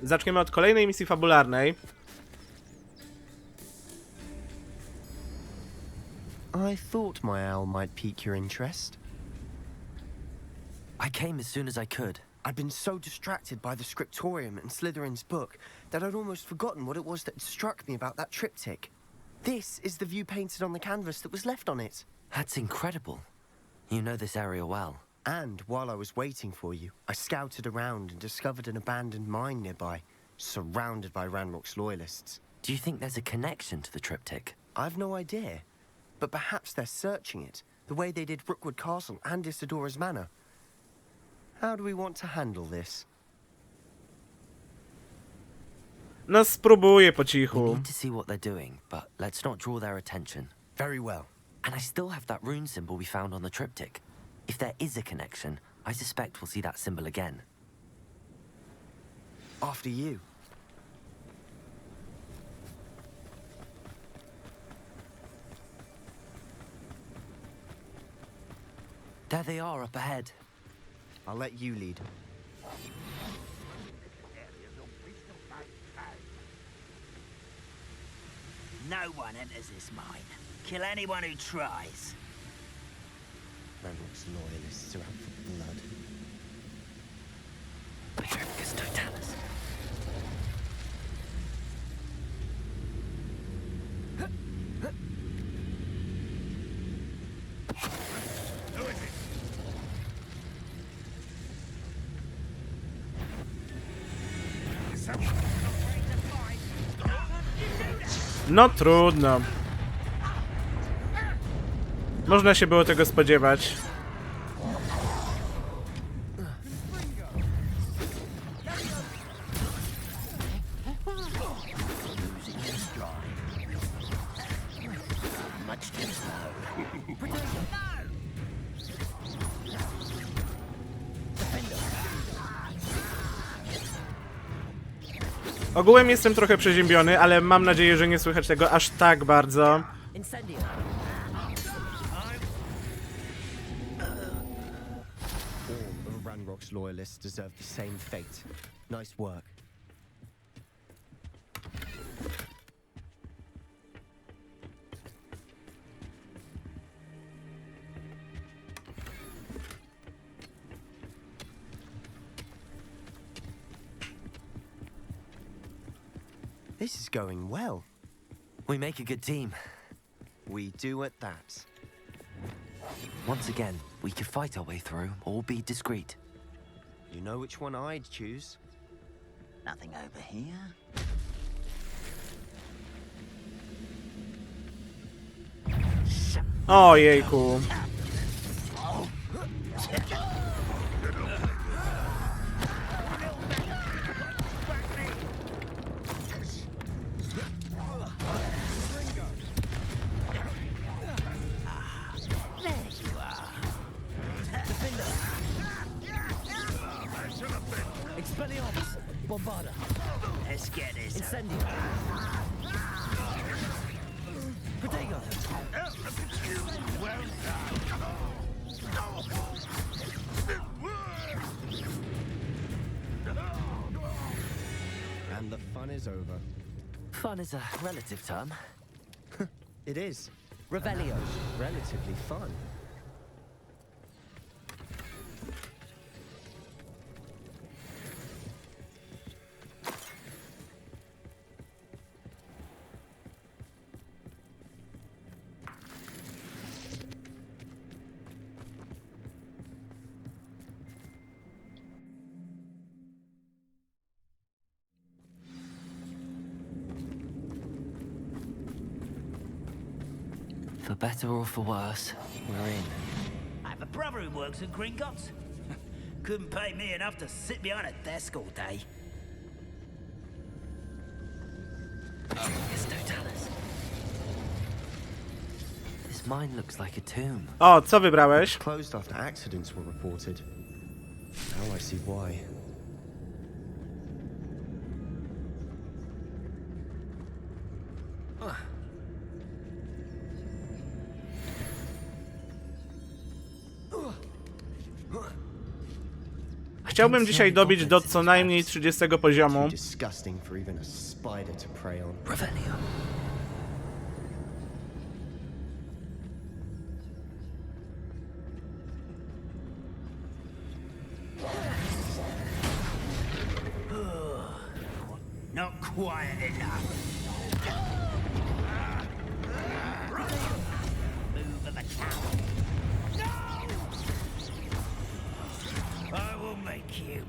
zaczniemy od kolejnej misji fabularnej. I thought my owl might pique your interest. I came as soon as I could. I'd been so distracted by the scriptorium and Slytherin's book that I'd almost forgotten what it was that struck me about that triptych. This is the view painted on the canvas that was left on it. That's incredible. You know this area well. And while I was waiting for you, I scouted around and discovered an abandoned mine nearby, surrounded by Ranrock's loyalists. Do you think there's a connection to the triptych? I've no idea, but perhaps they're searching it, the way they did Rookwood Castle and Isidora's Manor. How do we want to handle this? No spróbuję po We cichu. need to see what they're doing, but let's not draw their attention. Very well. And I still have that rune symbol we found on the triptych. If there is a connection, I suspect we'll see that symbol again. After you. There they are up ahead. I'll let you lead. No one enters this mine. Kill anyone who tries. Ranrock's loyalists are out for blood. Pyka, totalis. No trudno. Można się było tego spodziewać. Ogółem jestem trochę przeziębiony, ale mam nadzieję, że nie słychać tego aż tak bardzo. All of Ranrock's loyalists deserve the same fate. Nice work. This is going well. We make a good team. We do at that. Once again, we could fight our way through or be discreet. You know which one I'd choose? Nothing over here. Ojejku. Let's get this. And the fun is over. Fun is a relative term. It is. Revelio. Relatively fun. For better or for worse, we're in. I have a brother who works in Gringotts. Couldn't pay me enough to sit behind a desk all day. Pyka, totalis. This mine looks like a tomb. O, co wybrałeś? Closed after accidents were reported. Now I see why. Chciałbym dzisiaj dobić do co najmniej 30 poziomu. Disgusting for even a spider to prey on. Revelio. Not quiet enough. Move of a cow. No! I will make you.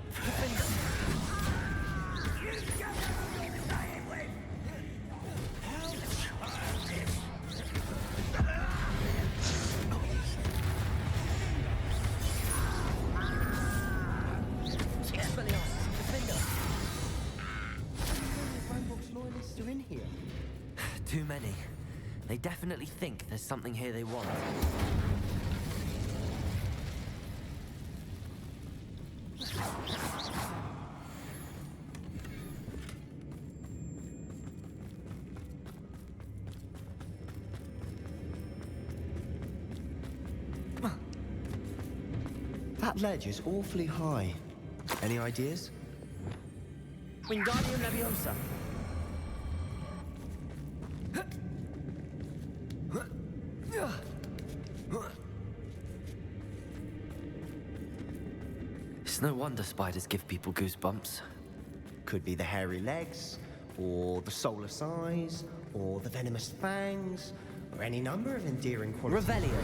Loyalists are in here. Too many. They definitely think there's something here they want. That ledge is awfully high. Any ideas? Wingardium Leviosa. It's no wonder spiders give people goosebumps. Could be the hairy legs, or the soulless eyes, or the venomous fangs, or any number of endearing qualities. Revelio.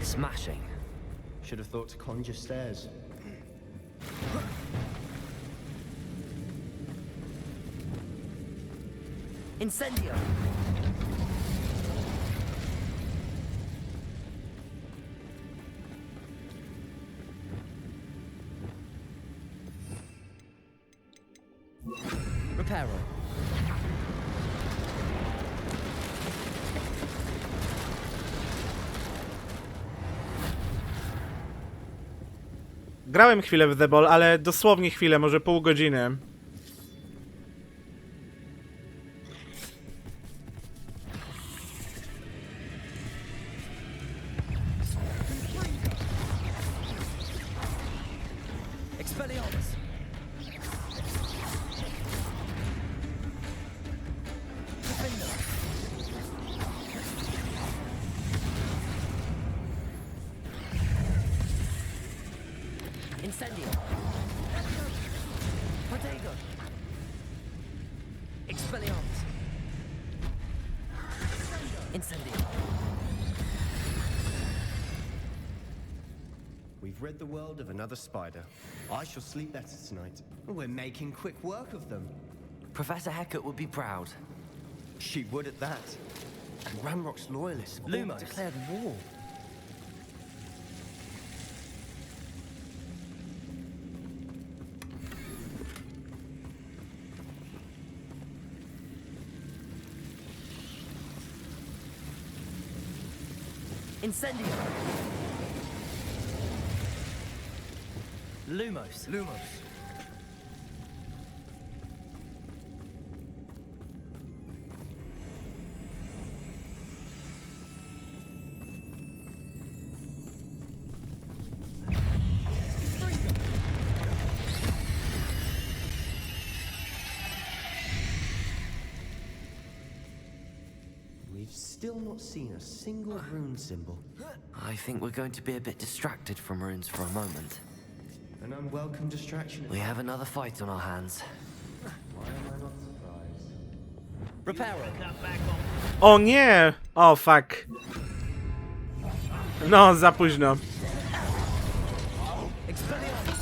Smashing. Should have thought to conjure stairs. Incendio. Reparo. Grałem chwilę w The Ball, ale dosłownie chwilę, może pół godziny. Expelliarmus. Defender. Incendio. Protego. Expelliarmus. Incendio. We've rid the world of another spider. I shall sleep better tonight. We're making quick work of them. Professor Hecat would be proud. She would at that. And Ranrock's loyalists have all Lumos. declared war. Incendio. Lumos. We've still not seen a single rune symbol. I think we're going to be a bit distracted from runes for a moment. An unwelcome distraction. We have another fight on our hands. Why am I not surprised? Reparo. Come back on. O nie! O fuck. No, za późno. Expelliarmus.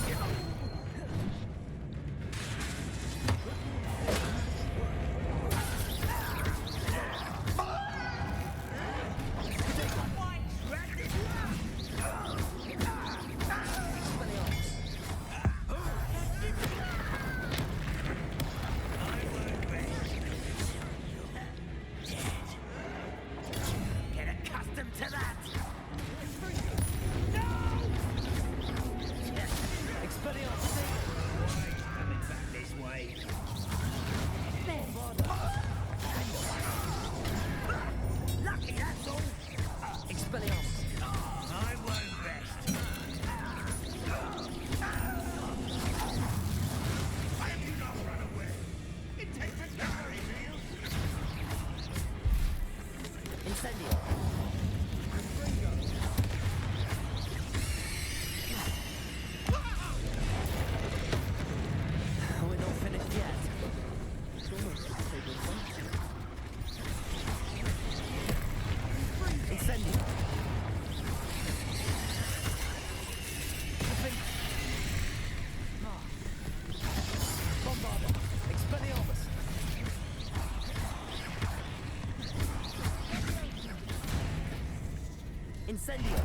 Incendio.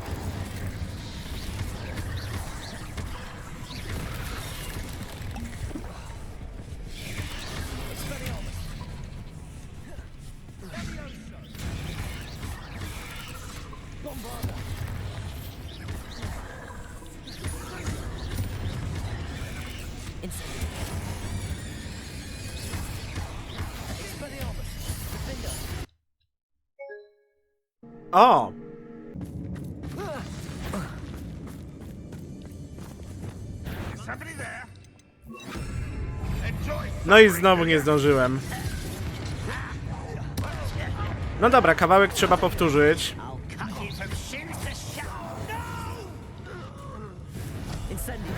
O! No i znowu nie zdążyłem. No dobra, kawałek trzeba powtórzyć. I'll cut you from shins to shaft. Incendio.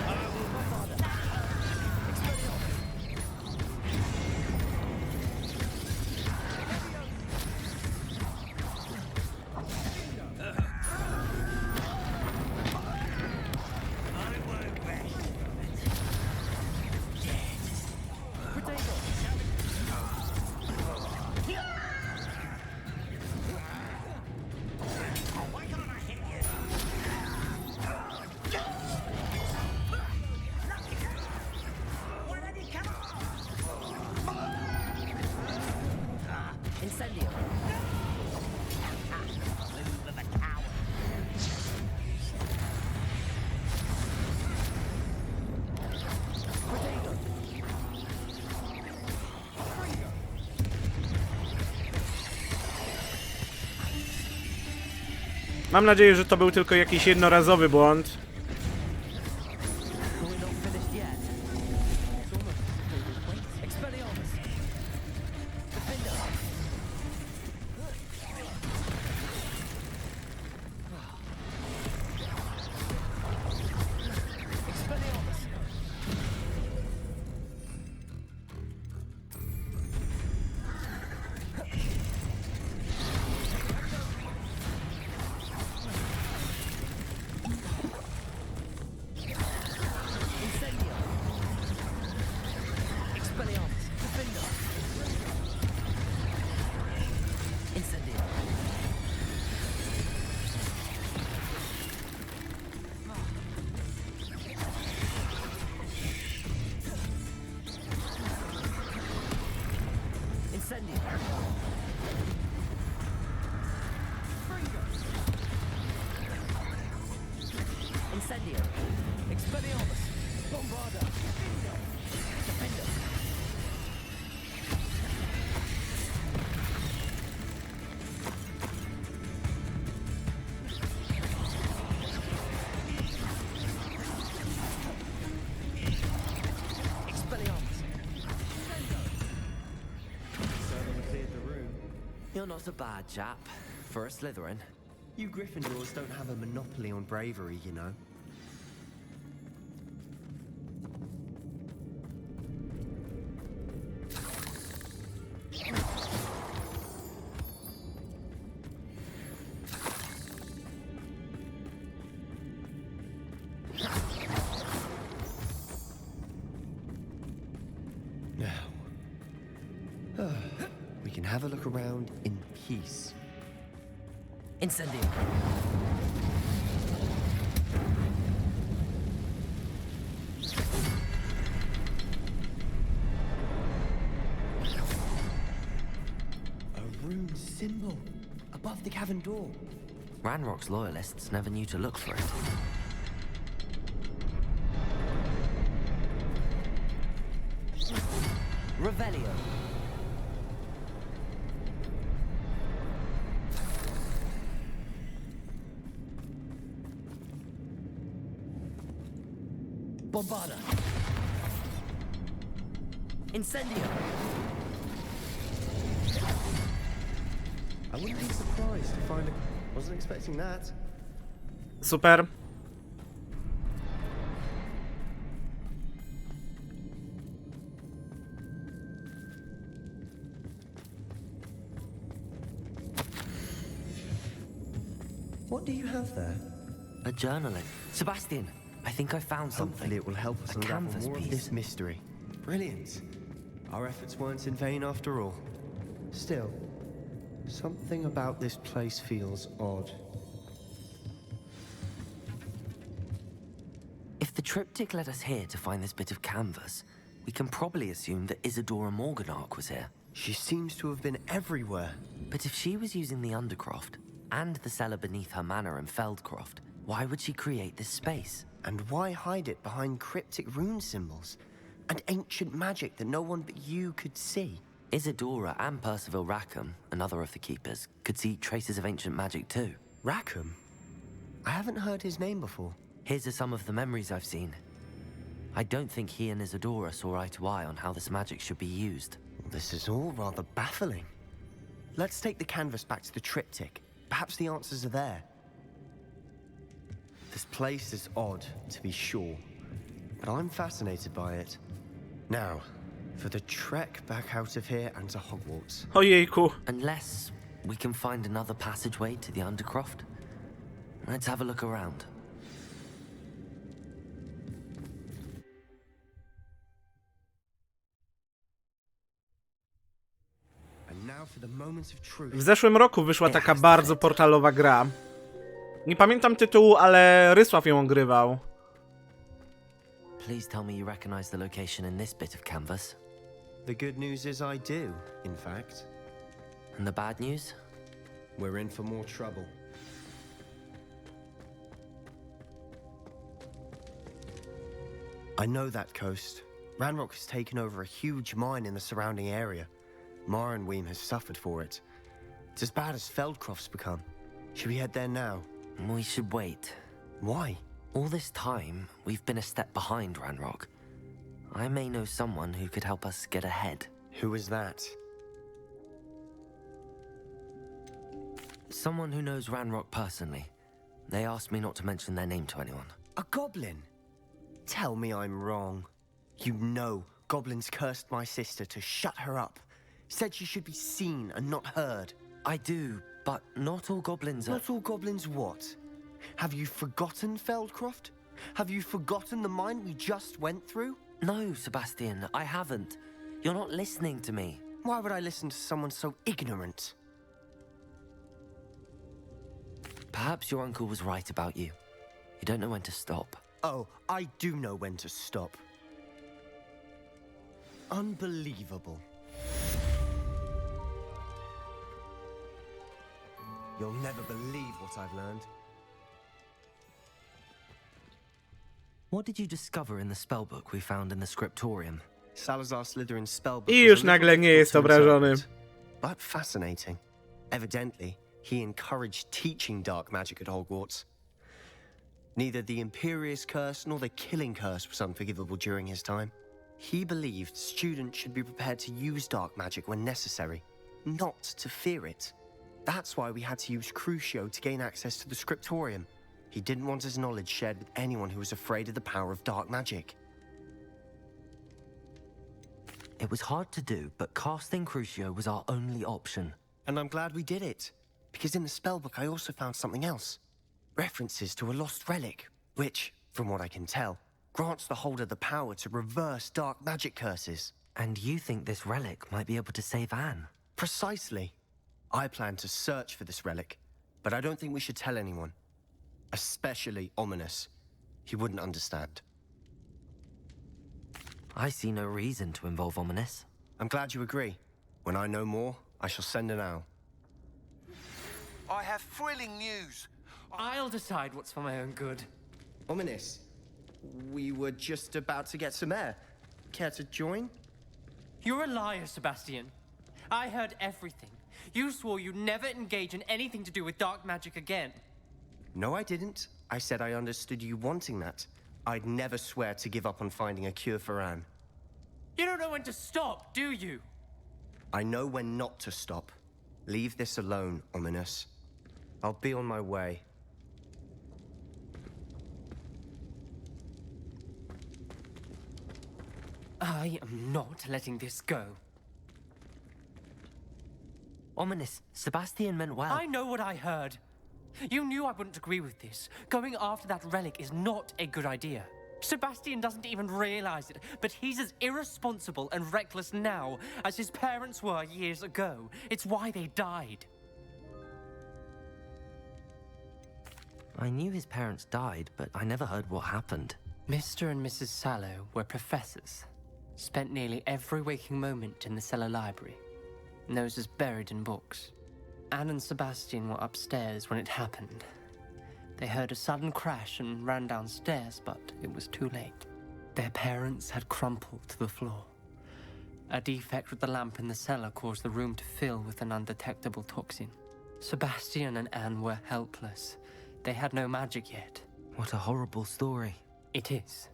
Incendio. Move of a coward. Mam nadzieję, że to był tylko jakiś jednorazowy błąd. We're not finished yet. Expelliarmus. Defender. Expelliarmus. Incendio. Expelliarmus. Defender. Incendio. Incendio. Incendio. Expelliarmus. Bombarda. Defender. Expelliarmus. You're not a bad chap for a Slytherin. You Gryffindors don't have a monopoly on bravery, you know. Now, we can have a look around in peace. Incendio. A rune symbol above the cavern door. Ranrock's loyalists never knew to look for it. Revelio. Bombarda. Incendio. I wouldn't be surprised to find a... Wasn't expecting that. Super. What do you have there? A journal. Sebastian, I think I found something. Hopefully it will help us A unravel canvas more of piece. this mystery. Brilliant. Our efforts weren't in vain after all. Still, something about this place feels odd. the triptych led us here to find this bit of canvas, we can probably assume that Isadora Morganark was here. She seems to have been everywhere. But if she was using the Undercroft and the cellar beneath her manor in Feldcroft, why would she create this space? And why hide it behind cryptic rune symbols and ancient magic that no one but you could see? Isadora and Percival Rackham, another of the keepers, could see traces of ancient magic too. Rackham? I haven't heard his name before. Here are some of the memories I've seen. I don't think he and Isadora saw eye to eye on how this magic should be used. This is all rather baffling. Let's take the canvas back to the triptych. Perhaps the answers are there. This place is odd, to be sure, but I'm fascinated by it. Now, for the trek back out of here and to Hogwarts. Ojejku. Unless we can find another passageway to the Undercroft. Let's have a look around. And now for the moment of truth. W zeszłym roku wyszła taka bardzo portalowa gra. Nie pamiętam tytułu, ale Rysław ją ogrywał. Please tell me you recognize the location in this bit of canvas. The good news is I do, in fact. And the bad news? We're in for more trouble. I know that coast. Ranrock has taken over a huge mine in the surrounding area. Mornweem has suffered for it. It's as bad as Feldcroft's become. Should we head there now? We should wait. Why? All this time, we've been a step behind Ranrock. I may know someone who could help us get ahead. Who is that? Someone who knows Ranrock personally. They asked me not to mention their name to anyone. A goblin? Tell me I'm wrong. You know goblins cursed my sister to shut her up. Said she should be seen and not heard. I do, but not all goblins are... Not all goblins what? Have you forgotten Feldcroft? Have you forgotten the mine we just went through? No, Sebastian, I haven't. You're not listening to me. Why would I listen to someone so ignorant? Perhaps your uncle was right about you. You don't know when to stop. Oh, I do know when to stop. Unbelievable. You'll never believe what I've learned. What did you discover in the spellbook we found in the scriptorium? Salazar Slytherin's spellbook. I już nagle nie jest obrażony. But fascinating. Evidently, he encouraged teaching dark magic at Hogwarts. Neither the Imperious Curse nor the Killing Curse was unforgivable during his time. He believed students should be prepared to use dark magic when necessary, not to fear it. That's why we had to use Crucio to gain access to the scriptorium. He didn't want his knowledge shared with anyone who was afraid of the power of dark magic. It was hard to do, but casting Crucio was our only option. And I'm glad we did it, because in the spellbook I also found something else. References to a lost relic, which, from what I can tell, grants the holder the power to reverse dark magic curses. And you think this relic might be able to save Anne? Precisely. I plan to search for this relic, but I don't think we should tell anyone. Especially Ominous. He wouldn't understand. I see no reason to involve Ominous. I'm glad you agree. When I know more, I shall send an owl. I have thrilling news. I'll decide what's for my own good. Ominous, we were just about to get some air. Care to join? You're a liar, Sebastian. I heard everything. You swore you'd never engage in anything to do with dark magic again. No, I didn't. I said I understood you wanting that. I'd never swear to give up on finding a cure for Anne. You don't know when to stop, do you? I know when not to stop. Leave this alone, Ominous. I'll be on my way. I am not letting this go. Ominous, Sebastian meant well. I know what I heard. You knew I wouldn't agree with this. Going after that relic is not a good idea. Sebastian doesn't even realize it, but he's as irresponsible and reckless now as his parents were years ago. It's why they died. I knew his parents died, but I never heard what happened. Mr. and Mrs. Sallow were professors. Spent nearly every waking moment in the cellar library. Noses buried in books. Anne and Sebastian were upstairs when it happened. They heard a sudden crash and ran downstairs, but it was too late. Their parents had crumpled to the floor. A defect with the lamp in the cellar caused the room to fill with an undetectable toxin. Sebastian and Anne were helpless. They had no magic yet. What a horrible story. It is.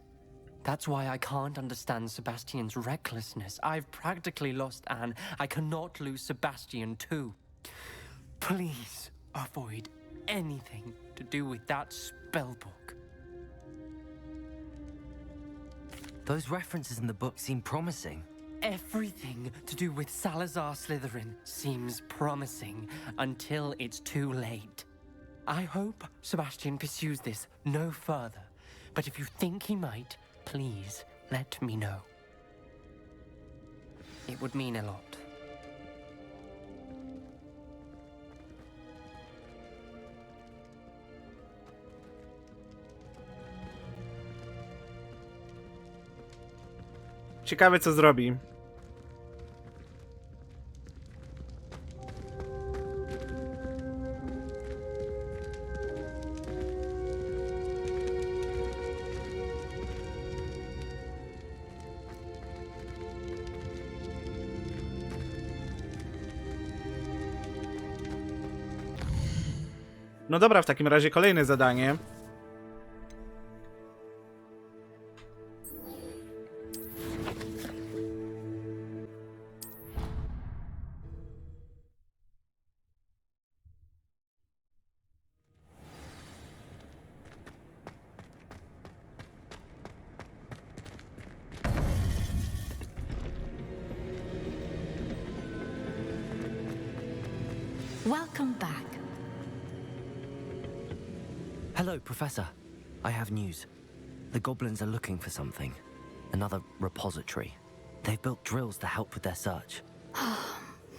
That's why I can't understand Sebastian's recklessness. I've practically lost Anne. I cannot lose Sebastian too. Please avoid anything to do with that spellbook. Those references in the book seem promising. Everything to do with Salazar Slytherin seems promising until it's too late. I hope Sebastian pursues this no further, but if you think he might, please let me know. It would mean a lot. Ciekawe, co zrobi. No dobra, w takim razie kolejne zadanie. Welcome back. Hello, Professor. I have news. The goblins are looking for something. Another repository. They've built drills to help with their search.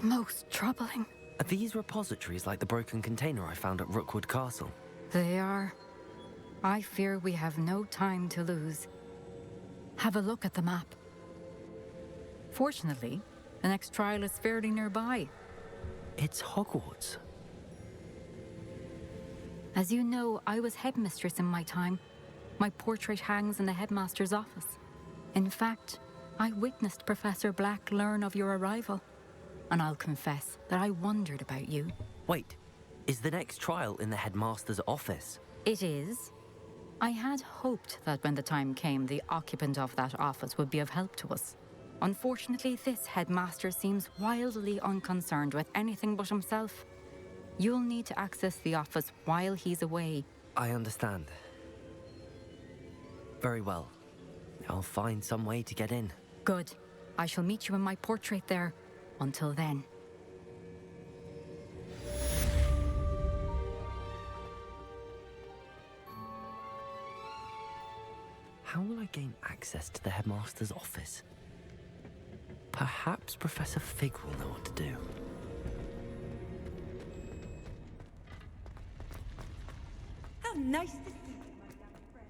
Most troubling. Are these repositories like the broken container I found at Rookwood Castle? They are. I fear we have no time to lose. Have a look at the map. Fortunately, the next trial is fairly nearby. It's Hogwarts. As you know, I was headmistress in my time. My portrait hangs in the headmaster's office. In fact, I witnessed Professor Black learn of your arrival. And I'll confess that I wondered about you. Wait, is the next trial in the headmaster's office? It is. I had hoped that when the time came, the occupant of that office would be of help to us. Unfortunately, this headmaster seems wildly unconcerned with anything but himself. You'll need to access the office while he's away. I understand. Very well. I'll find some way to get in. Good. I shall meet you in my portrait there. Until then. How will I gain access to the headmaster's office? Perhaps Professor Fig will know what to do. How nice to see you, my young friend.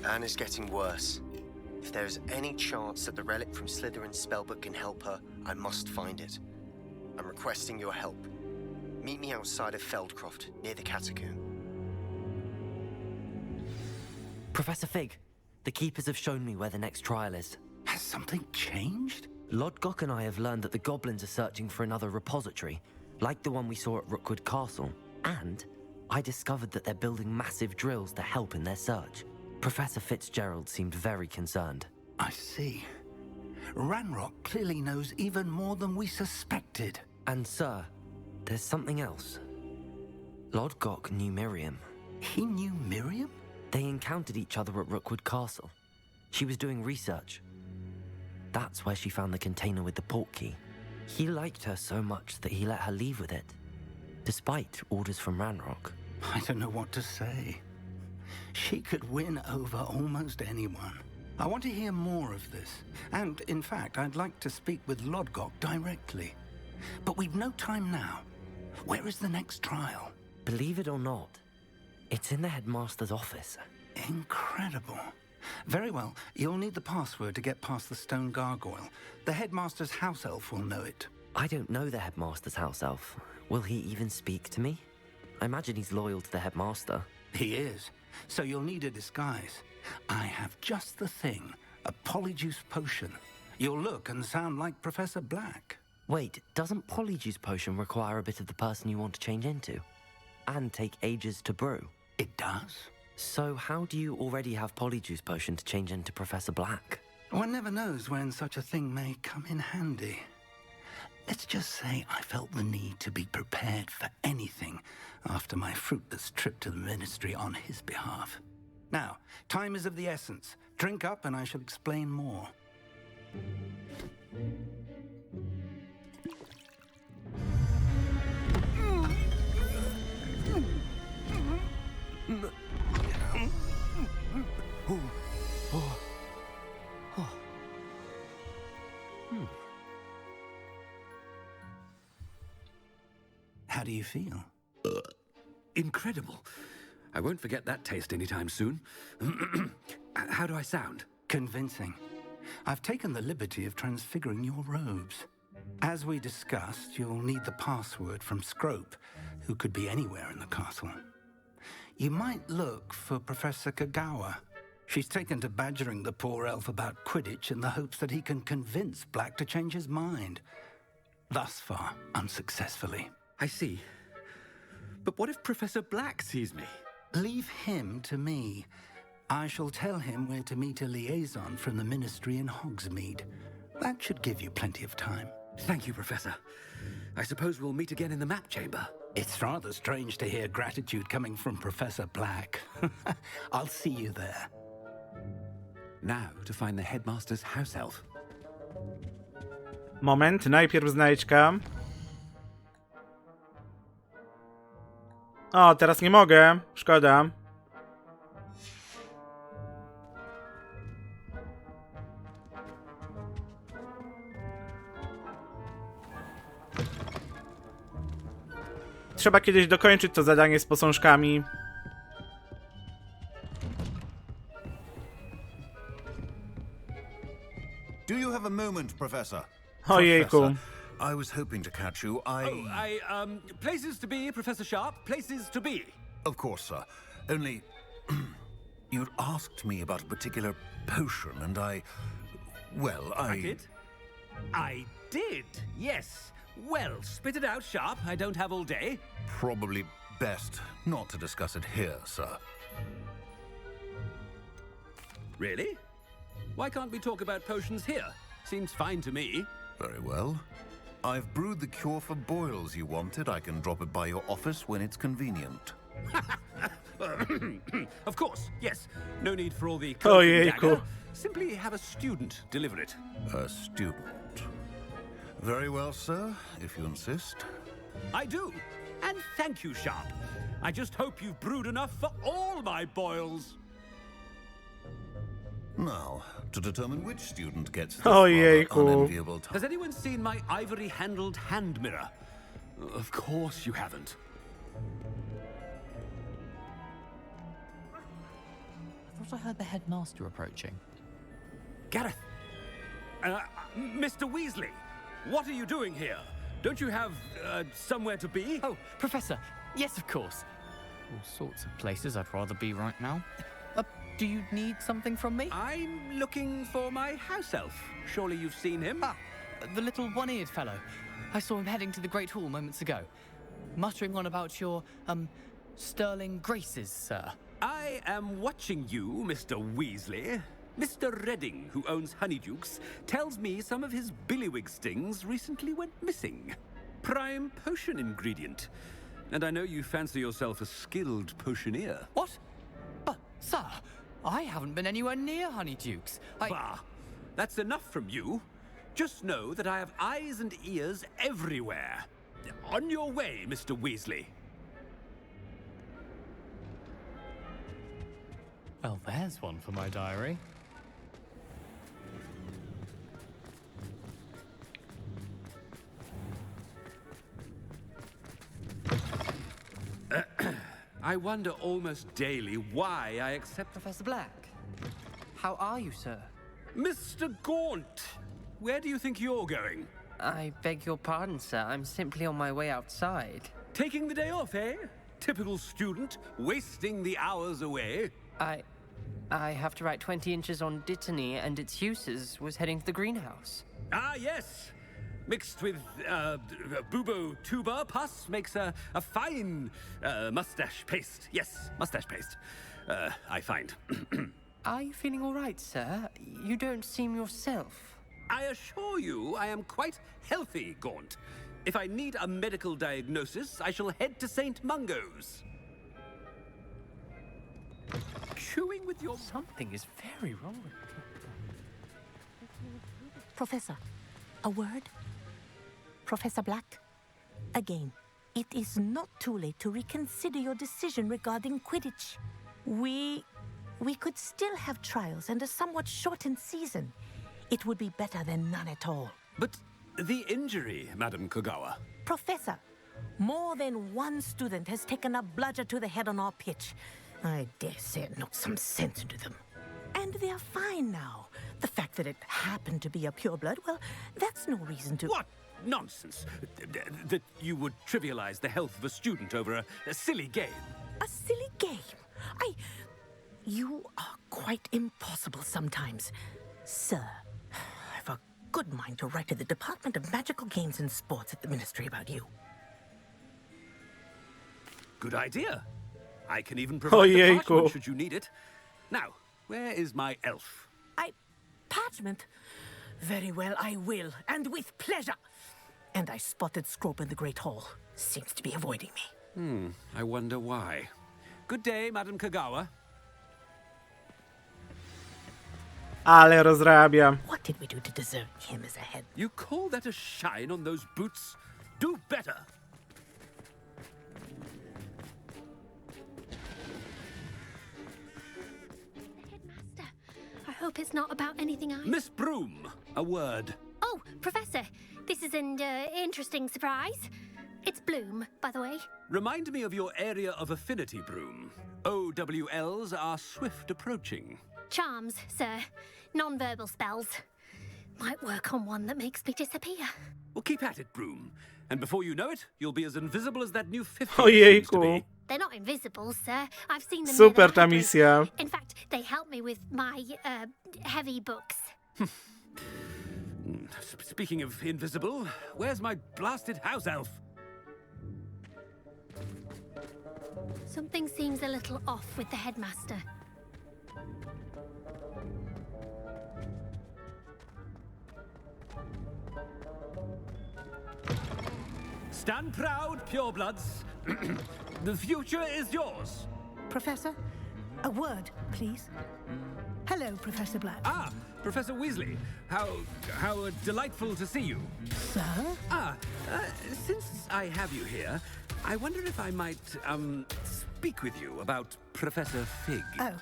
Anne is getting worse. If there is any chance that the relic from Slytherin's spellbook can help her, I must find it. I'm requesting your help. Meet me outside of Feldcroft, near the catacomb. Professor Fig, The keepers have shown me where the next trial is. Has something changed? Lodgok and I have learned that the goblins are searching for another repository, like the one we saw at Rookwood Castle. And I discovered that they're building massive drills to help in their search. Professor Fitzgerald seemed very concerned. I see. Ranrock clearly knows even more than we suspected. And sir, there's something else. Lodgok knew Miriam. He knew Miriam? They encountered each other at Rookwood Castle. She was doing research. That's where she found the container with the port key. He liked her so much that he let her leave with it, despite orders from Ranrock. I don't know what to say. She could win over almost anyone. I want to hear more of this. And, in fact, I'd like to speak with Lodgok directly. But we've no time now. Where is the next trial? Believe it or not, it's in the headmaster's office. Incredible. Very well. You'll need the password to get past the stone gargoyle. The headmaster's house elf will know it. I don't know the headmaster's house elf. Will he even speak to me? I imagine he's loyal to the headmaster. He is. So you'll need a disguise. I have just the thing. A polyjuice potion. You'll look and sound like Professor Black. Wait, doesn't Polyjuice Potion require a bit of the person you want to change into? And take ages to brew? It does. So how do you already have Polyjuice Potion to change into Professor Black? One never knows when such a thing may come in handy. Let's just say I felt the need to be prepared for anything after my fruitless trip to the ministry on his behalf. Now, time is of the essence. Drink up and I shall explain more. How do you feel? Incredible. I won't forget that taste anytime soon. How do I sound? Convincing. I've taken the liberty of transfiguring your robes. As we discussed, you'll need the password from Scrope, who could be anywhere in the castle. You might look for Professor Kagawa. She's taken to badgering the poor elf about Quidditch in the hopes that he can convince Black to change his mind. Thus far, unsuccessfully. I see. But what if Professor Black sees me? Leave him to me. I shall tell him where to meet a liaison from the ministry in Hogsmeade. That should give you plenty of time. Thank you, Professor. I suppose we'll meet again in the map chamber. It's rather strange to hear gratitude coming from Professor Black. I'll see you there. Now to find the headmaster's house elf. Moment, najpierw znajdźka. O, teraz nie mogę. Szkoda. Trzeba kiedyś dokończyć to zadanie z posążkami. Do you have a moment, Professor? Ojejku. I was hoping to catch you. Places to be, Professor Sharp. Places to be. Of course, sir. Only... you'd asked me about a particular potion, and well, I did? I did, yes. Well, spit it out, Sharp. I don't have all day. Probably best not to discuss it here, sir. Really? Why can't we talk about potions here? Seems fine to me. Very well. I've brewed the cure for boils you wanted. I can drop it by your office when it's convenient. Of course, yes. No need for all the Ojejku. dagger. Simply have a student deliver it. A student. Very well, sir, if you insist. I do. And thank you, Sharp. I just hope you've brewed enough for all my boils. Now, to determine which student gets this Ojejku. rather unenviable task. Has anyone seen my ivory-handled hand mirror? Of course you haven't. I thought I heard the headmaster approaching. Gareth! Mr. Weasley, what are you doing here? Don't you have, somewhere to be? Oh, Professor, yes, of course. All sorts of places I'd rather be right now. Do you need something from me? I'm looking for my house elf. Surely you've seen him? Ah, the little one-eared fellow. I saw him heading to the Great Hall moments ago, muttering on about your, sterling graces, sir. I am watching you, Mr. Weasley. Mr. Redding, who owns Honeydukes, tells me some of his billywig stings recently went missing. Prime potion ingredient. And I know you fancy yourself a skilled potioneer. What? But, sir, I haven't been anywhere near Honeydukes. Bah! That's enough from you. Just know that I have eyes and ears everywhere. On your way, Mr. Weasley. Well, there's one for my diary. I wonder almost daily why I accept... Professor Black, how are you, sir? Mr. Gaunt! Where do you think you're going? I beg your pardon, sir. I'm simply on my way outside. Taking the day off, eh? Typical student, wasting the hours away. I have to write 20 inches on Dittany and its uses. Was heading to the greenhouse. Ah, yes! Mixed with, bubo tuber pus makes a fine, mustache paste. Yes, mustache paste. I find. Are you feeling all right, sir? You don't seem yourself. I assure you I am quite healthy, Gaunt. If I need a medical diagnosis, I shall head to St. Mungo's. Chewing with your... Something is very wrong with Professor, a word? Professor Black, again, it is not too late to reconsider your decision regarding Quidditch. We could still have trials and a somewhat shortened season. It would be better than none at all. But the injury, Madam Kogawa. Professor, more than one student has taken a bludger to the head on our pitch. I dare say it knocked some sense into them. And they are fine now. The fact that it happened to be a pureblood, well, that's no reason to... What nonsense! That you would trivialize the health of a student over a silly game. A silly game? You are quite impossible sometimes. Sir, I've a good mind to write to the Department of Magical Games and Sports at the Ministry about you. Good idea. I can even provide the parchment cool. should you need it. Now, where is my elf? Parchment? Very well, I will, and with pleasure. And I spotted Scrope in the Great Hall. Seems to be avoiding me. I wonder why. Good day, Madam Kogawa. Ale rozrabia. What did we do to deserve him as a head? You call that a shine on those boots? Do better. I hope it's not about anything I... Miss Broom, a word. Oh, Professor, this is an interesting surprise. It's Bloom, by the way. Remind me of your area of affinity, Broom. OWLs are swift approaching. Charms, sir. Non-verbal spells. Might work on one that makes me disappear. Well, keep at it, Broom. And before you know it, you'll be as invisible as that new 50 seems to be. They're not invisible, sir. I've seen them. Super ta misja. In fact, they help me with my heavy books. Speaking of invisible, where's my blasted house elf? Something seems a little off with the headmaster. Stand proud, purebloods. The future is yours. Professor, a word, please. Hello, Professor Black. Ah, Professor Weasley. How delightful to see you. Sir? Since I have you here, I wonder if I might, speak with you about Professor Fig. Oh,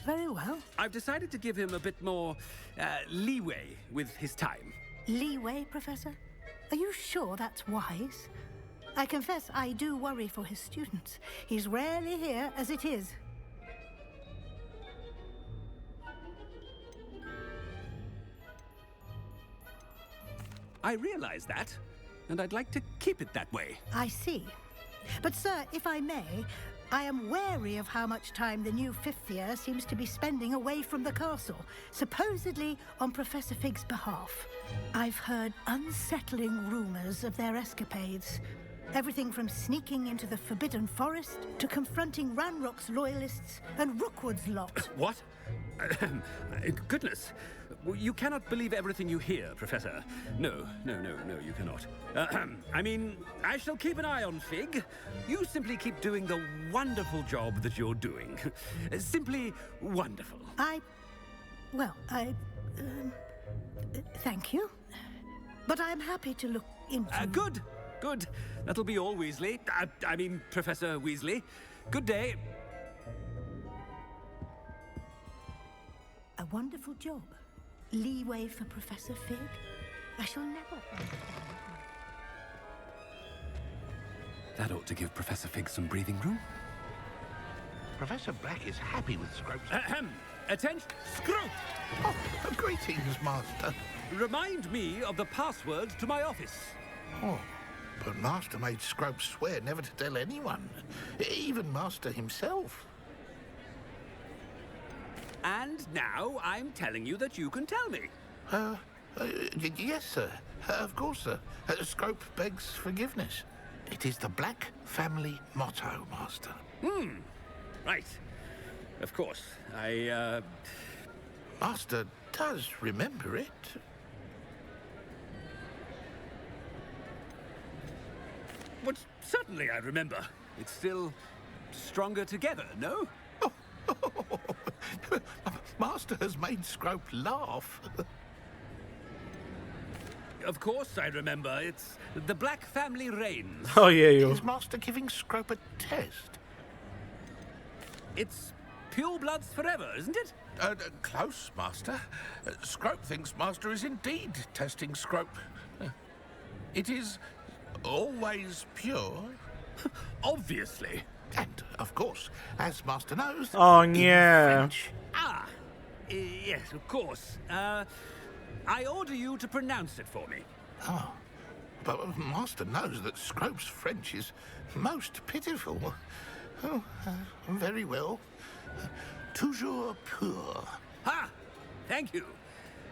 very well. I've decided to give him a bit more, leeway with his time. Leeway, Professor? Are you sure that's wise? I confess I do worry for his students. He's rarely here as it is. I realize that, and I'd like to keep it that way. I see. But, sir, if I may, I am wary of how much time the new fifth year seems to be spending away from the castle, supposedly on Professor Fig's behalf. I've heard unsettling rumors of their escapades. Everything from sneaking into the Forbidden Forest to confronting Ranrock's loyalists and Rookwood's lot. What? Goodness. You cannot believe everything you hear, Professor. No, you cannot. I mean, I shall keep an eye on Fig. You simply keep doing the wonderful job that you're doing. Simply wonderful. Thank you. But I'm happy to look into... Good. That'll be all, Weasley. I mean, Professor Weasley. Good day. A wonderful job. Leeway for Professor Fig. I shall never understand. That ought to give Professor Fig some breathing room. Professor Black is happy with Scrope's... Attention! Scrope! Oh, greetings, Master. Remind me of the password to my office. Oh, but Master made Scrope swear never to tell anyone. Even Master himself. And now I'm telling you that you can tell me. Yes, sir. Of course, sir. Scrope begs forgiveness. It is the Black family motto, Master. Right. Of course. Master does remember it. But certainly I remember. It's still stronger together, no? Master has made Scrope laugh. Of course I remember. It's the Black family reigns. Oh, yeah, you. Is Master giving Scrope a test? It's pure bloods forever, isn't it? Close, Master. Scrope thinks Master is indeed testing Scrope. It is always pure. Obviously. And, of course, as Master knows... Oh, yeah. Yes, of course. I order you to pronounce it for me. Oh, but Master knows that Scrope's French is most pitiful. Oh, very well. Toujours pur. Ha! Thank you.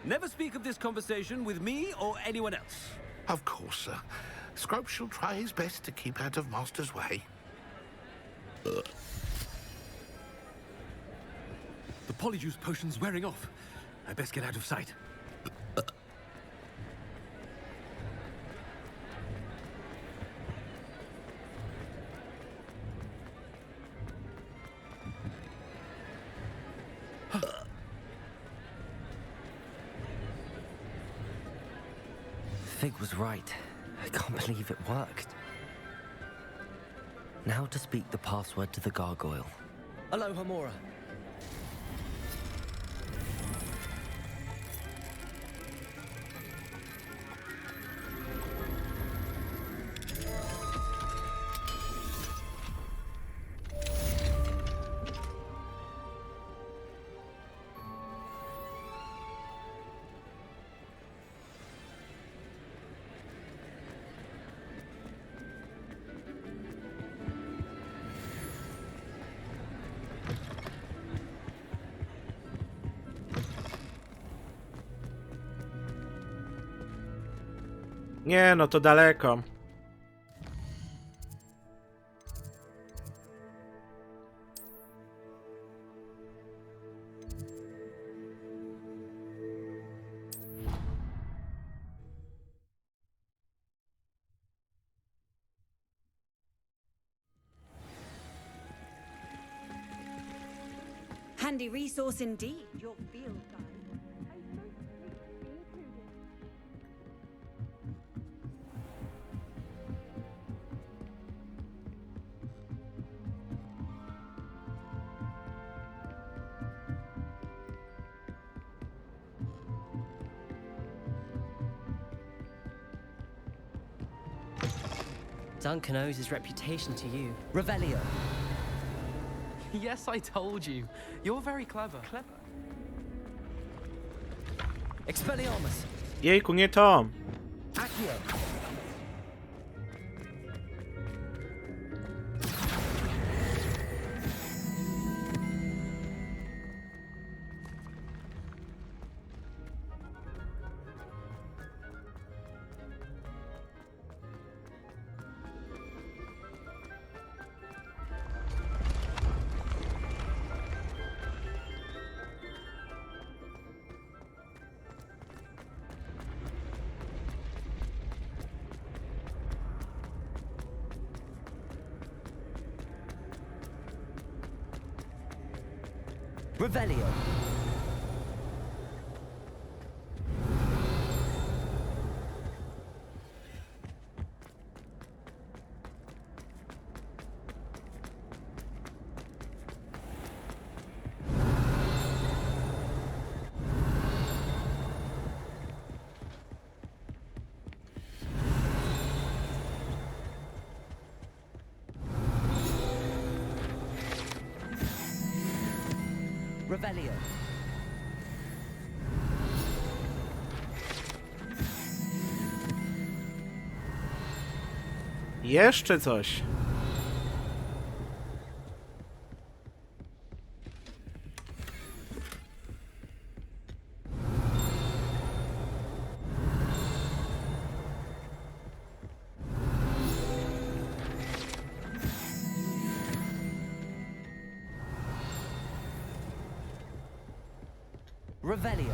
Never speak of this conversation with me or anyone else. Of course, sir. Scrope shall try his best to keep out of Master's way. The polyjuice potion's wearing off. I best get out of sight. Fig was right. I can't believe it worked. Now to speak the password to the gargoyle. Aloha, Mora. Nie, no to daleko. Handy resource indeed, your field guide. Duncan owes his reputation to you. Revelio. Yes, I told you. You're very clever. Expelliarmus. Jejku, nie to. Accio. Revelio. Revelio. Jeszcze coś. Revelio.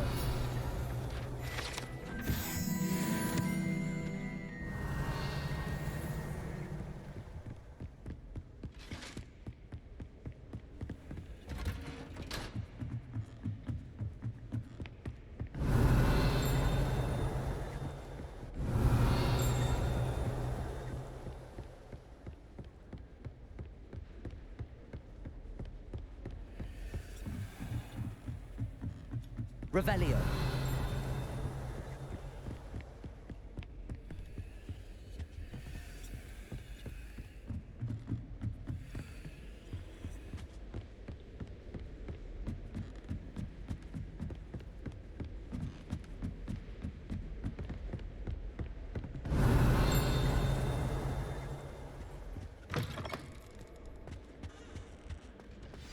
Revelio.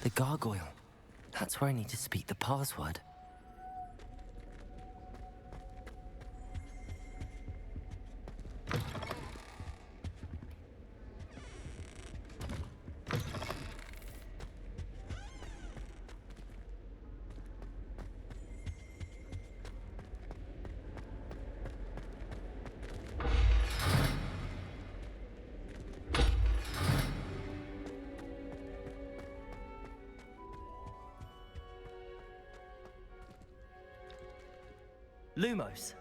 The gargoyle. That's where I need to speak the password. Lumos.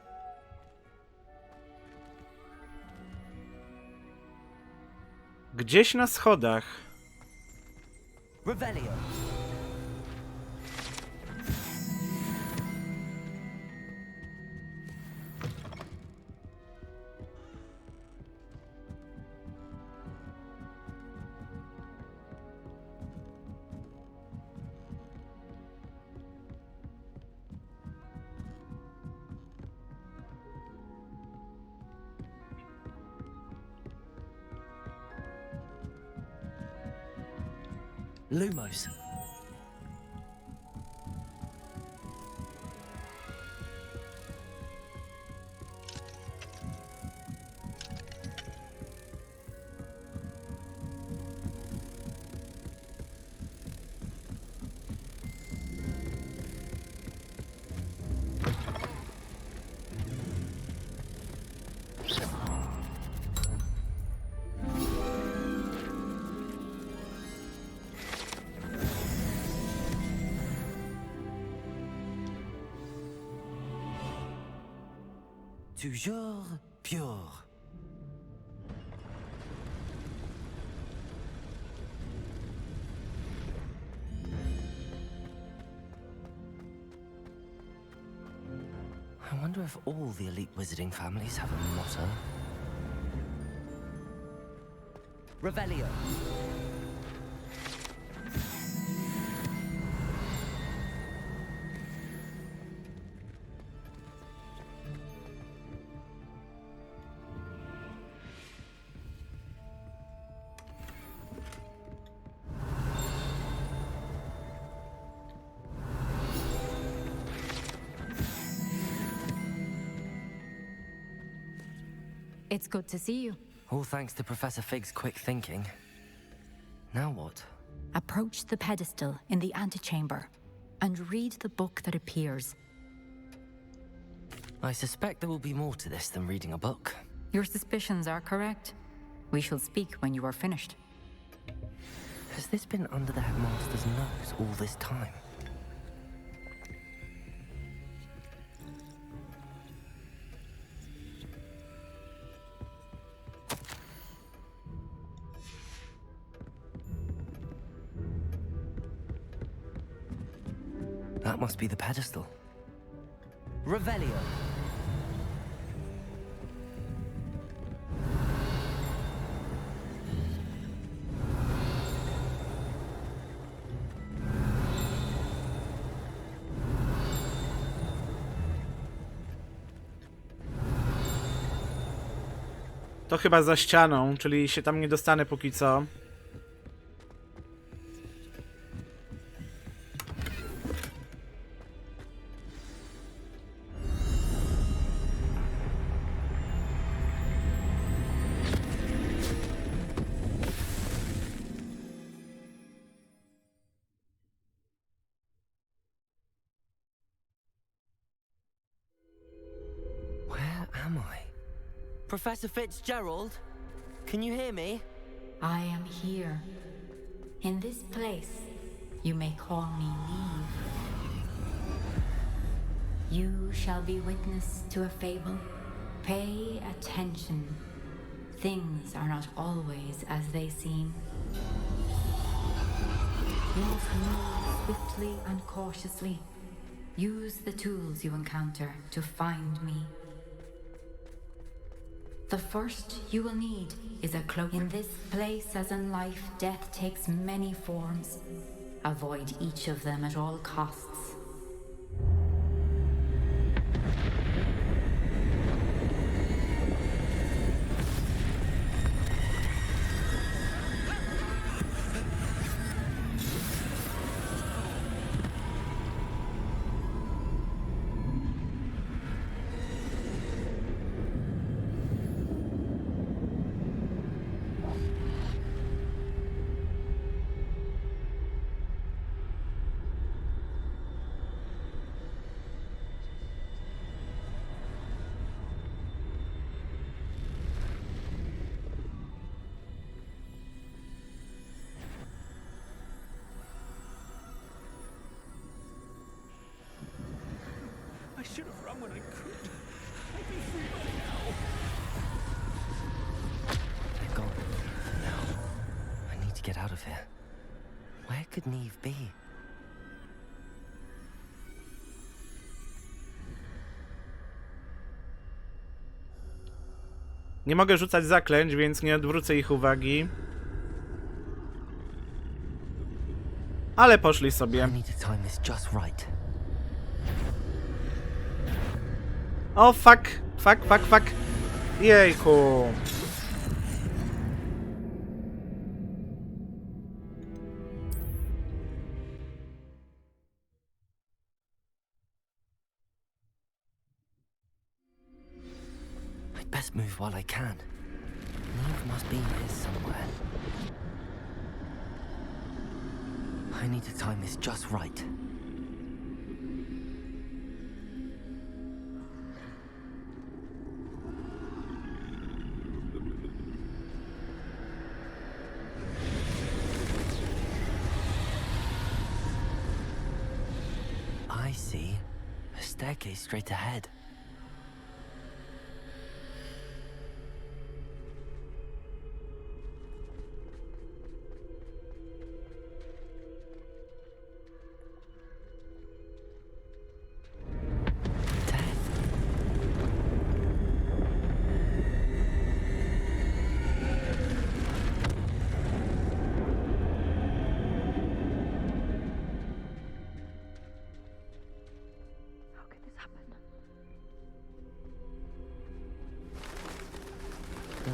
Gdzieś na schodach. Revelio. Lumos. Toujours pure. I wonder if all the elite wizarding families have a motto. Revelio. It's good to see you. All thanks to Professor Fig's quick thinking. Now what? Approach the pedestal in the antechamber and read the book that appears. I suspect there will be more to this than reading a book. Your suspicions are correct. We shall speak when you are finished. Has this been under the headmaster's nose all this time? That must be the pedestal. Revelio. To chyba za ścianą, czyli się tam nie dostanę póki co. Where am I? Professor Fitzgerald? Can you hear me? I am here. In this place, you may call me Leave. You shall be witness to a fable. Pay attention. Things are not always as they seem. You must move swiftly and cautiously. Use the tools you encounter to find me. The first you will need is a cloak. In this place, as in life, death takes many forms. Avoid each of them at all costs. I should have run when I could. I'd be free by now. They're gone. Now, I need to get out of here. Where could Neve be? Nie mogę rzucać zaklęć, więc nie odwrócę ich uwagi. Ale poszli sobie. O, fuck. Fuck. Jejku. I'd best move while I can. Neve must be here somewhere. I need to time this just right. I see a staircase straight ahead.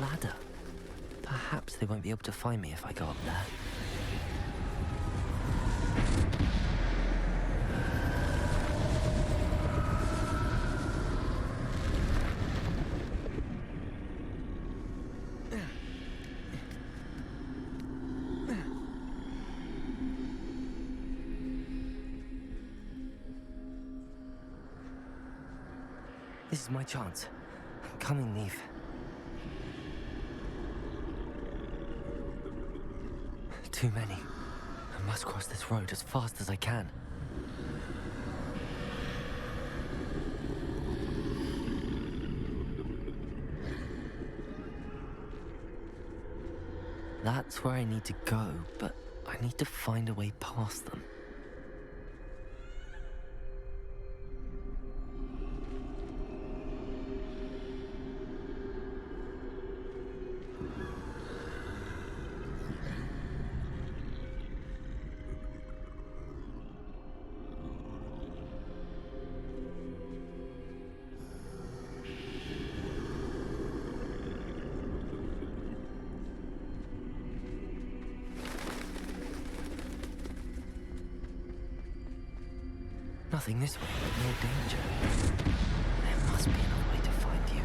Ladder. Perhaps they won't be able to find me if I go up there. This is my chance. I'm coming, Neve. Too many. I must cross this road as fast as I can. That's where I need to go, but I need to find a way past them. nothing this way but more danger. There must be another way to find you.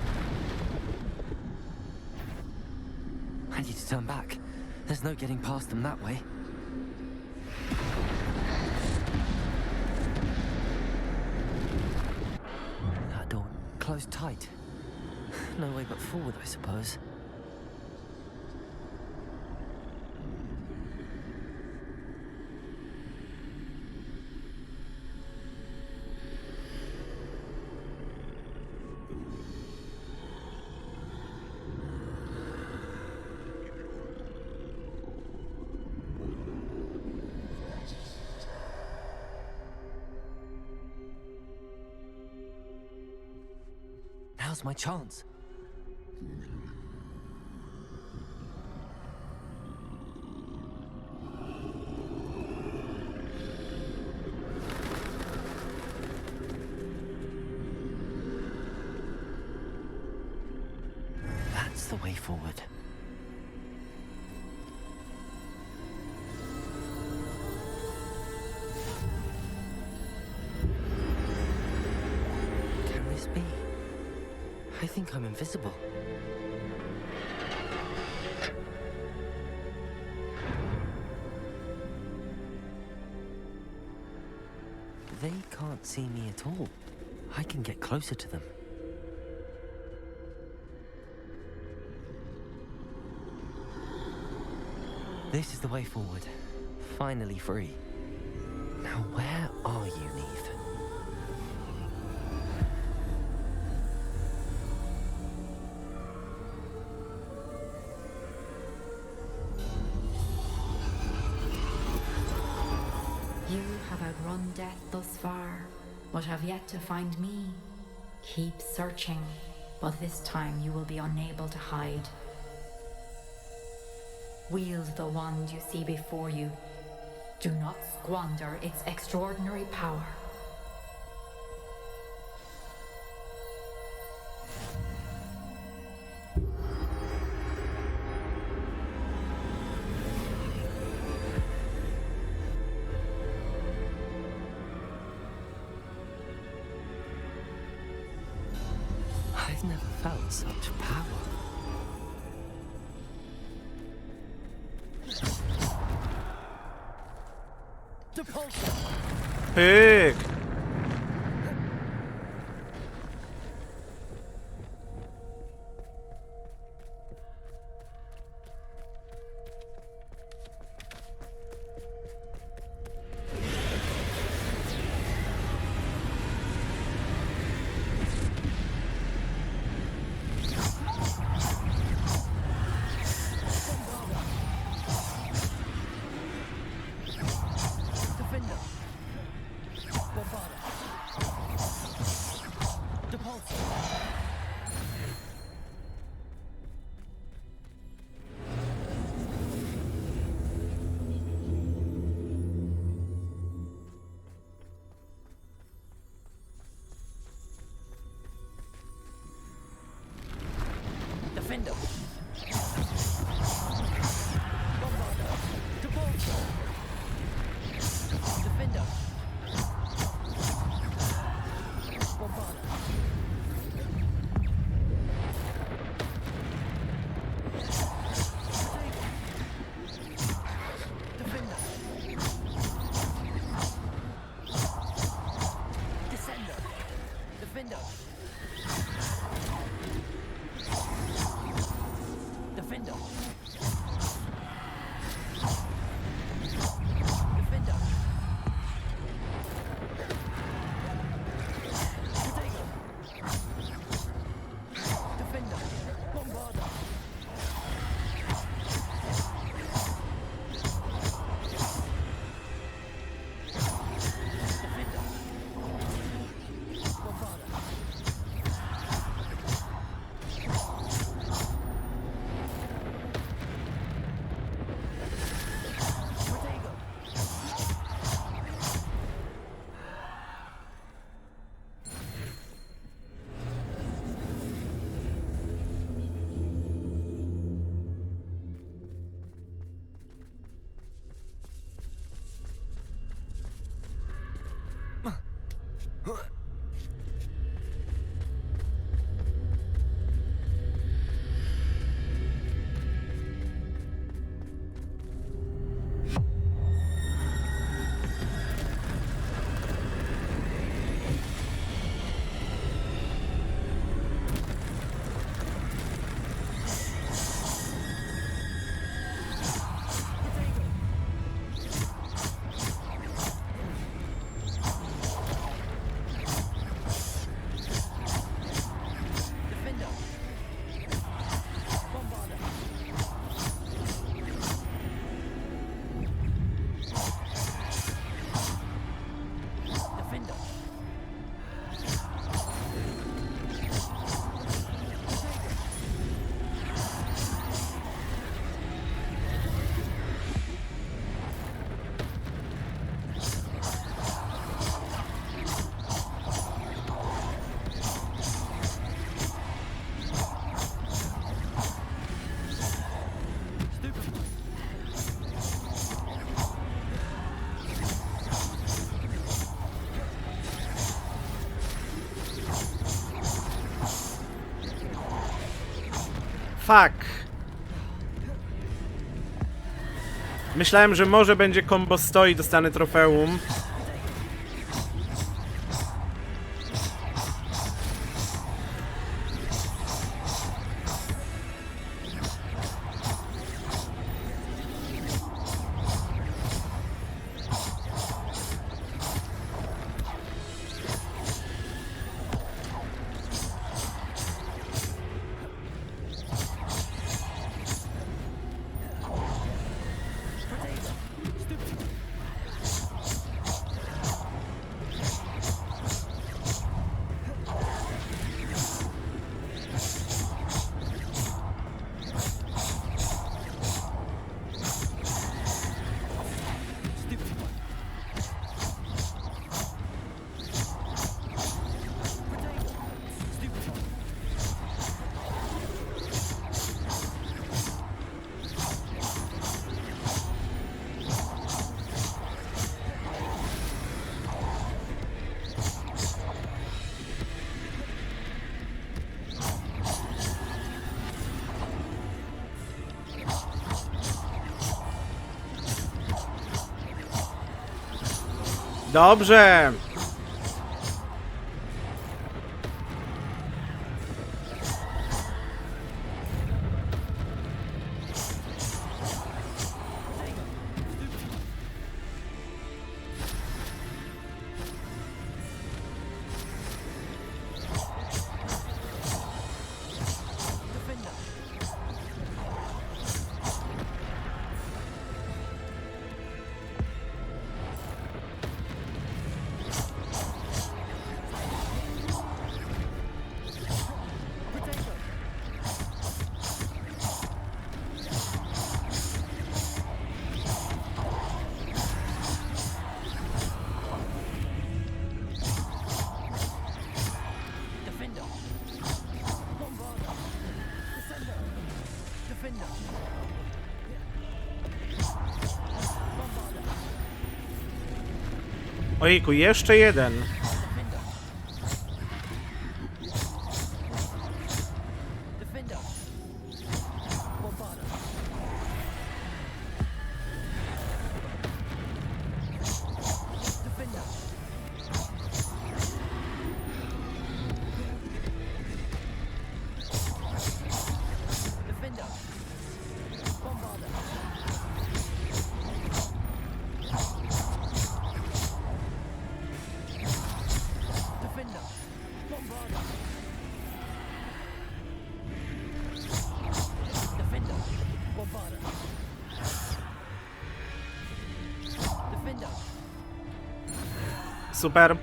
I need to turn back. There's no getting past them that way. That door closed tight. No way but forward, I suppose. Now's my chance. That's the way forward. Can this be? I think I'm invisible. They can't see me at all. I can get closer to them. This is the way forward. Finally free. Now where are you, Neve? You have outrun death thus far, but have yet to find me. Keep searching, but this time you will be unable to hide. Wield the wand you see before you. Do not squander its extraordinary power. I've never felt such power. Pyk! Defender. Defender. Fuck. Myślałem, że może będzie combo 100 i dostanę trofeum. Dobrze. Ojejku, jeszcze jeden. Super.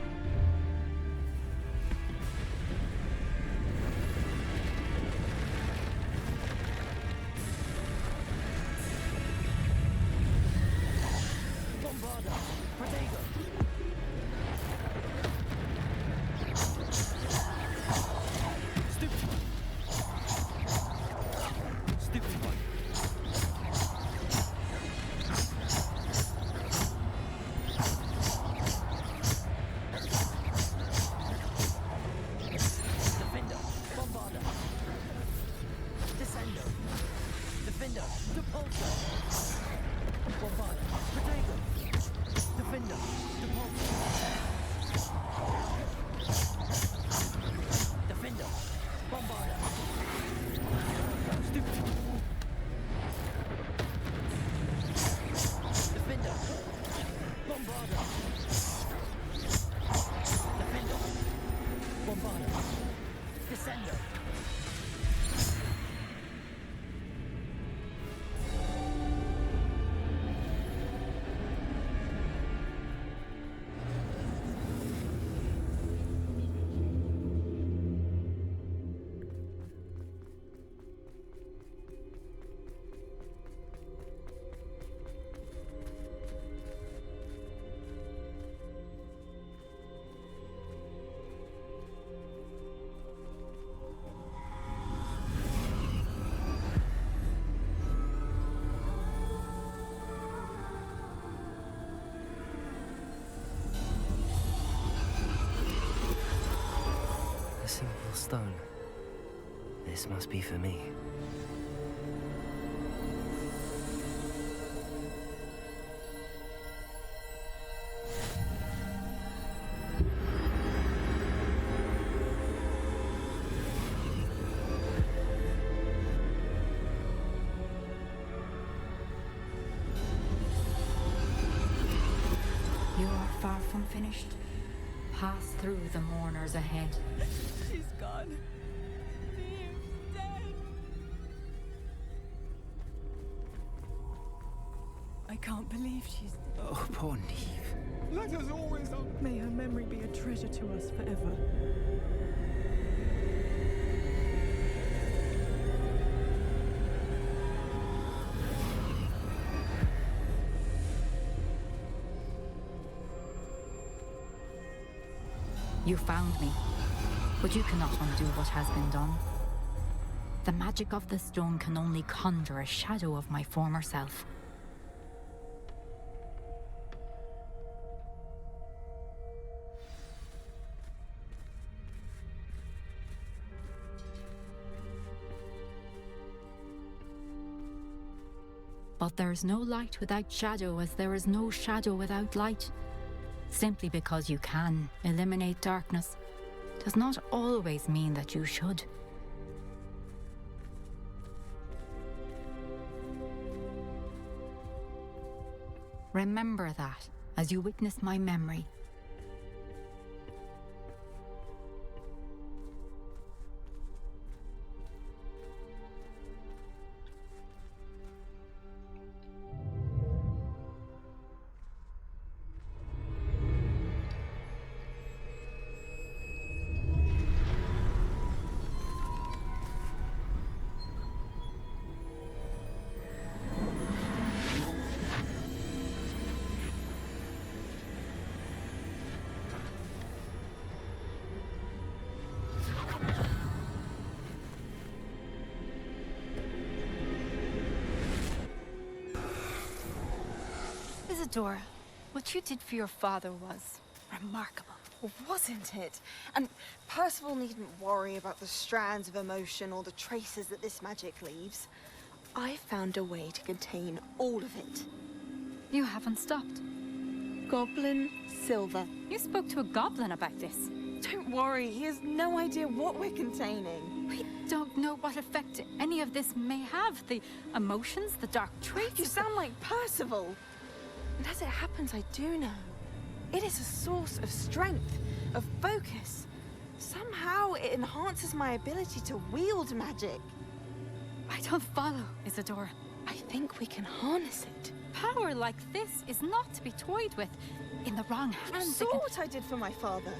A simple stone. This must be for me. unfinished, pass through the mourners ahead. She's gone. Neve's dead. I can't believe she's... Oh, poor Neve. Let us always... May her memory be a treasure to us forever. You found me, but you cannot undo what has been done. The magic of the stone can only conjure a shadow of my former self. But there is no light without shadow, as there is no shadow without light. Simply because you can eliminate darkness does not always mean that you should. Remember that as you witness my memory. Isadora, what you did for your father was remarkable. Well, wasn't it? And Percival needn't worry about the strands of emotion or the traces that this magic leaves. I found a way to contain all of it. You haven't stopped. Goblin Silver. You spoke to a goblin about this. Don't worry, he has no idea what we're containing. We don't know what effect any of this may have. The emotions, the dark traits. You sound like Percival. And as it happens, I do know. It is a source of strength, of focus. Somehow it enhances my ability to wield magic. I don't follow, Isadora. I think we can harness it. Power like this is not to be toyed with. In the wrong You hands, saw what I did for my father.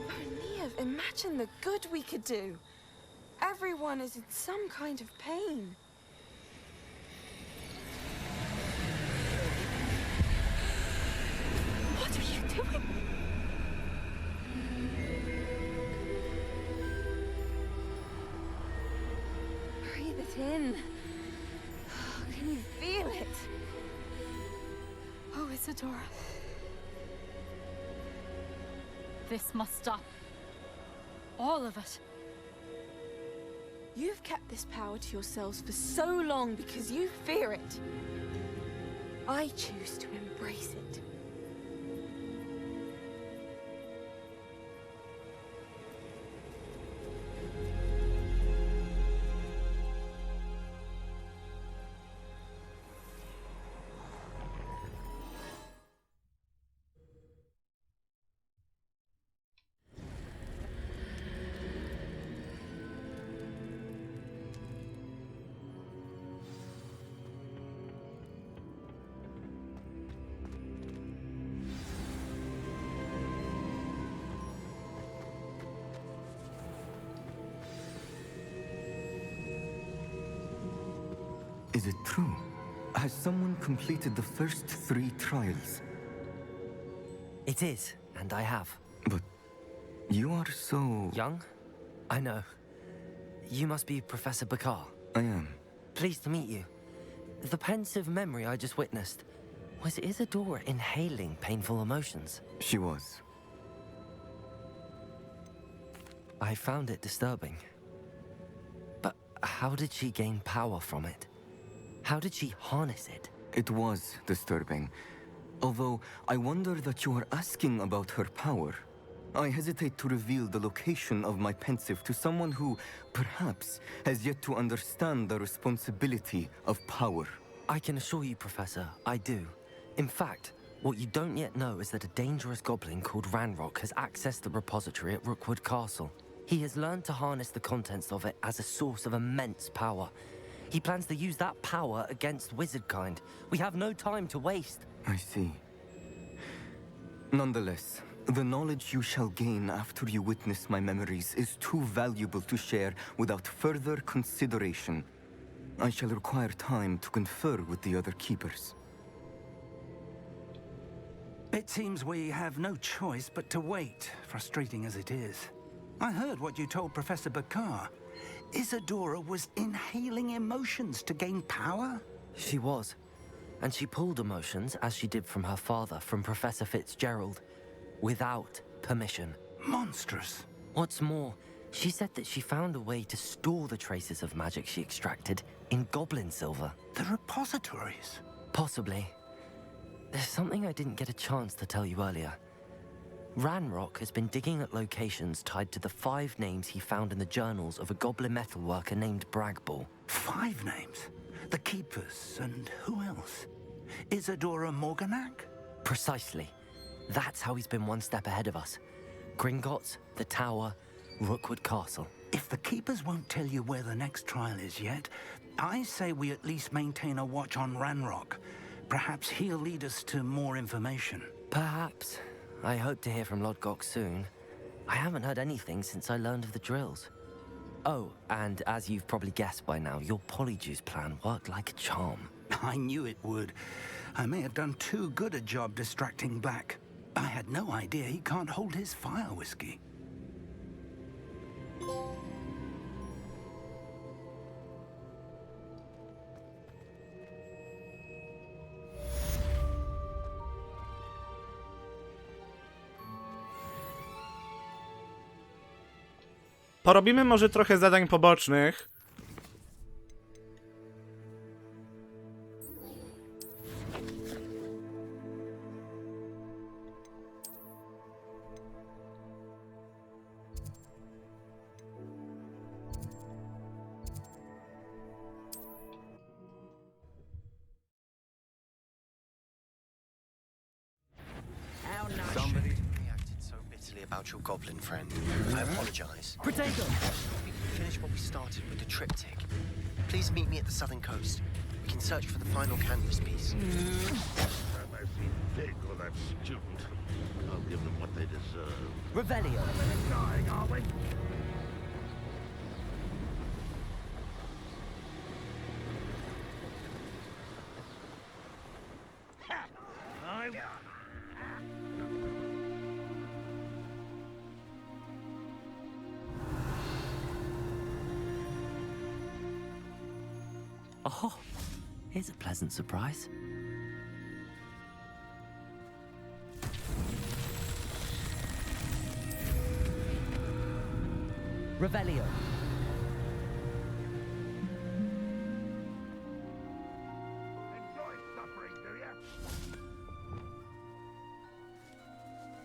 Oh, Neve, imagine the good we could do. Everyone is in some kind of pain. What are you doing? Breathe it in. Can you feel it? Oh, Isadora. This must stop. All of it. You've kept this power to yourselves for so long because you fear it. I choose to embrace it. Is it true? Has someone completed the first 3 trials? It is, and I have. But you are so... Young? I know. You must be Professor Pyka. I am. Pleased to meet you. The pensive memory I just witnessed, was Isadora inhaling painful emotions? She was. I found it disturbing. But how did she gain power from it? How did she harness it? It was disturbing. Although, I wonder that you are asking about her power. I hesitate to reveal the location of my pensive to someone who, perhaps, has yet to understand the responsibility of power. I can assure you, Professor, I do. In fact, What you don't yet know is that a dangerous goblin called Ranrock has accessed the repository at Rookwood Castle. He has learned to harness the contents of it as a source of immense power. He plans to use that power against wizardkind. We have no time to waste. I see. Nonetheless, the knowledge you shall gain after you witness my memories is too valuable to share without further consideration. I shall require time to confer with the other keepers. It seems we have no choice but to wait, frustrating as it is. I heard what you told Professor Pyka. Isadora was inhaling emotions to gain power? She was. And she pulled emotions, as she did from her father, from Professor Fitzgerald, without permission. Monstrous. What's more, she said that she found a way to store the traces of magic she extracted in goblin silver. The repositories? Possibly. There's something I didn't get a chance to tell you earlier. Ranrock has been digging at locations tied to the 5 names he found in the journals of a goblin metalworker named Bragball. 5 names? The Keepers, and who else? Isadora Morganac? Precisely. That's how he's been one step ahead of us. Gringotts, the Tower, Rookwood Castle. If the Keepers won't tell you where the next trial is yet, I say we at least maintain a watch on Ranrock. Perhaps he'll lead us to more information. Perhaps. I hope to hear from Lodgok soon. I haven't heard anything since I learned of the drills. Oh, and as you've probably guessed by now, your Polyjuice plan worked like a charm. I knew it would. I may have done too good a job distracting Black. I had no idea he can't hold his fire whiskey. Porobimy może trochę zadań pobocznych. Somebody reacted so bitterly about your goblin friend. I apologize. Potato! We can finish what we started with the triptych. Please meet me at the southern coast. We can search for the final canvas piece. I've seen big or that student. I'll give them what they deserve. Revelio. Dying, are we? Oh, here's a pleasant surprise. Revelio.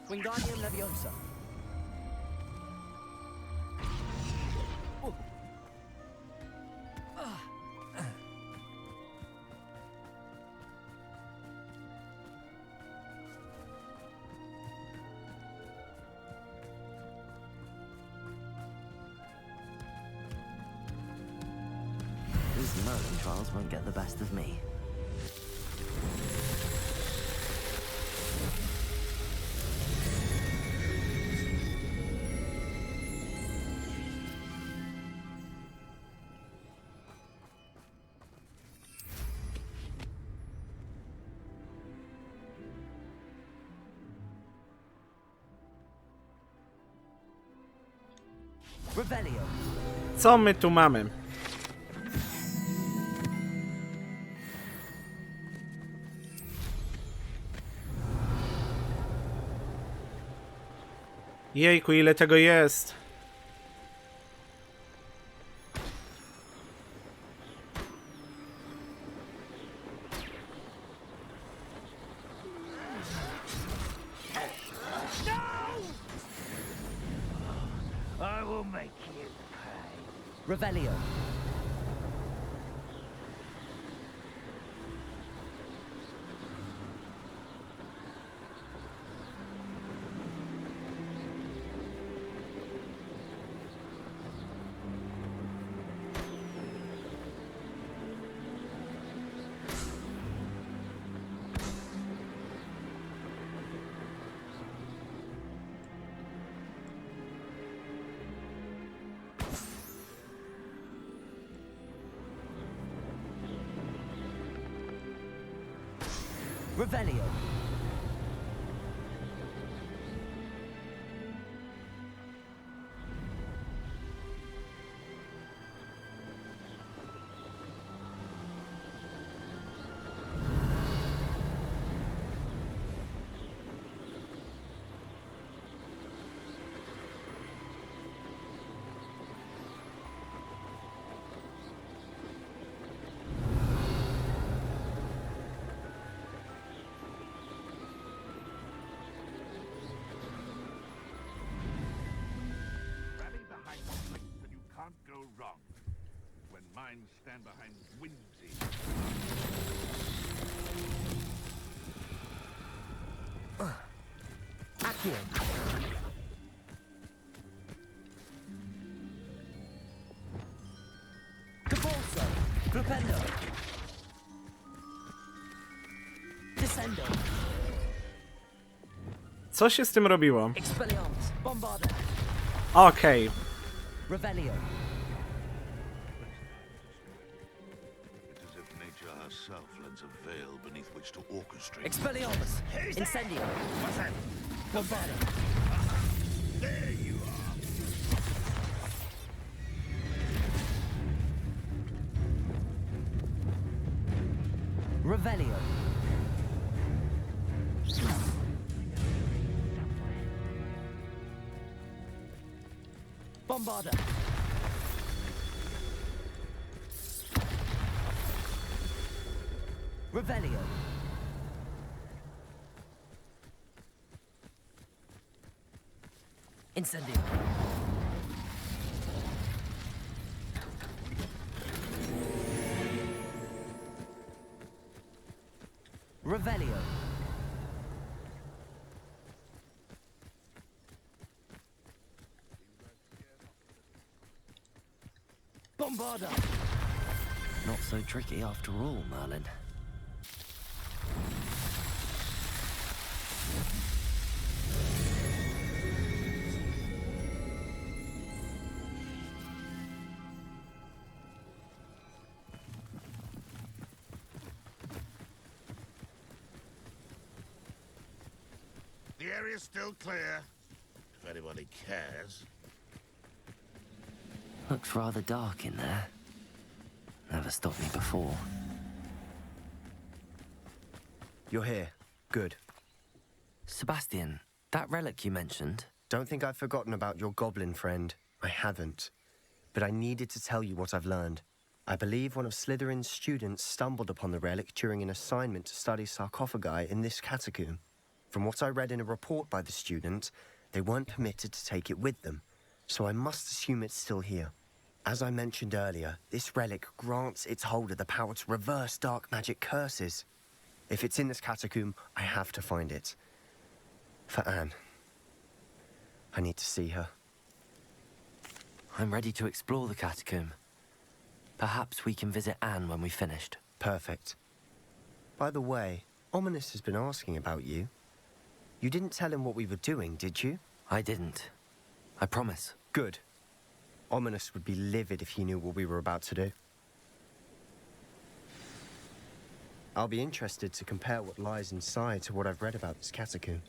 Wingardium Leviosa. These Merlin trials won't get the best of me. Revelio. Co my tu mamy? Jejku, ile tego jest. I will make you pay. Revelio. Revelio. Go wrong when minds stand behind whimsy. Accio. Cabolso. Flipendo. Descendo. Co się z tym robiło? Expelliarmus. Bombarda. Okej. Revelio. It's as if nature herself lends a veil beneath which to orchestrate. Expelliarmus. Incendio. What's that? Bombarda. There you are. Revelio. Bombarda. Revelio. Incendio. Revelio. Bombarda. Not so tricky after all, Merlin. The area's still clear, if anybody cares. Looks rather dark in there. Never stopped me before. You're here. Good. Sebastian, that relic you mentioned... Don't think I've forgotten about your goblin friend. I haven't. But I needed to tell you what I've learned. I believe one of Slytherin's students stumbled upon the relic during an assignment to study sarcophagi in this catacomb. From what I read in a report by the student, they weren't permitted to take it with them, so I must assume it's still here. As I mentioned earlier, this relic grants its holder the power to reverse dark magic curses. If it's in this catacomb, I have to find it. For Anne. I need to see her. I'm ready to explore the catacomb. Perhaps we can visit Anne when we've finished. Perfect. By the way, Ominous has been asking about you. You didn't tell him what we were doing, did you? I didn't. I promise. Good. Ominous would be livid if he knew what we were about to do. I'll be interested to compare what lies inside to what I've read about this catacomb.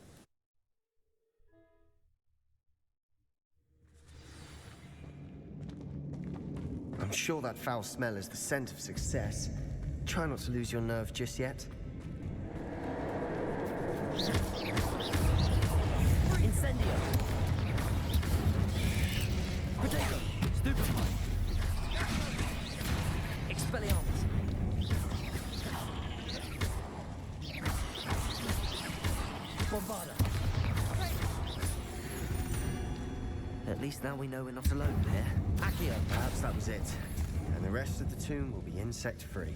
I'm sure that foul smell is the scent of success. Try not to lose your nerve just yet. Incendio. Potato. Stupefy. Expelliarmus. Bombarda. At least now we know we're not alone here. Accio. Perhaps that was it. And the rest of the tomb will be insect-free.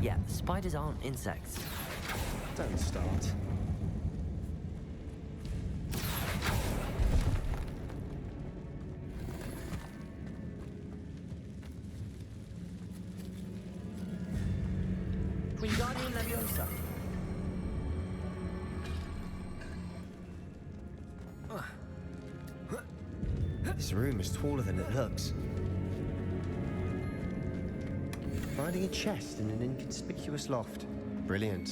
Yeah, spiders aren't insects. Don't start. Wingardium Leviosa. This room is taller than it looks. Finding a chest in an inconspicuous loft. Brilliant.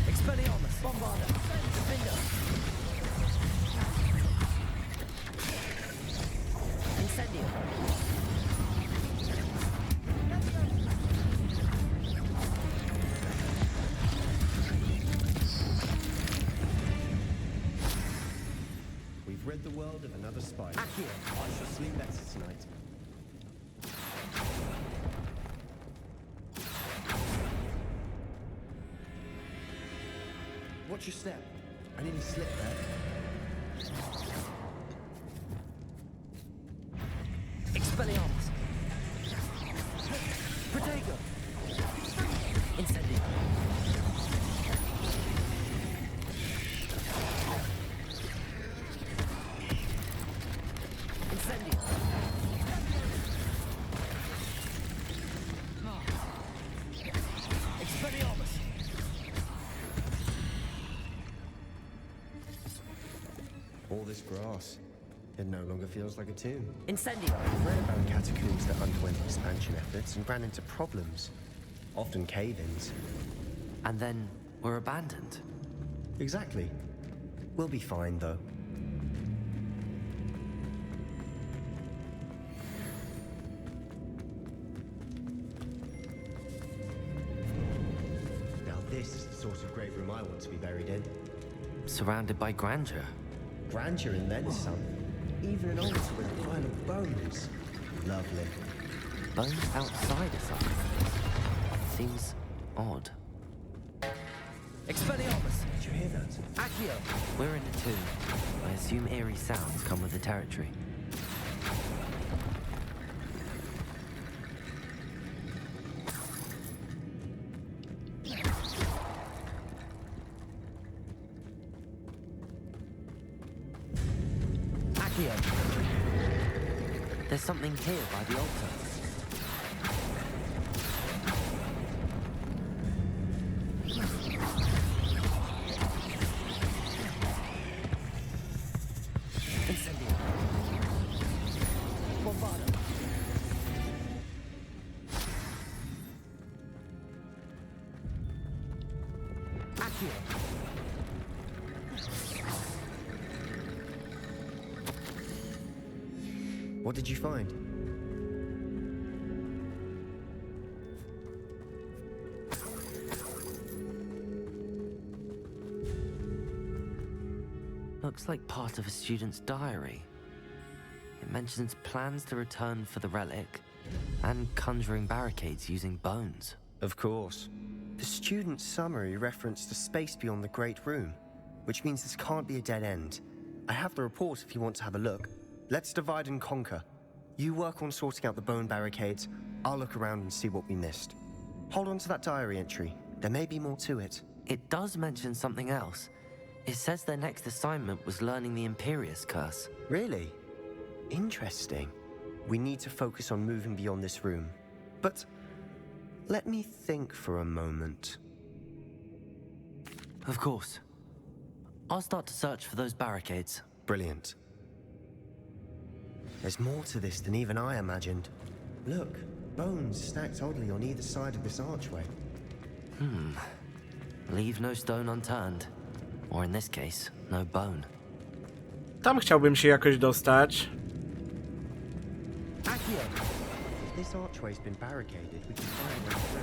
Expelliarmus! Bombarda! Defender! Incendio! We've rid the world of another spy. Accio! I shall sleep better tonight. Watch your step. I nearly slipped there. Expelliarmus! Protego! Incendio! Incendio! Expelliarmus! All this grass. It no longer feels like a tomb. Incendio! I've read about catacombs that underwent expansion efforts and ran into problems. Often cave-ins. And then were abandoned. Exactly. We'll be fine, though. Now this is the sort of grave room I want to be buried in. Surrounded by grandeur. Grandeur and then some. Even an altar with a pile of bones. Lovely. Bones outside or something. Seems odd. Expelliarmus! Did you hear that? Accio! We're in a tomb. I assume eerie sounds come with the territory. Accio! There's something here by the altar. What did you find? Looks like part of a student's diary. It mentions plans to return for the relic and conjuring barricades using bones. Of course. The student's summary referenced a space beyond the Great Room, which means this can't be a dead end. I have the report if you want to have a look. Let's divide and conquer. You work on sorting out the bone barricades. I'll look around and see what we missed. Hold on to that diary entry. There may be more to it. It does mention something else. It says their next assignment was learning the Imperious Curse. Really? Interesting. We need to focus on moving beyond this room. But let me think for a moment. Of course. I'll start to search for those barricades. Brilliant. There's more to this than even I imagined. Look, bones stacked oddly on either side of this archway. Leave no stone unturned. Or in this case, no bone. Tam chciałbym się jakoś dostać. If this archway's been barricaded, we can find a way through.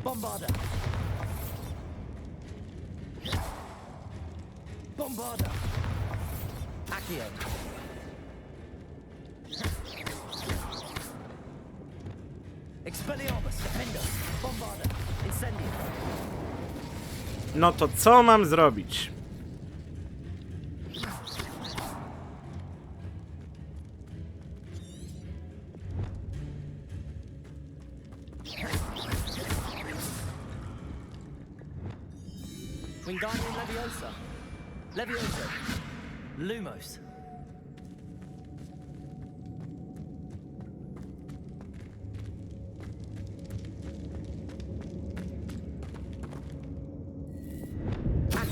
Bombarda! Bombarda! Accio! Expelliarmus! Defender! Bombarda! Incendio! No to co mam zrobić? Wingardium Leviosa! Leviosa! Lumos!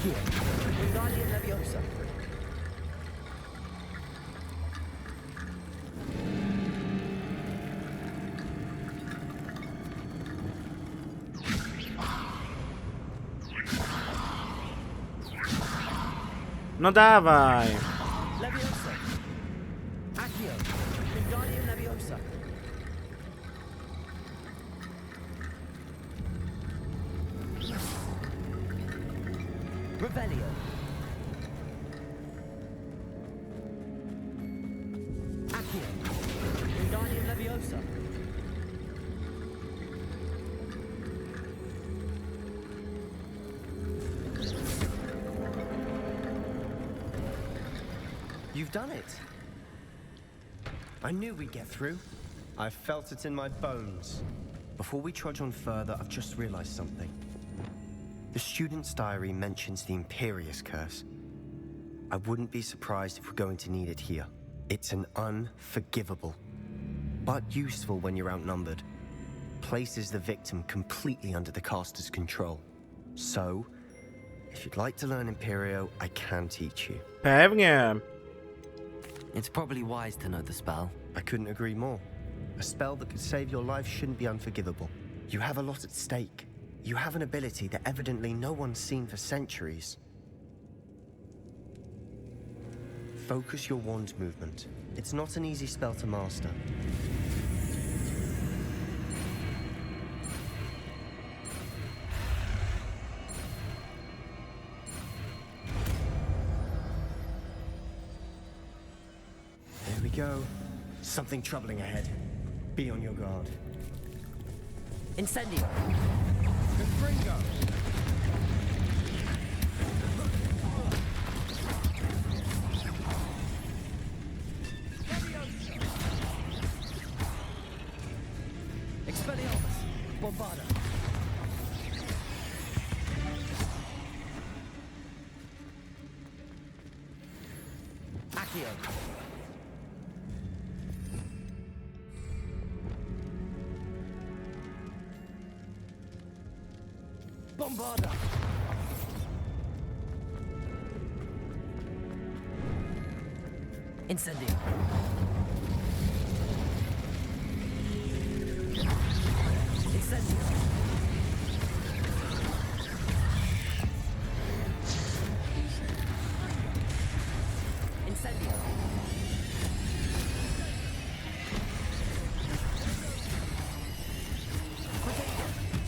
Accio. Wingardium Leviosa. No dawaj. Leviosa. Accio. Wingardium Leviosa. Revelio. Accio. Wingardium Leviosa. You've done it. I knew we'd get through. I felt it in my bones. Before we trudge on further, I've just realized something. The student's diary mentions the Imperious Curse. I wouldn't be surprised if we're going to need it here. It's an unforgivable, but useful when you're outnumbered. Places the victim completely under the caster's control. So, if you'd like to learn Imperio, I can teach you. Pewnie. It's probably wise to know the spell. I couldn't agree more. A spell that could save your life shouldn't be unforgivable. You have a lot at stake. You have an ability that evidently no one's seen for centuries. Focus your wand movement. It's not an easy spell to master. There we go. Something troubling ahead. Be on your guard. Incendio. Confringo. Expelliarmus. Bombarda. Accio. Bombarda. Incendio. Incendio. Incendio.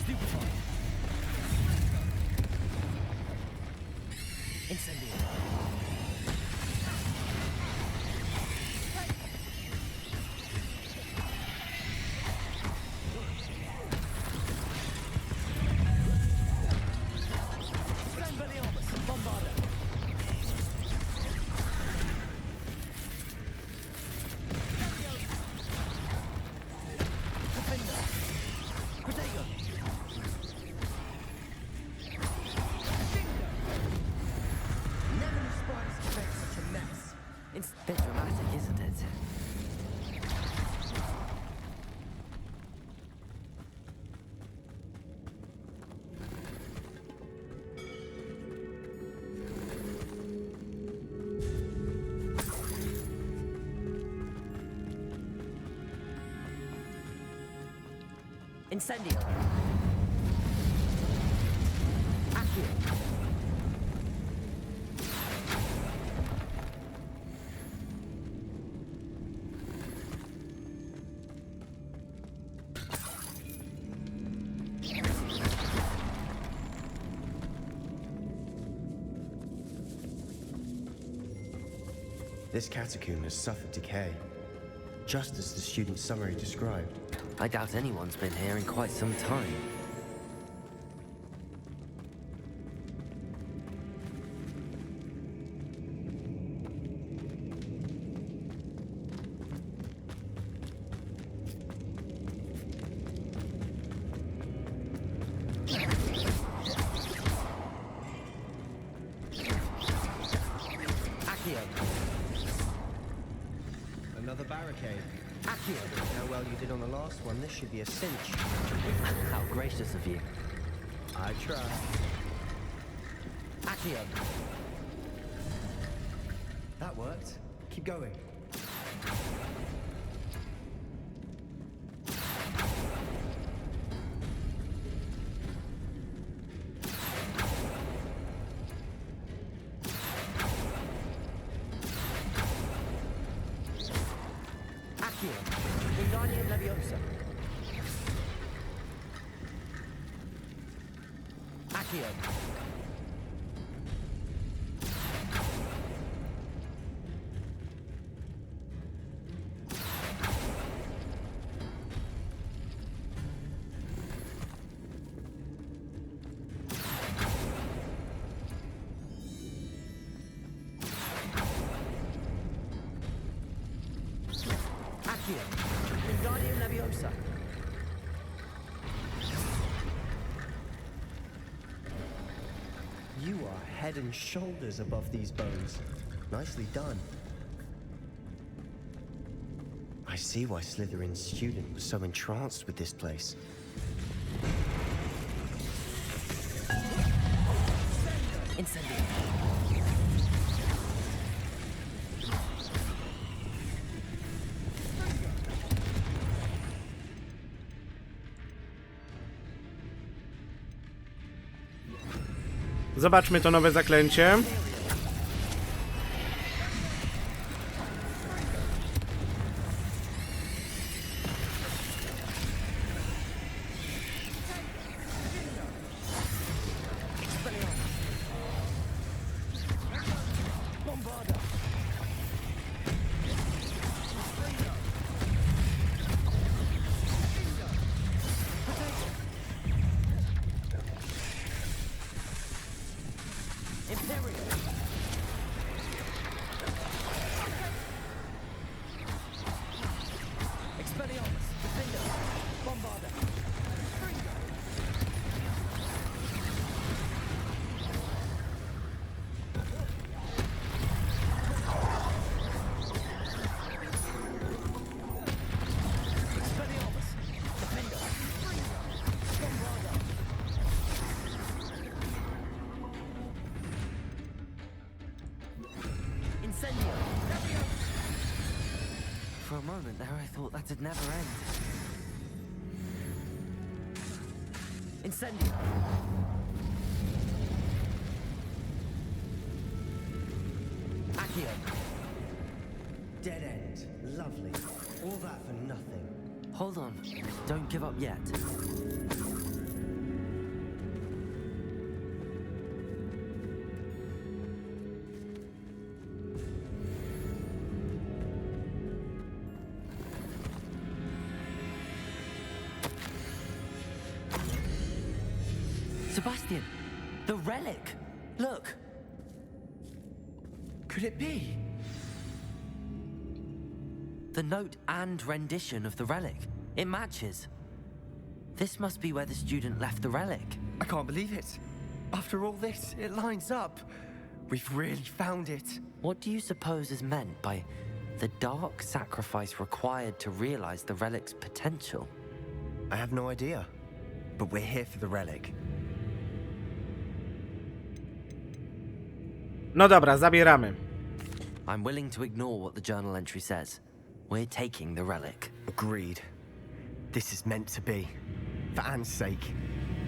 Stupefy. Incendio. Expelliarmus. Bombarda. Defender. Protego. Never knew spiders could make such a mess. It's a bit dramatic, isn't it? Incendio. Accio. This catacomb has suffered decay, just as the student's summary described. I doubt anyone's been here in quite some time. Accio. Another barricade. Accio. How well you did on the last one, this should be a cinch. How gracious of you. I try. Accio. That worked. Keep going. Accio. Wingardium Leviosa. Accio. Accio. Wingardium Leviosa. You are head and shoulders above these bones. Nicely done. I see why Slytherin's student was so entranced with this place. Incendio. Zobaczmy to nowe zaklęcie. For a moment there, I thought that'd never end. Incendio. Accio. Dead end. Lovely. All that for nothing. Hold on. Don't give up yet. Sebastian, the relic. Look. Could it be? The note and rendition of the relic. It matches. This must be where the student left the relic. I can't believe it. After all this, it lines up. We've really found it. What do you suppose is meant by the dark sacrifice required to realize the relic's potential? I have no idea. But we're here for the relic. No dobra, zabieramy. I'm willing to ignore what the journal entry says. We're taking the relic. Agreed. This is meant to be. For Anne's sake,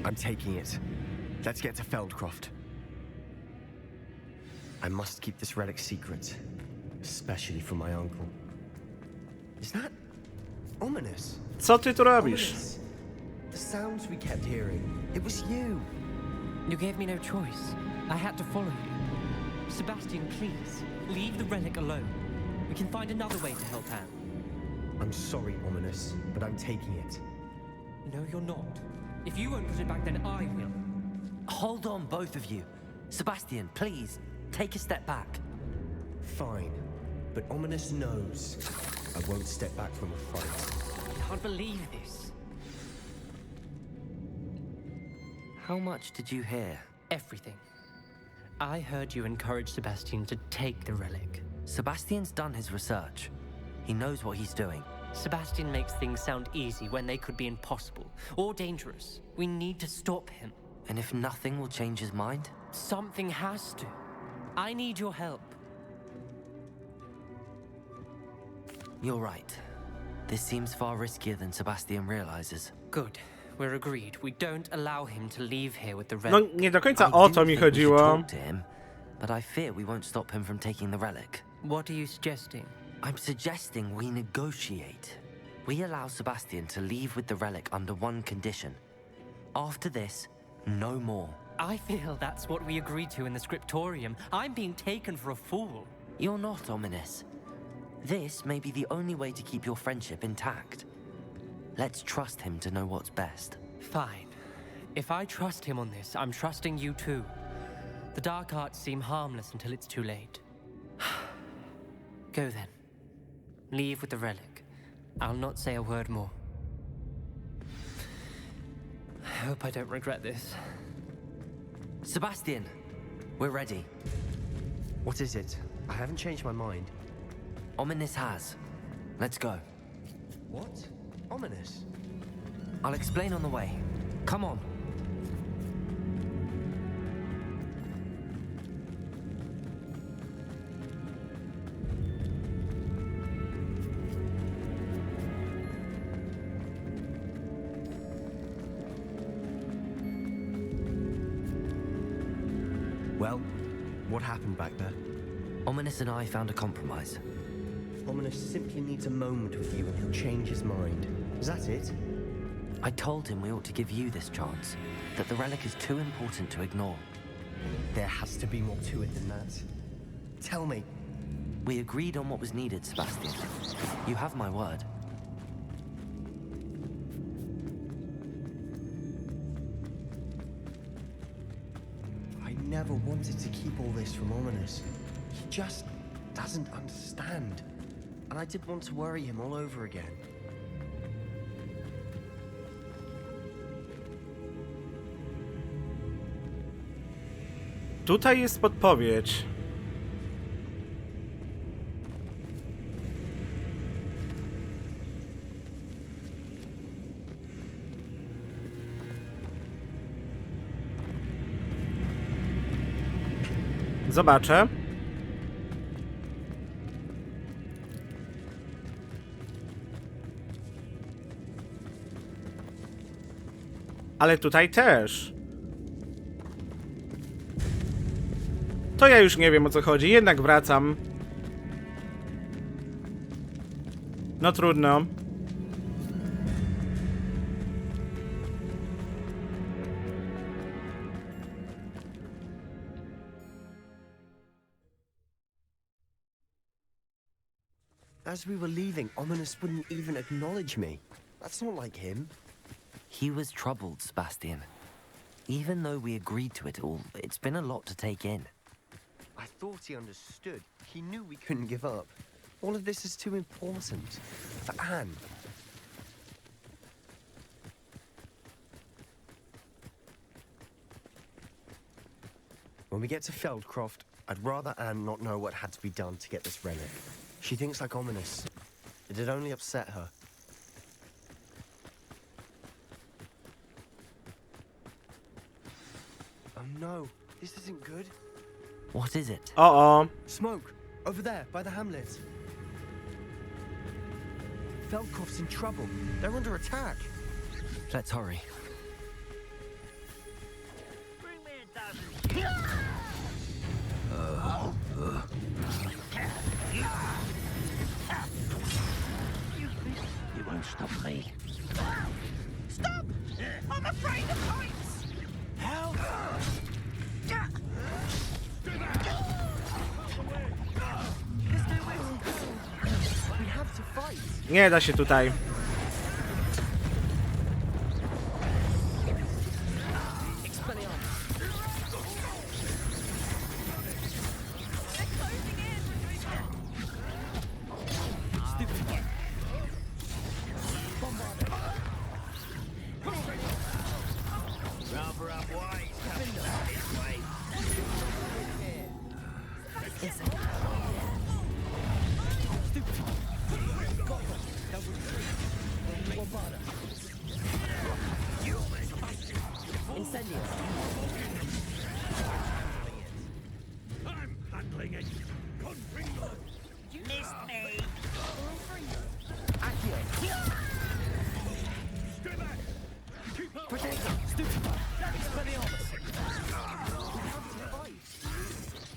I'm taking it. Let's get to Feldcroft. I must keep this relic secret, especially from my uncle. Is that ominous? Co ty tu robisz? Ominous. The sounds we kept hearing. It was you. You gave me no choice. I had to follow you. Sebastian, please, leave the relic alone. We can find another way to help Anne. I'm sorry, Ominous, but I'm taking it. No, you're not. If you won't put it back, then I will. Hold on, both of you. Sebastian, please, take a step back. Fine, but Ominous knows I won't step back from a fight. I can't believe this. How much did you hear? Everything. I heard you encourage Sebastian to take the relic. Sebastian's done his research. He knows what he's doing. Sebastian makes things sound easy when they could be impossible or dangerous. We need to stop him. And if nothing will change his mind? Something has to. I need your help. You're right. This seems far riskier than Sebastian realizes. Good. We're agreed. We don't allow him to leave here with the No, relic. nie do końca o to mi chodziło. Talk to him, but I fear we won't stop him from taking the relic. What are you suggesting? I'm suggesting we negotiate. We allow Sebastian to leave with the relic under one condition. After this, no more. I feel that's what we agreed to in the scriptorium. I'm being taken for a fool. You're not ominous. This may be the only way to keep your friendship intact. Let's trust him to know what's best. Fine. If I trust him on this, I'm trusting you too. The dark arts seem harmless until it's too late. Go then. Leave with the relic. I'll not say a word more. I hope I don't regret this. Sebastian, we're ready. What is it? I haven't changed my mind. Ominous has. Let's go. What? Ominous? I'll explain on the way. Come on. Well, what happened back there? Ominous and I found a compromise. Ominous simply needs a moment with you and he'll change his mind. Is that it? I told him we ought to give you this chance, that the relic is too important to ignore. There has to be more to it than that. Tell me. We agreed on what was needed, Sebastian. You have my word. I never wanted to keep all this from Ominous. He just doesn't understand. And I didn't want to worry him all over again. Tutaj jest podpowiedź. Zobaczę. Ale tutaj też. To ja już nie wiem, o co chodzi, jednak wracam. No trudno. As we were leaving, Ominous wouldn't even acknowledge me. That's not like him. He was troubled, Sebastian. Even though we agreed to it all, it's been a lot to take in. I thought he understood. He knew we couldn't give up. All of this is too important. For Anne. When we get to Feldcroft, I'd rather Anne not know what had to be done to get this relic. She thinks like Ominous. It'd only upset her. Oh no, this isn't good. What is it? Uh-oh. Smoke! Over there, by the hamlet. Feldcroft's in trouble. They're under attack. Let's hurry. You won't stop me. Stop! I'm afraid of heights! Help! We have to fight. Nie da się tutaj. handling it. Missed me. Stay back. Keep up. Potato, stupefy, Expelliarmus.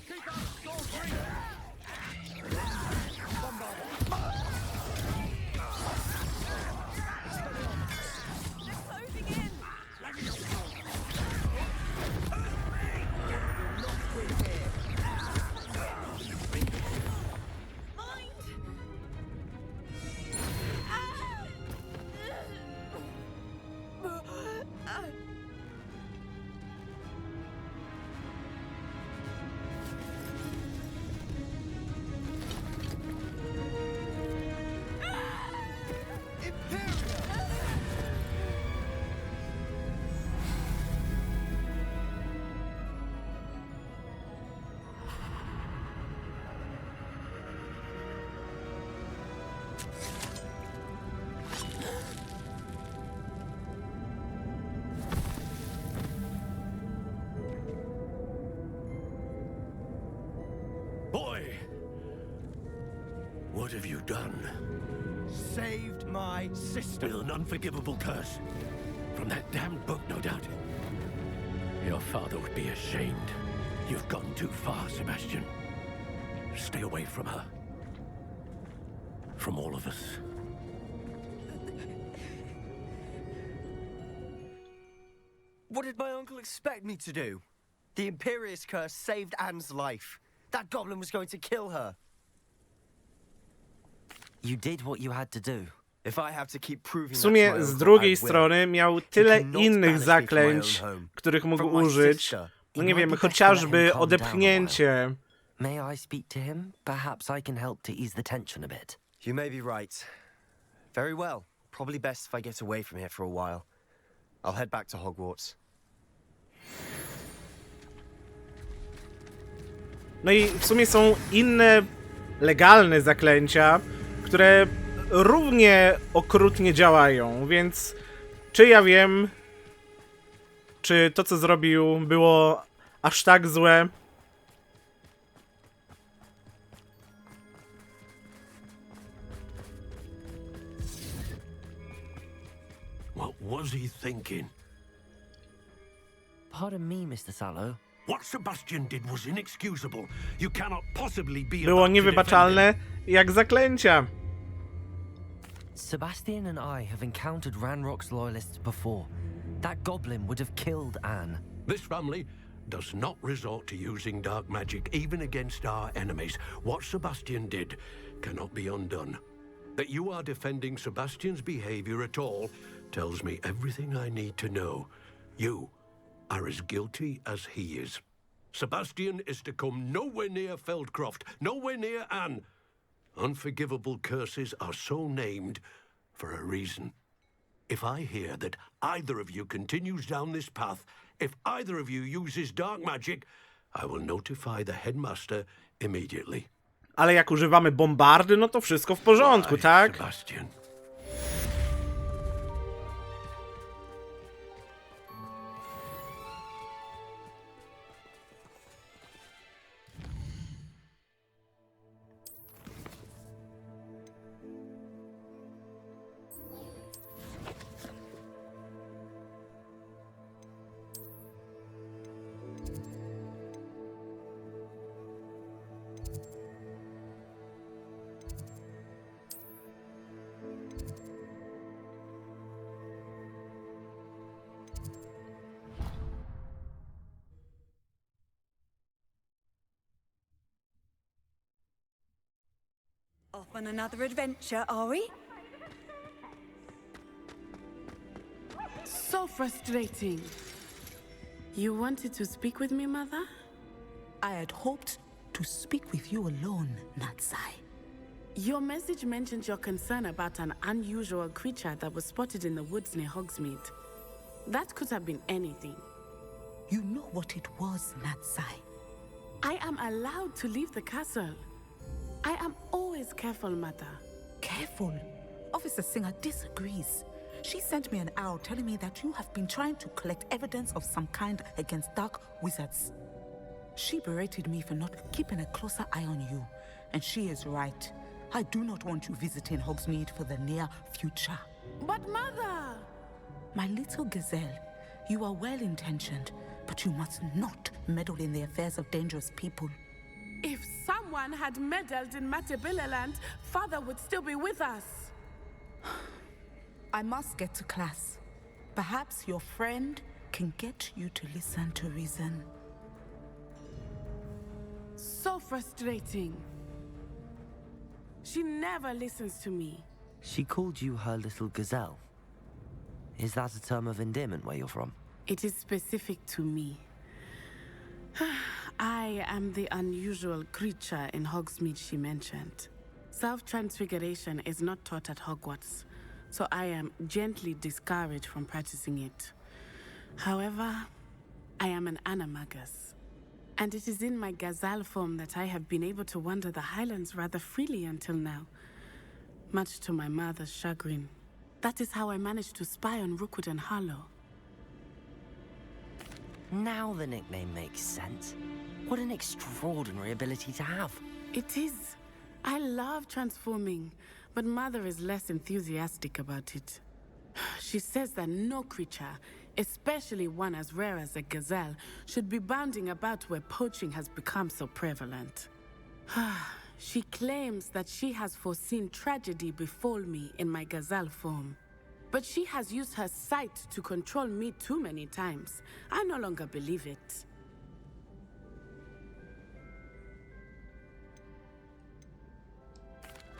Keep up. Go free. Boy, what have you done? Saved my sister. With an unforgivable curse. From that damned book, no doubt. Your father would be ashamed. You've gone too far, Sebastian. Stay away from her. From all of us. What did my uncle expect me to do? The Imperious curse saved Anne's life. That goblin was going to kill her. You did what you had to do. If I have to keep proving W sumie z drugiej strony miał tyle innych zaklęć, których mógł użyć. No nie wiem, chociażby odepchnięcie. May I speak to him? Perhaps I can help to ease the tension a bit. You may be right. Very well. Probably best if I get away from here for a while. I'll head back to Hogwarts. No i w sumie są inne legalne zaklęcia, które równie okrutnie działają, więc czy ja wiem, czy to, co zrobił, było aż tak złe? What was he thinking? Pardon me, Mr. Sallow. What Sebastian did was inexcusable. You cannot possibly be Było niewybaczalne jak zaklęcia. Sebastian and I have encountered Ranrock's loyalists before. That goblin would have killed Anne. This family does not resort to using dark magic even against our enemies. What Sebastian did cannot be undone. That you are defending Sebastian's behavior at all tells me everything I need to know. You are as guilty as he is. Sebastian is to come nowhere near Feldcroft, nowhere near Anne. Unforgivable curses are so named for a reason. If I hear that either of you continues down this path, if either of you uses dark magic, I will notify the headmaster immediately. Ale jak używamy bombardy, no to wszystko w porządku, tak? Sebastian. Off on another adventure, are we? So frustrating. You wanted to speak with me, Mother? I had hoped to speak with you alone, Natsai. Your message mentioned your concern about an unusual creature that was spotted in the woods near Hogsmeade. That could have been anything. You know what it was, Natsai. I am allowed to leave the castle. I am always careful, Mother. Careful? Officer Singer disagrees. She sent me an owl telling me that you have been trying to collect evidence of some kind against dark wizards. She berated me for not keeping a closer eye on you, and she is right. I do not want you visiting Hogsmeade for the near future. But Mother! My little gazelle, you are well-intentioned, but you must not meddle in the affairs of dangerous people. If someone had meddled in Matabeleland, Father would still be with us. I must get to class. Perhaps your friend can get you to listen to reason. So frustrating. She never listens to me. She called you her little gazelle. Is that a term of endearment where you're from? It is specific to me. I am the unusual creature in Hogsmeade she mentioned. Self-transfiguration is not taught at Hogwarts, so I am gently discouraged from practicing it. However, I am an animagus, and it is in my gazelle form that I have been able to wander the Highlands rather freely until now, much to my mother's chagrin. That is how I managed to spy on Rookwood and Harlow. Now the nickname makes sense. What an extraordinary ability to have. It is. I love transforming, but Mother is less enthusiastic about it. She says that no creature, especially one as rare as a gazelle, should be bounding about where poaching has become so prevalent. She claims that she has foreseen tragedy befall me in my gazelle form. But she has used her sight to control me too many times. I no longer believe it.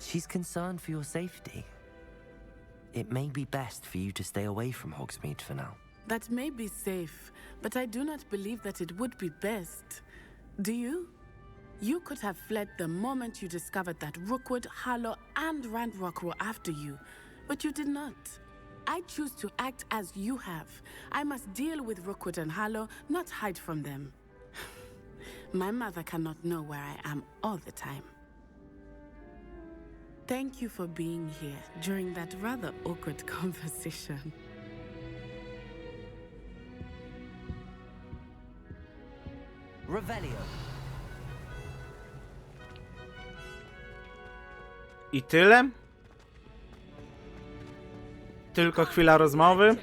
She's concerned for your safety. It may be best for you to stay away from Hogsmeade for now. That may be safe, but I do not believe that it would be best. Do you? You could have fled the moment you discovered that Rookwood, Harlow, and Ranrock were after you, but you did not. I choose to act as you have. I must deal with Rookwood and Harlow, not hide from them. My mother cannot know where I am all the time. Thank you for being here during that rather awkward conversation. Revelio. I tyle? Tylko chwila rozmowy.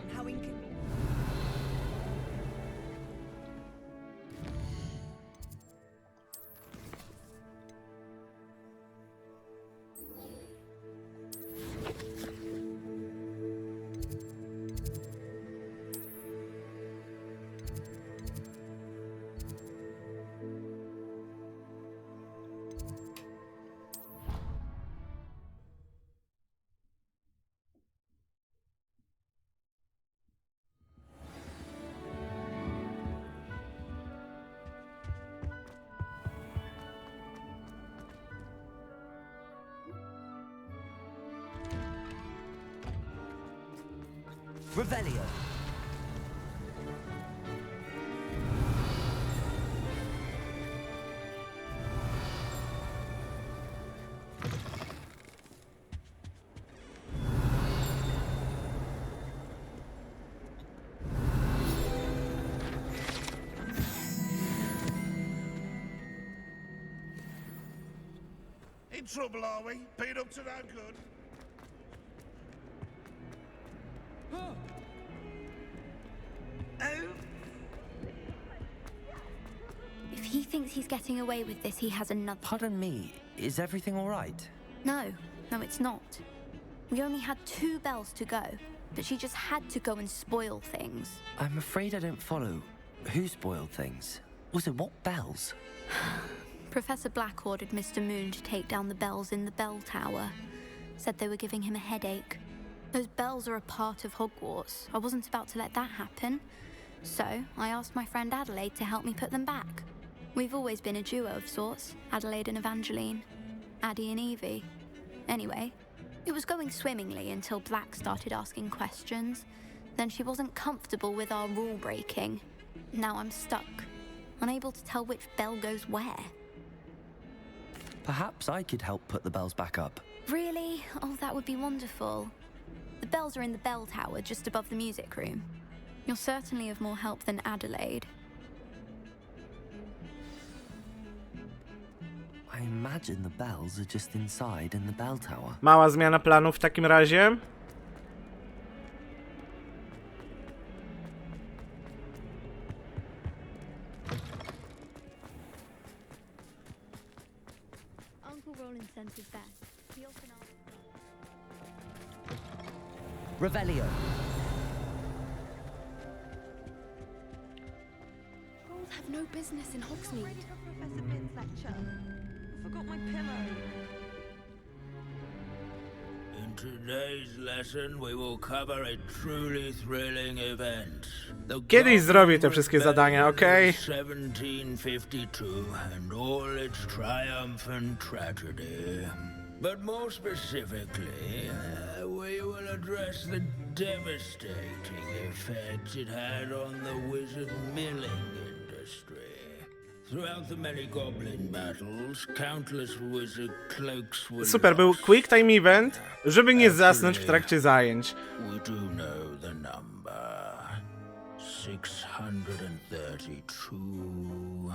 Revelio. In trouble, are we? Been up to no good? If he thinks he's getting away with this, he has another. Pardon me, is everything all right? No, it's not. We only had 2 bells to go, but she just had to go and spoil things. I'm afraid I don't follow. Who spoiled things? Also, what bells? Professor Black ordered Mr. Moon to take down the bells in the bell tower. Said they were giving him a headache. Those bells are a part of Hogwarts. I wasn't about to let that happen. So, I asked my friend Adelaide to help me put them back. We've always been a duo of sorts, Adelaide and Evangeline. Addie and Evie. Anyway, it was going swimmingly until Black started asking questions. Then she wasn't comfortable with our rule breaking. Now I'm stuck, unable to tell which bell goes where. Perhaps I could help put the bells back up. Really? Oh, that would be wonderful. The bells are in the bell tower just above the music room. You're certainly of more help than Adelaide. imagine the bells are just inside in the bell tower. Mała zmiana planu w takim razie. Revelio. Trolls have no business in Hogsmeade. Professor Finn's lecture. I forgot my pillow. In today's lesson, we will cover a truly thrilling event. Kiedyś zrobię te wszystkie zadania, okej? 1752 and all its triumph and tragedy. But more specifically, we will address the devastating effect it had on the wizard milling industry. Throughout the many goblin battles, countless wizard cloaks were Super, był quick time event, żeby nie zasnąć w trakcie zajęć. We do know the number. 632.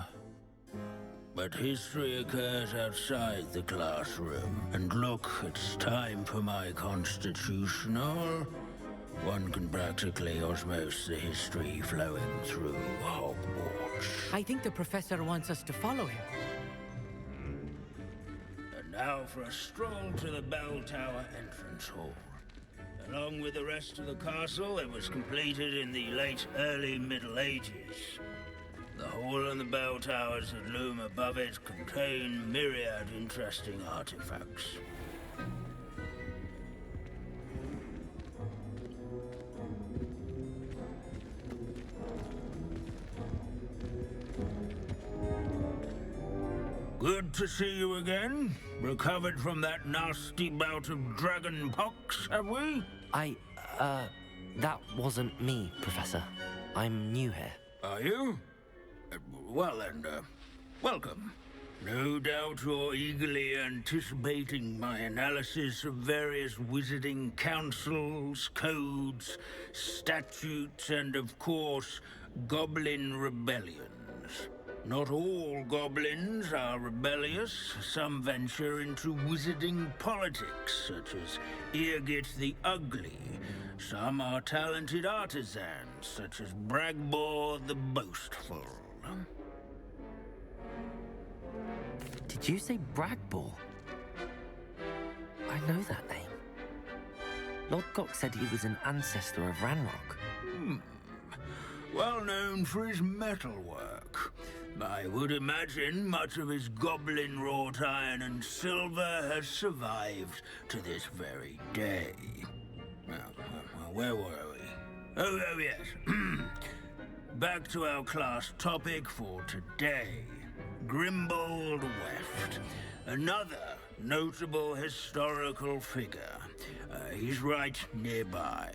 But history occurs outside the classroom. And look, it's time for my constitutional. One can practically osmose the history flowing through Hogwarts. I think the professor wants us to follow him. And now for a stroll to the bell tower entrance hall. Along with the rest of the castle, it was completed in the late early Middle Ages. The hall and the bell towers that loom above it contain myriad interesting artifacts. Good to see you again. Recovered from that nasty bout of dragon pox, have we? That wasn't me, Professor. I'm new here. Are you? Well then, welcome. No doubt you're eagerly anticipating my analysis of various wizarding councils, codes, statutes, and of course, goblin rebellions. Not all goblins are rebellious. Some venture into wizarding politics, such as Eargit the Ugly. Some are talented artisans, such as Bragbor the Boastful. Did you say Bragbor? I know that name. Lord Gok said he was an ancestor of Ranrock. Well known for his metalwork. I would imagine much of his goblin wrought iron and silver has survived to this very day. Well, where were we? Oh yes. Back to our class topic for today. Grimbold Weft. Another notable historical figure. He's right nearby.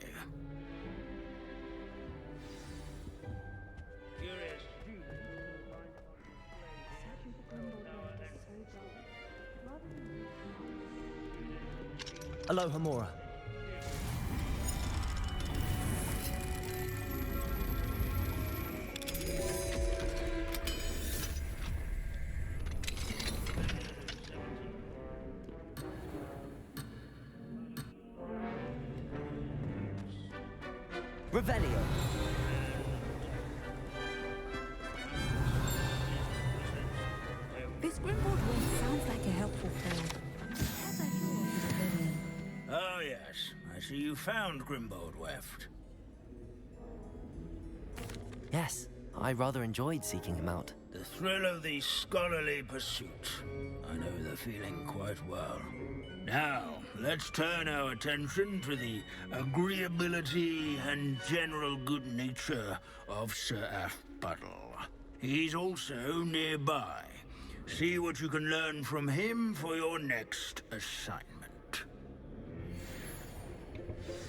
Aloha Mora. Revelio. This Grimbold one sounds like a helpful plan. Oh yes, I see you found Grimbold Weft. Yes, I rather enjoyed seeking him out. The thrill of the scholarly pursuit. I know the feeling quite well. Now, let's turn our attention to the agreeability and general good nature of Sir Athbuttle. He's also nearby. See what you can learn from him for your next assignment.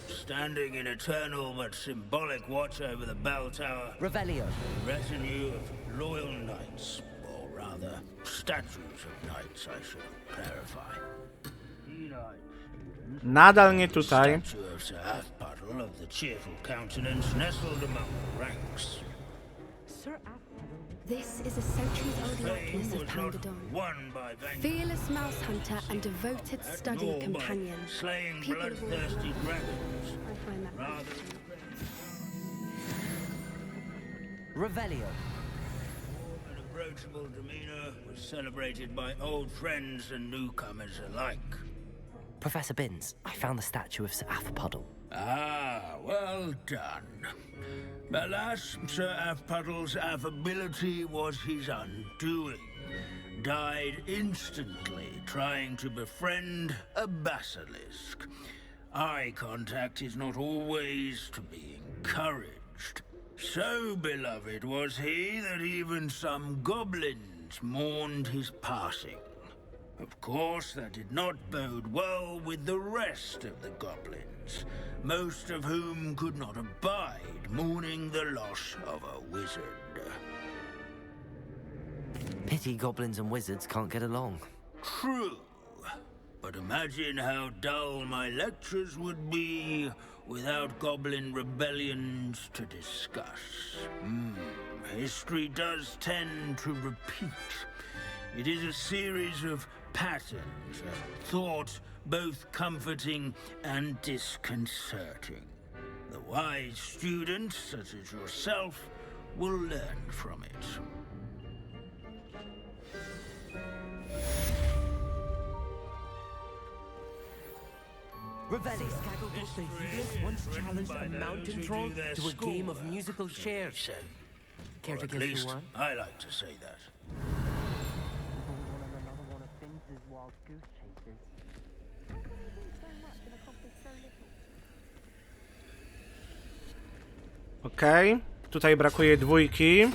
Standing in eternal but symbolic watch over the bell tower. Revelio. A retinue of loyal knights, or rather, statues of knights, I should clarify. Nadal nie tutaj. Statue of Sir Athbuttle of the cheerful countenance nestled among the ranks. Sir Athbuttle. This is a centuries-old likeness of Pangadon. Won by vengeance. Fearless mouse hunter and devoted study companion. Slaying People of all bloodthirsty dragons. I find that Rather Revelio. an approachable demeanor was celebrated by old friends and newcomers alike. Professor Binns, I found the statue of Sir Afpuddle. Ah, well done. Alas, Sir Afpuddle's affability was his undoing. Died instantly trying to befriend a basilisk. Eye contact is not always to be encouraged. So beloved was he that even some goblins mourned his passing. Of course, that did not bode well with the rest of the goblins, most of whom could not abide mourning the loss of a wizard. Pity goblins and wizards can't get along. True, but imagine how dull my lectures would be without goblin rebellions to discuss. History does tend to repeat. It is a series of patterns, a thought both comforting and disconcerting. The wise student, such as yourself, will learn from it. Revelio. The Healers once challenged a mountain troll to a game of musical chairs. Care to At guess least, who won? I like to say that. Okej, tutaj brakuje dwójki.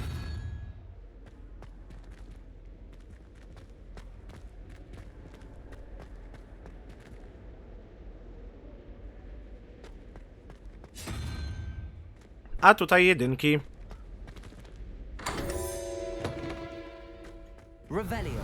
A tutaj jedynki. Revelio.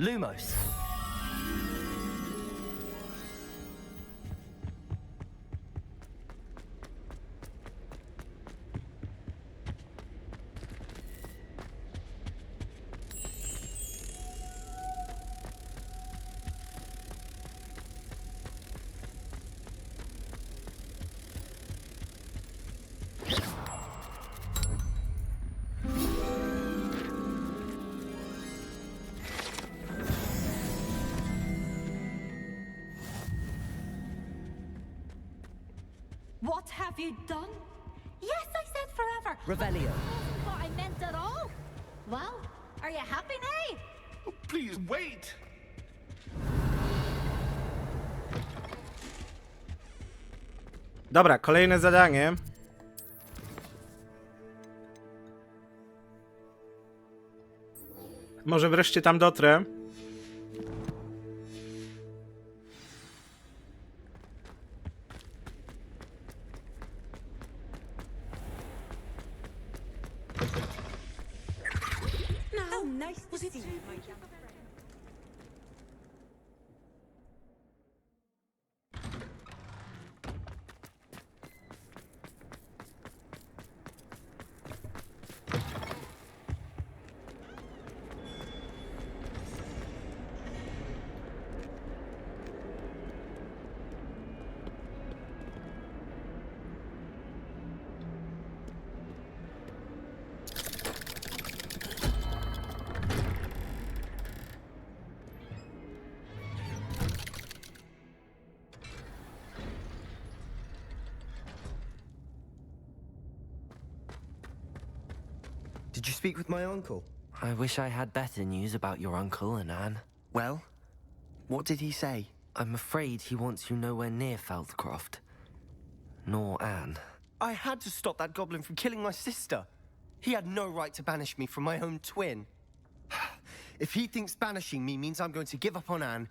Lumos. What have you done? Yes, I said forever. Revelio. What I meant at all. Well, are you happy now? Oh, please wait. Dobra, kolejne zadanie. Może wreszcie tam dotrę. How nice to see you, my young Did you speak with my uncle? I wish I had better news about your uncle and Anne. Well, what did he say? I'm afraid he wants you nowhere near Feldcroft. Nor Anne. I had to stop that goblin from killing my sister. He had no right to banish me from my own twin. If he thinks banishing me means I'm going to give up on Anne,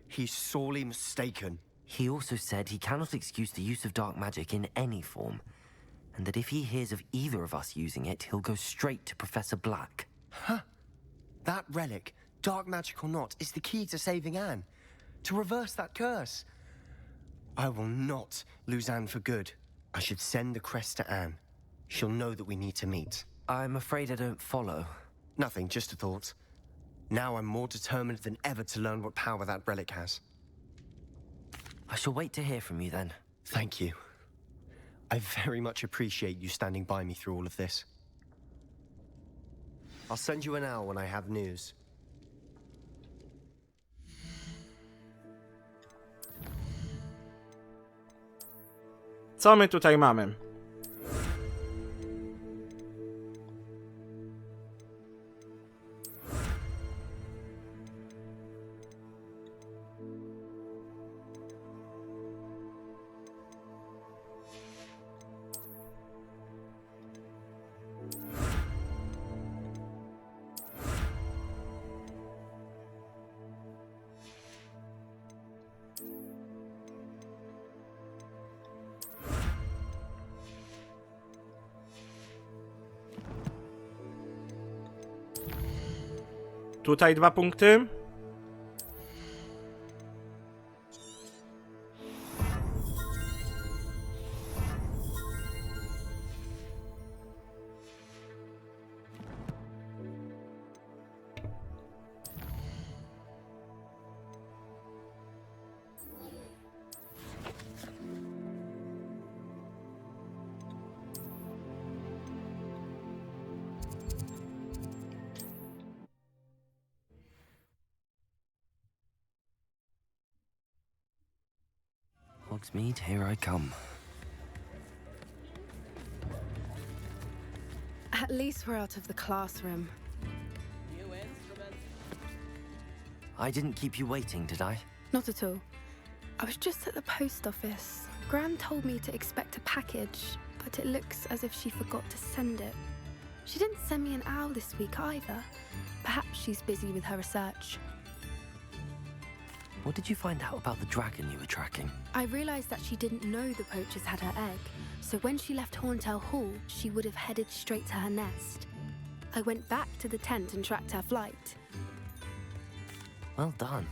he's sorely mistaken. He also said he cannot excuse the use of dark magic in any form, and that if he hears of either of us using it, he'll go straight to Professor Black. Huh? That relic, dark magic or not, is the key to saving Anne. To reverse that curse. I will not lose Anne for good. I should send the crest to Anne. She'll know that we need to meet. I'm afraid I don't follow. Nothing, just a thought. Now I'm more determined than ever to learn what power that relic has. I shall wait to hear from you then. Thank you. I very much appreciate you standing by me through all of this. I'll send you an owl when I have news. Co my tutaj mamy? Tutaj 2 punkty. Hogsmeade, here I come. At least we're out of the classroom. I didn't keep you waiting, did I? Not at all. I was just at the post office. Gran told me to expect a package, but it looks as if she forgot to send it. She didn't send me an owl this week either. Perhaps she's busy with her research. What did you find out about the dragon you were tracking? I realized that she didn't know the poachers had her egg, so when she left Horntail Hall, she would have headed straight to her nest. I went back to the tent and tracked her flight. Well done.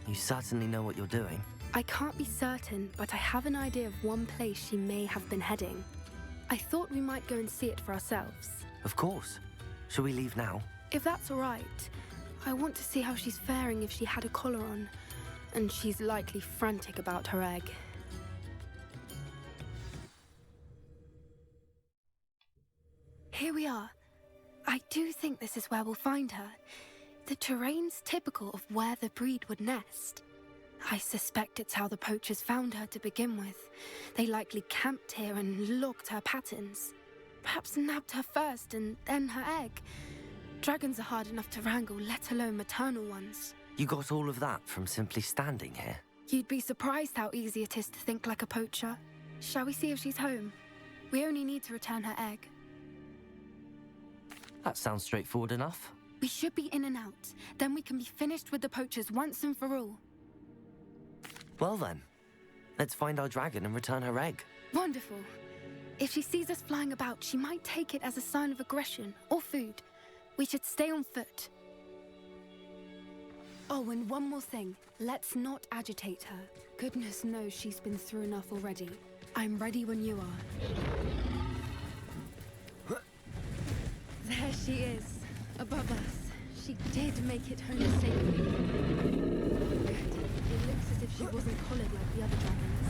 You certainly know what you're doing. I can't be certain, but I have an idea of one place she may have been heading. I thought we might go and see it for ourselves. Of course. Shall we leave now? If that's all right. I want to see how she's faring if she had a collar on. And she's likely frantic about her egg. Here we are. I do think this is where we'll find her. The terrain's typical of where the breed would nest. I suspect it's how the poachers found her to begin with. They likely camped here and logged her patterns. Perhaps nabbed her first and then her egg. Dragons are hard enough to wrangle, let alone maternal ones. You got all of that from simply standing here? You'd be surprised how easy it is to think like a poacher. Shall we see if she's home? We only need to return her egg. That sounds straightforward enough. We should be in and out. Then we can be finished with the poachers once and for all. Well then, let's find our dragon and return her egg. Wonderful. If she sees us flying about, she might take it as a sign of aggression or food. We should stay on foot. Oh, and one more thing. Let's not agitate her. Goodness knows she's been through enough already. I'm ready when you are. There she is, above us. She did make it home safely. Good. It looks as if she wasn't collared like the other dragons.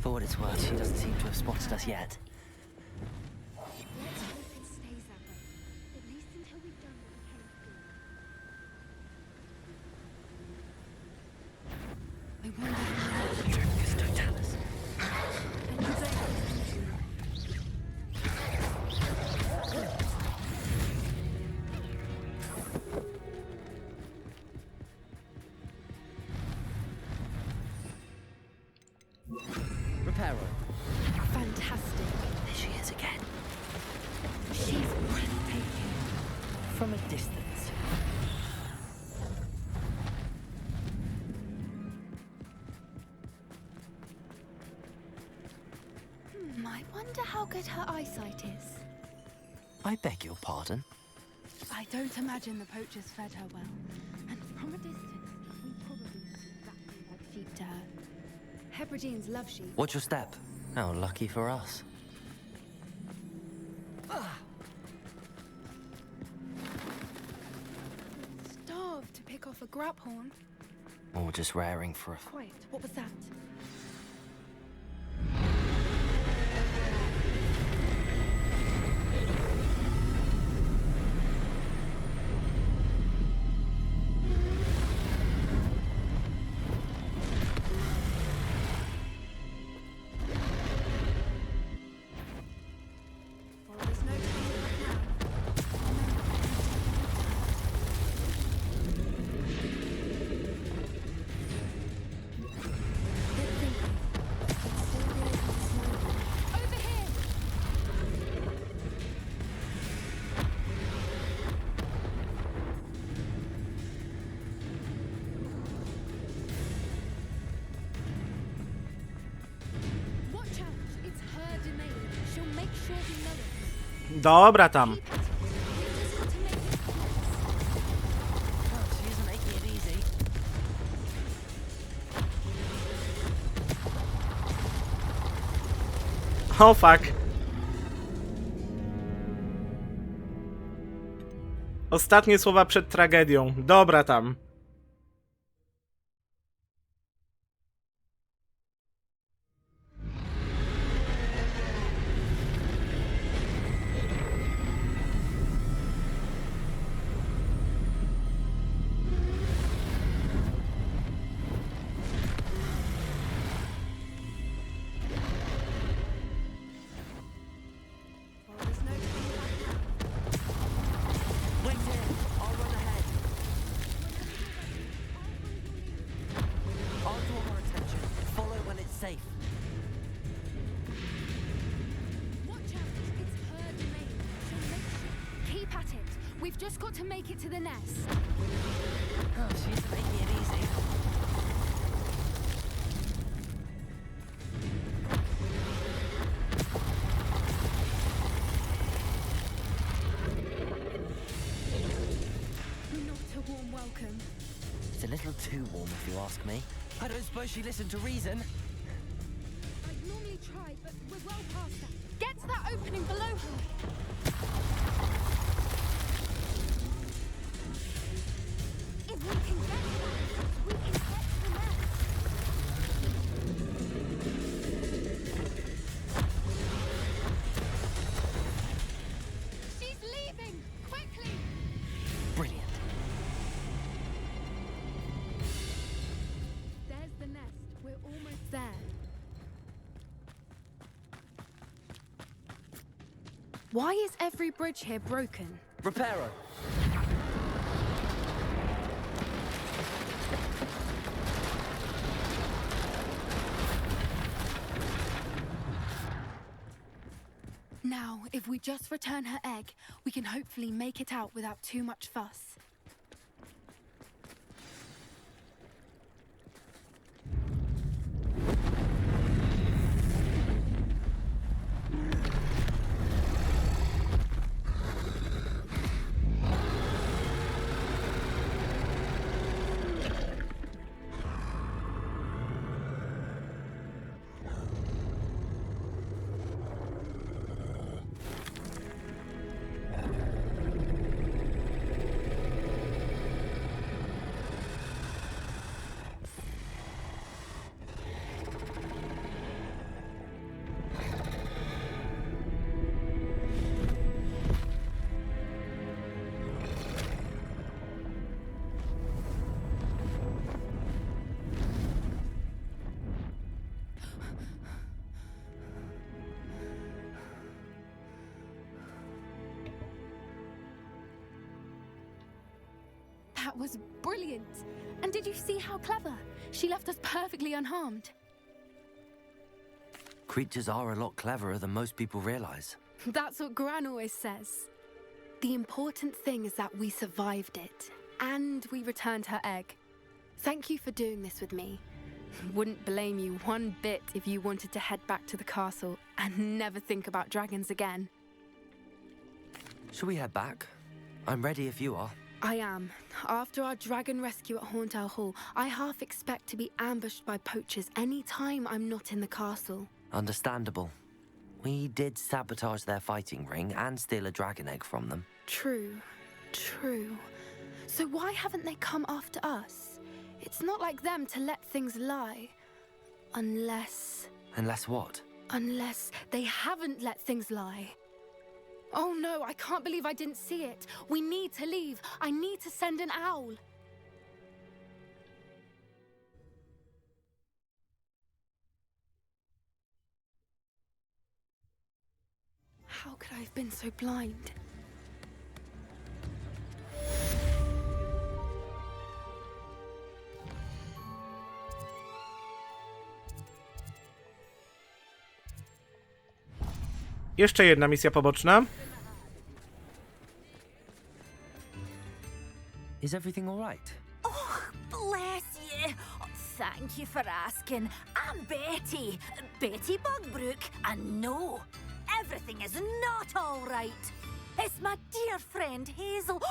For what it's worth, she doesn't seem to have spotted us yet. Let's hope it stays that way. At least until we've done what we came to do. I wonder if Don't tell us. Reparo. distance. I wonder how good her eyesight is. I beg your pardon? I don't imagine the poachers fed her well. And from a distance, we probably look exactly like sheep to her. Hebrideans love sheep. Watch your step. How lucky for us. Starved to pick off a graphorn. Or just raring for a... Quiet, what was that? Dobra tam. Oh fuck. Ostatnie słowa przed tragedią. Dobra tam. We've just got to make it to the nest. Oh, she's making it easy. Not a warm welcome. It's a little too warm if you ask me. I don't suppose she listened to reason. I'd normally try, but we're well past that. Get to that opening below her. If we can get to that, we can get to the nest. She's leaving! Quickly! Brilliant. There's the nest. We're almost there. Why is every bridge here broken? Reparo. Now, if we just return her egg, we can hopefully make it out without too much fuss. That was brilliant! And did you see how clever? She left us perfectly unharmed. Creatures are a lot cleverer than most people realize. That's what Gran always says. The important thing is that we survived it, and we returned her egg. Thank you for doing this with me. Wouldn't blame you one bit if you wanted to head back to the castle and never think about dragons again. Shall we head back? I'm ready if you are. I am. After our dragon rescue at Hauntow Hall, I half expect to be ambushed by poachers any time I'm not in the castle. Understandable. We did sabotage their fighting ring and steal a dragon egg from them. True. So why haven't they come after us? It's not like them to let things lie. Unless what? Unless they haven't let things lie. Oh no, I can't believe I didn't see it. We need to leave. I need to send an owl. How could I have been so blind? Jeszcze jedna misja poboczna. Is everything all right? Oh, bless you. Thank you for asking. I'm Betty. Betty Bugbrook. And no, everything is not all right. It's my dear friend Hazel.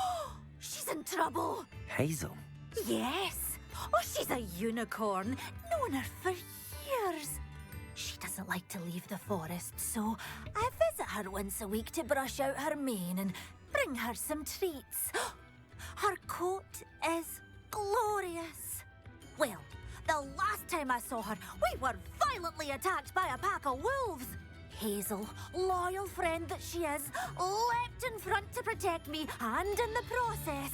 She's in trouble. Hazel? Yes. Oh, she's a unicorn. Known her for years. She doesn't like to leave the forest, so I visit her once a week to brush out her mane and bring her some treats. Her coat is glorious. Well, the last time I saw her, we were violently attacked by a pack of wolves. Hazel, loyal friend that she is, leapt in front to protect me, and in the process,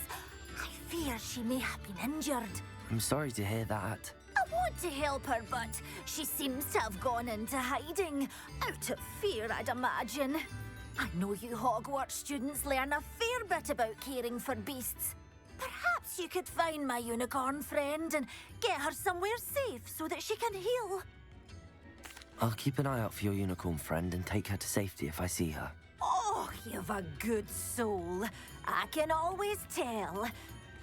I fear she may have been injured. I'm sorry to hear that. I want to help her, but she seems to have gone into hiding. Out of fear, I'd imagine. I know you Hogwarts students learn a fair bit about caring for beasts. Perhaps you could find my unicorn friend and get her somewhere safe so that she can heal. I'll keep an eye out for your unicorn friend and take her to safety if I see her. Oh, you've a good soul. I can always tell.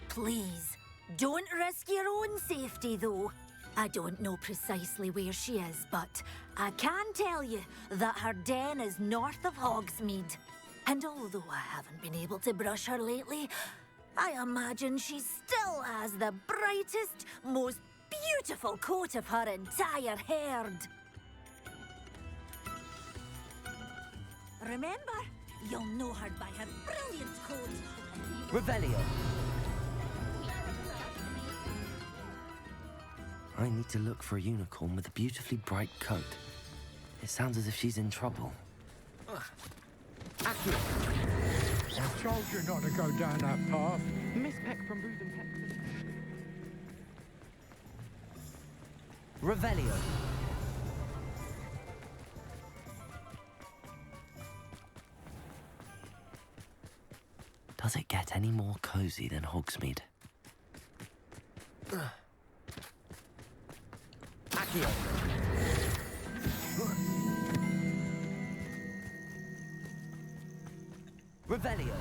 Please, don't risk your own safety, though. I don't know precisely where she is, but I can tell you that her den is north of Hogsmeade. And although I haven't been able to brush her lately, I imagine she still has the brightest, most beautiful coat of her entire herd. Remember, you'll know her by her brilliant coat. Revelio! I need to look for a unicorn with a beautifully bright coat. It sounds as if she's in trouble. I told you not to go down that path. Miss Peck from Booth and Peck. Revelio! Does it get any more cozy than Hogsmeade? Accio. Revelio!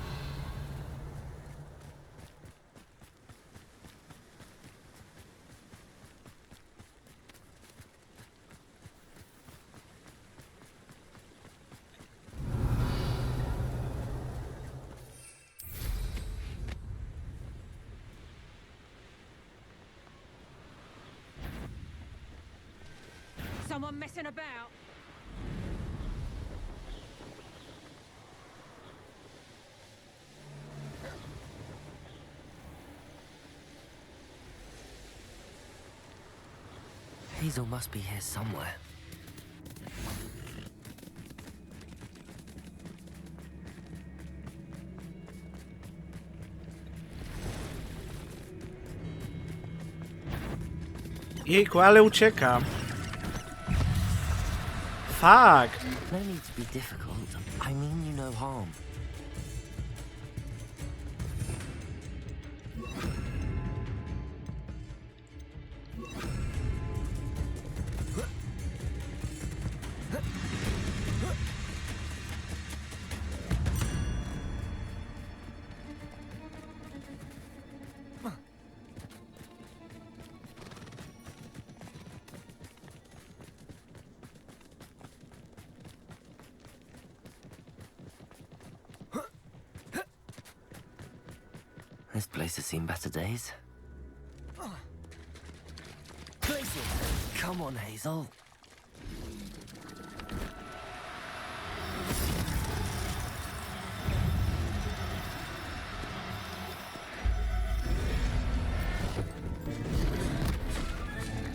Someone messing about? Hazel must be here somewhere. Jejku, ale ucieka. Fuck. No need to be difficult. I mean you no harm. This place has seen better days. Come on, Hazel.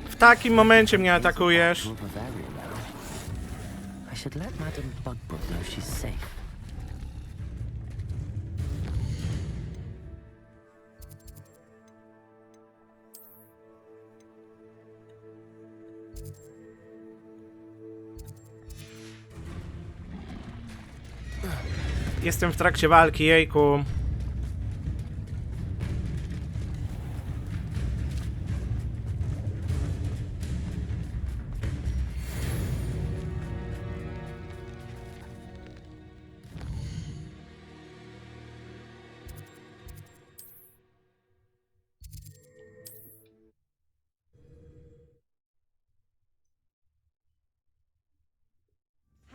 W takim momencie mnie atakujesz. I should let Madam Bugbrook know she's safe. Jestem w trakcie walki, jejku.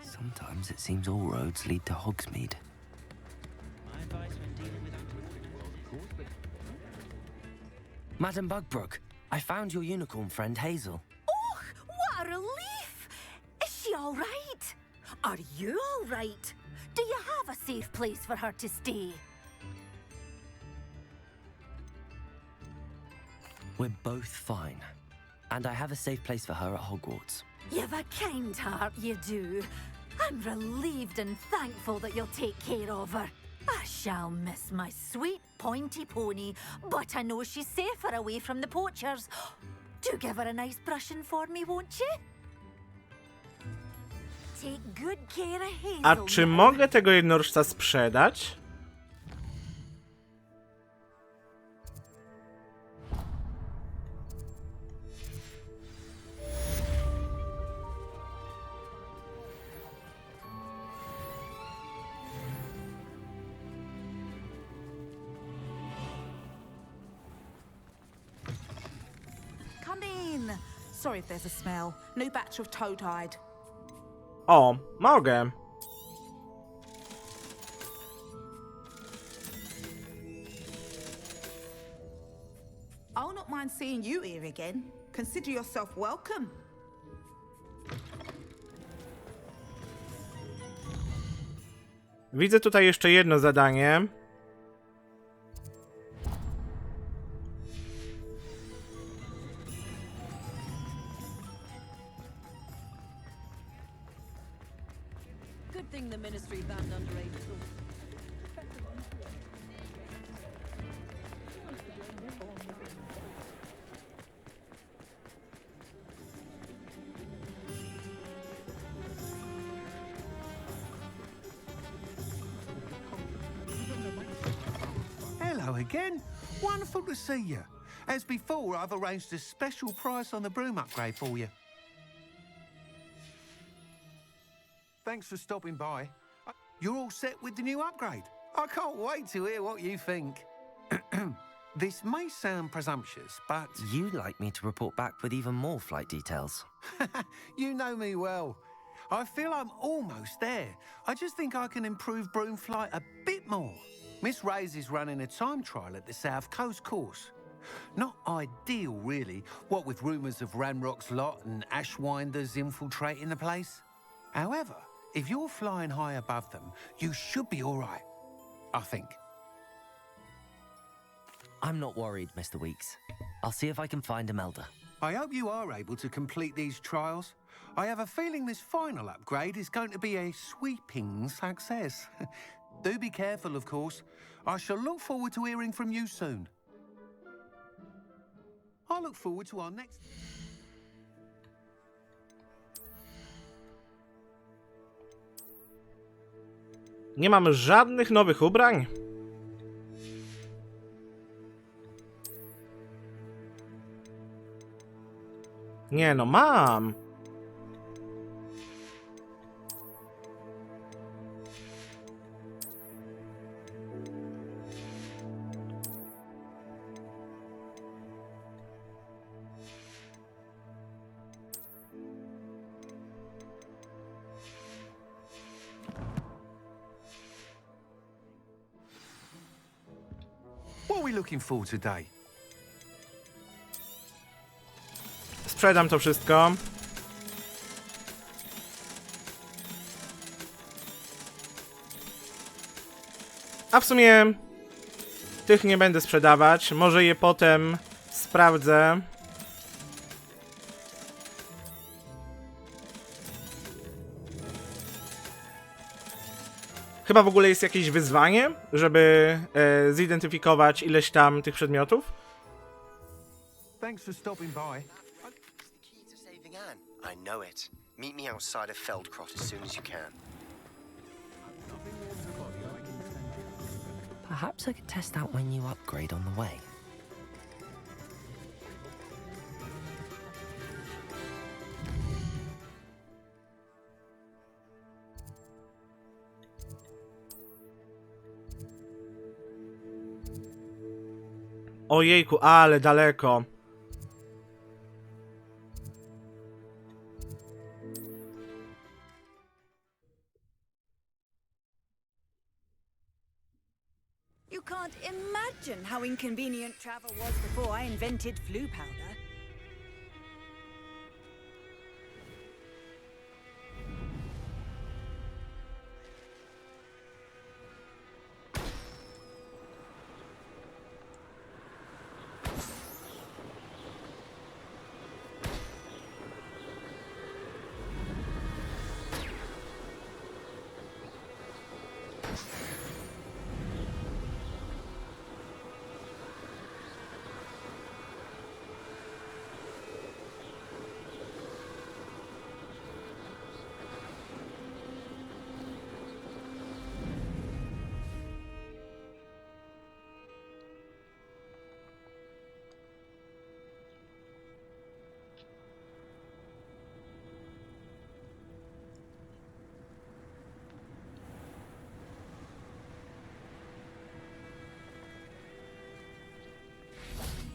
Sometimes it seems all roads lead to Hogsmeade. Madam Bugbrook, I found your unicorn friend Hazel. Oh, what a relief! Is she all right? Are you all right? Do you have a safe place for her to stay? We're both fine. And I have a safe place for her at Hogwarts. You've a kind heart, you do. I'm relieved and thankful that you'll take care of her. I shall miss my sweet pointy pony, but I know she's safer away from the poachers. Do give her a nice brushing for me, won't you? Take good care of Hazel. A czy mogę tego jednorożca sprzedać? Come in. Sorry if there's a smell. New batch of toad-hide. O, mogę. I'll not mind seeing you here again. Consider yourself welcome. Widzę tutaj jeszcze jedno zadanie. Good thing the ministry banned underage schools. Hello again. Wonderful to see you. As before, I've arranged a special price on the broom upgrade for you. Thanks for stopping by. You're all set with the new upgrade. I can't wait to hear what you think. This may sound presumptuous, but... You'd like me to report back with even more flight details. You know me well. I feel I'm almost there. I just think I can improve broom flight a bit more. Miss Ray's is running a time trial at the South Coast course. Not ideal, really, what with rumours of Ranrock's lot and Ashwinders infiltrating the place. However, if you're flying high above them, you should be all right, I think. I'm not worried, Mr. Weeks. I'll see if I can find Imelda. I hope you are able to complete these trials. I have a feeling this final upgrade is going to be a sweeping success. Do be careful, of course. I shall look forward to hearing from you soon. I look forward to our next... Nie mam żadnych nowych ubrań. Nie no, mam. What are we looking for today? Sprzedam to wszystko. A w sumie tych nie będę sprzedawać. Może je potem sprawdzę. Chyba w ogóle jest jakieś wyzwanie, żeby zidentyfikować ileś tam tych przedmiotów. Thanks for stopping by. It's the key to saving Anne. I know it. Meet me outside of Feldcroft as soon as you can. Perhaps I could test out my new upgrade on the way. Ojejku, ale daleko. You can't imagine how inconvenient travel was before I invented flu powder.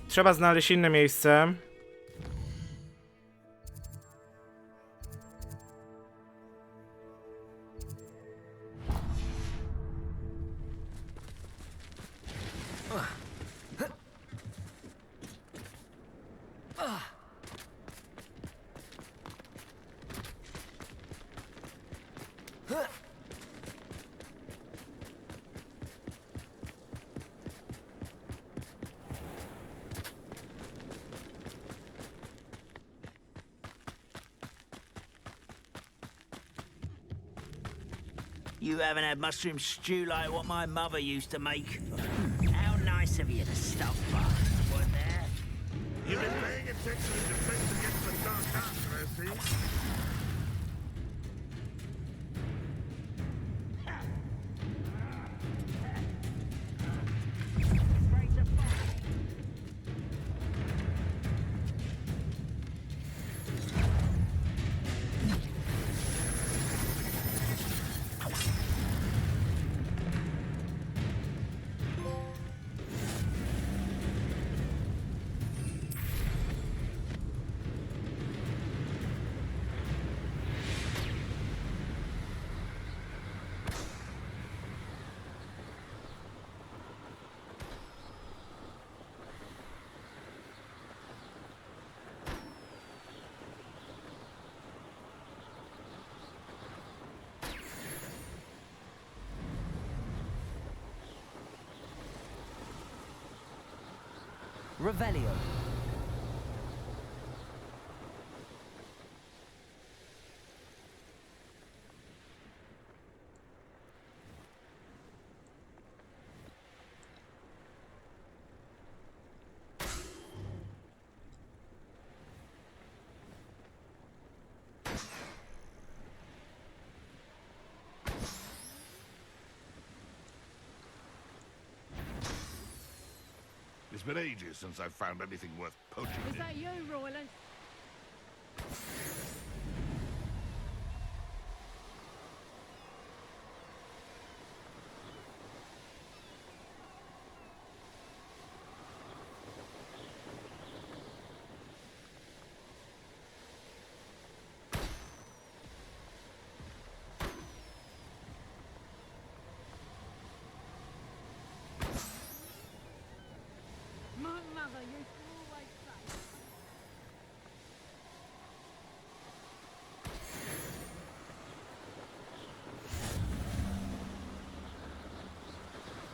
Trzeba znaleźć inne miejsce. You haven't had mushroom stew like what my mother used to make. How nice of you to stop by, wasn't there? You've been paying attention to defense against the dark arts, I see. Revelio. It's been ages since I've found anything worth poaching. Is that you, Royland?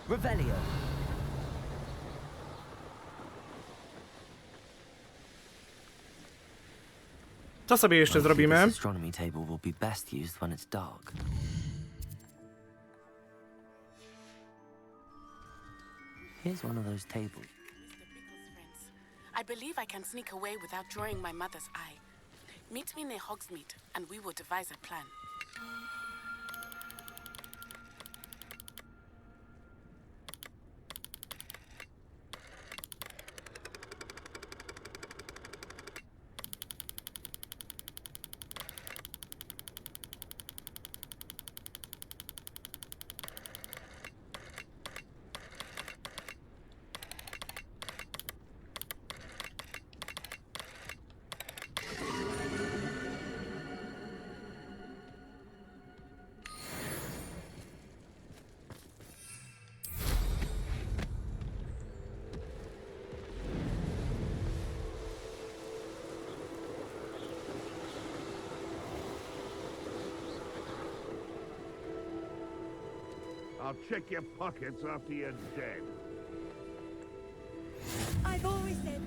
Revelio. Co sobie jeszcze zrobimy? This astronomy table will be best used when it's dark. Here's one of those tables. I believe I can sneak away without drawing my mother's eye. Meet me near Hogsmeade, and we will devise a plan. I'll check your pockets after you're dead. I've always said...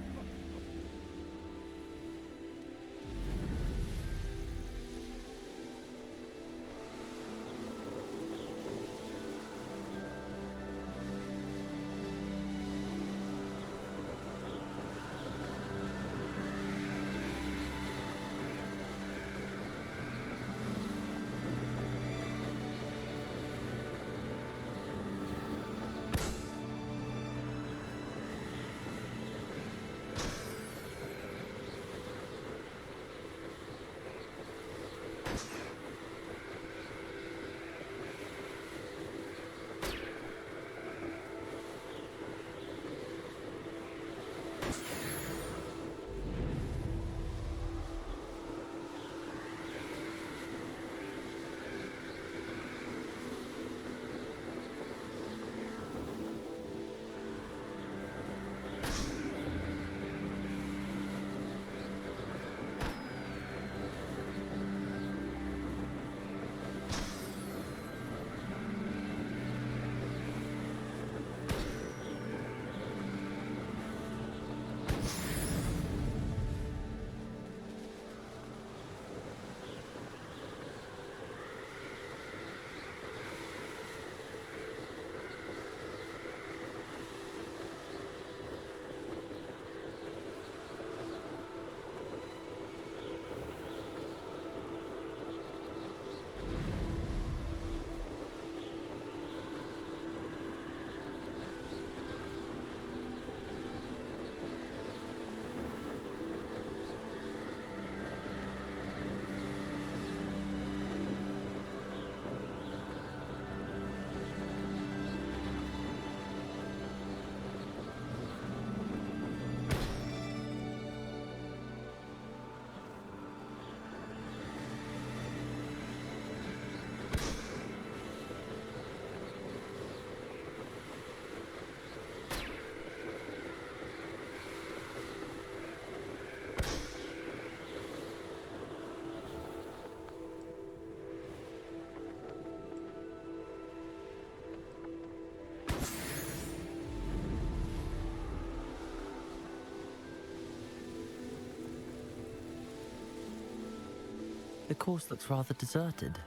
The course looks rather deserted.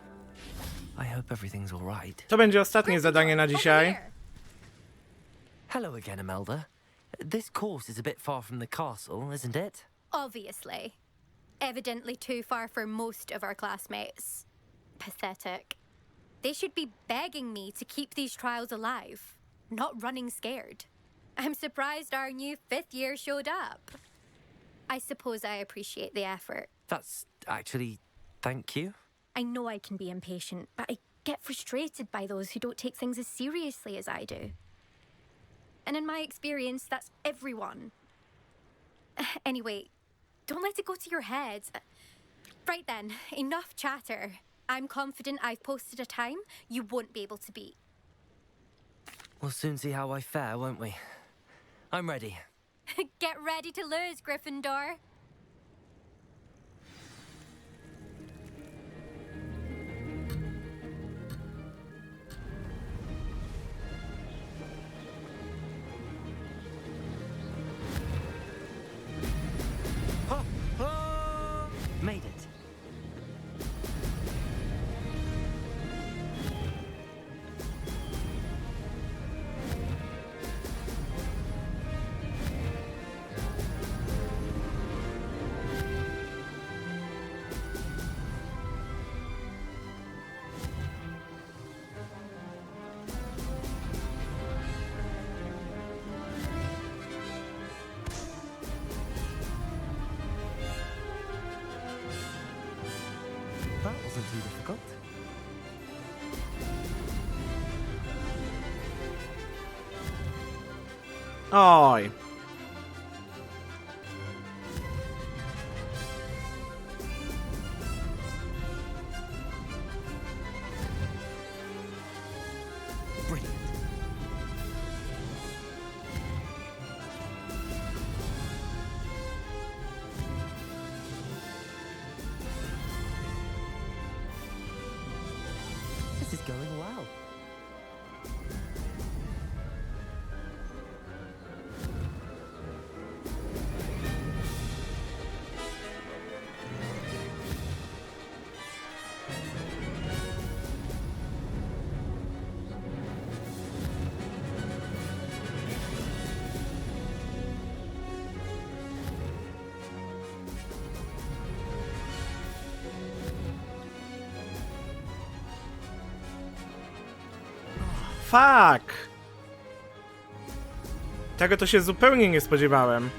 I hope everything's all right. To będzie ostatnie zadanie na dzisiaj. Hello again, Imelda. This course is a bit far from the castle, isn't it? Obviously. Evidently too far for most of our classmates. Pathetic. They should be begging me to keep these trials alive, not running scared. I'm surprised our new 5th year showed up. I suppose I appreciate the effort. That's actually... thank you. I know I can be impatient, but I get frustrated by those who don't take things as seriously as I do. And in my experience, that's everyone. Anyway, don't let it go to your head. Right then, enough chatter. I'm confident I've posted a time you won't be able to beat. We'll soon see how I fare, won't we? I'm ready. Get ready to lose, Gryffindor. wasn't too difficult. Oj. Brilliant. This is going well. Fuck! Tego to się zupełnie nie spodziewałem.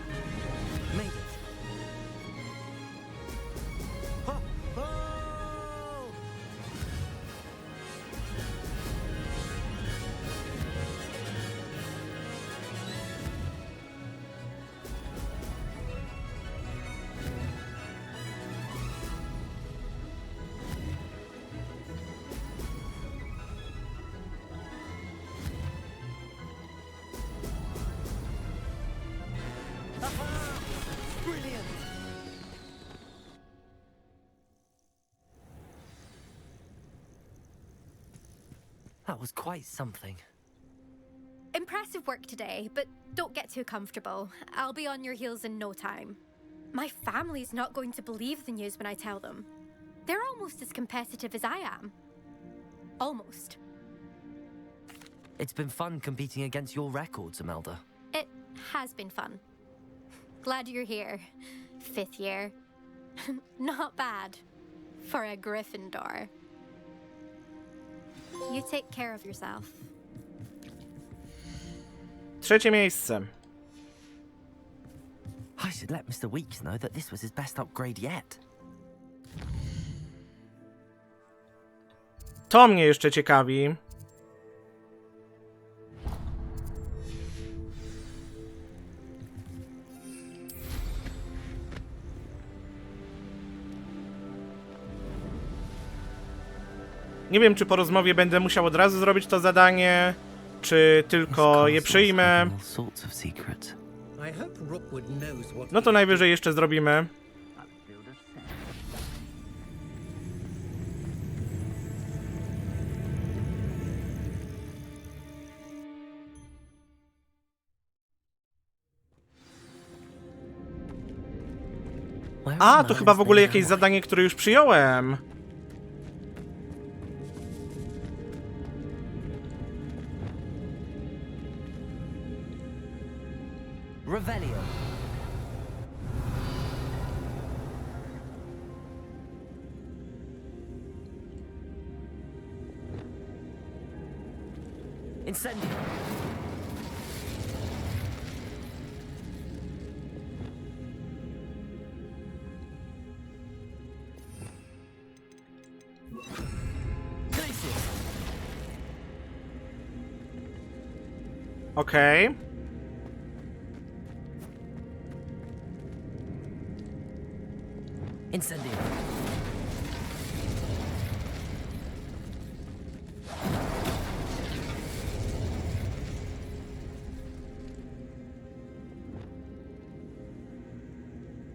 That was quite something. Impressive work today, but don't get too comfortable. I'll be on your heels in no time. My family's not going to believe the news when I tell them. They're almost as competitive as I am. Almost. It's been fun competing against your records, Imelda. It has been fun. Glad you're here. 5th year. Not bad. For a Gryffindor. You take care of yourself. 3. miejsce. I should let Mr. Weeks know that this was his best upgrade yet. To mnie jeszcze ciekawi. Nie wiem, czy po rozmowie będę musiał od razu zrobić to zadanie, czy tylko je przyjmę. No to najwyżej jeszcze zrobimy. A, to chyba w ogóle jakieś zadanie, które już przyjąłem. Revelio. Incendio. Okej. Incendio.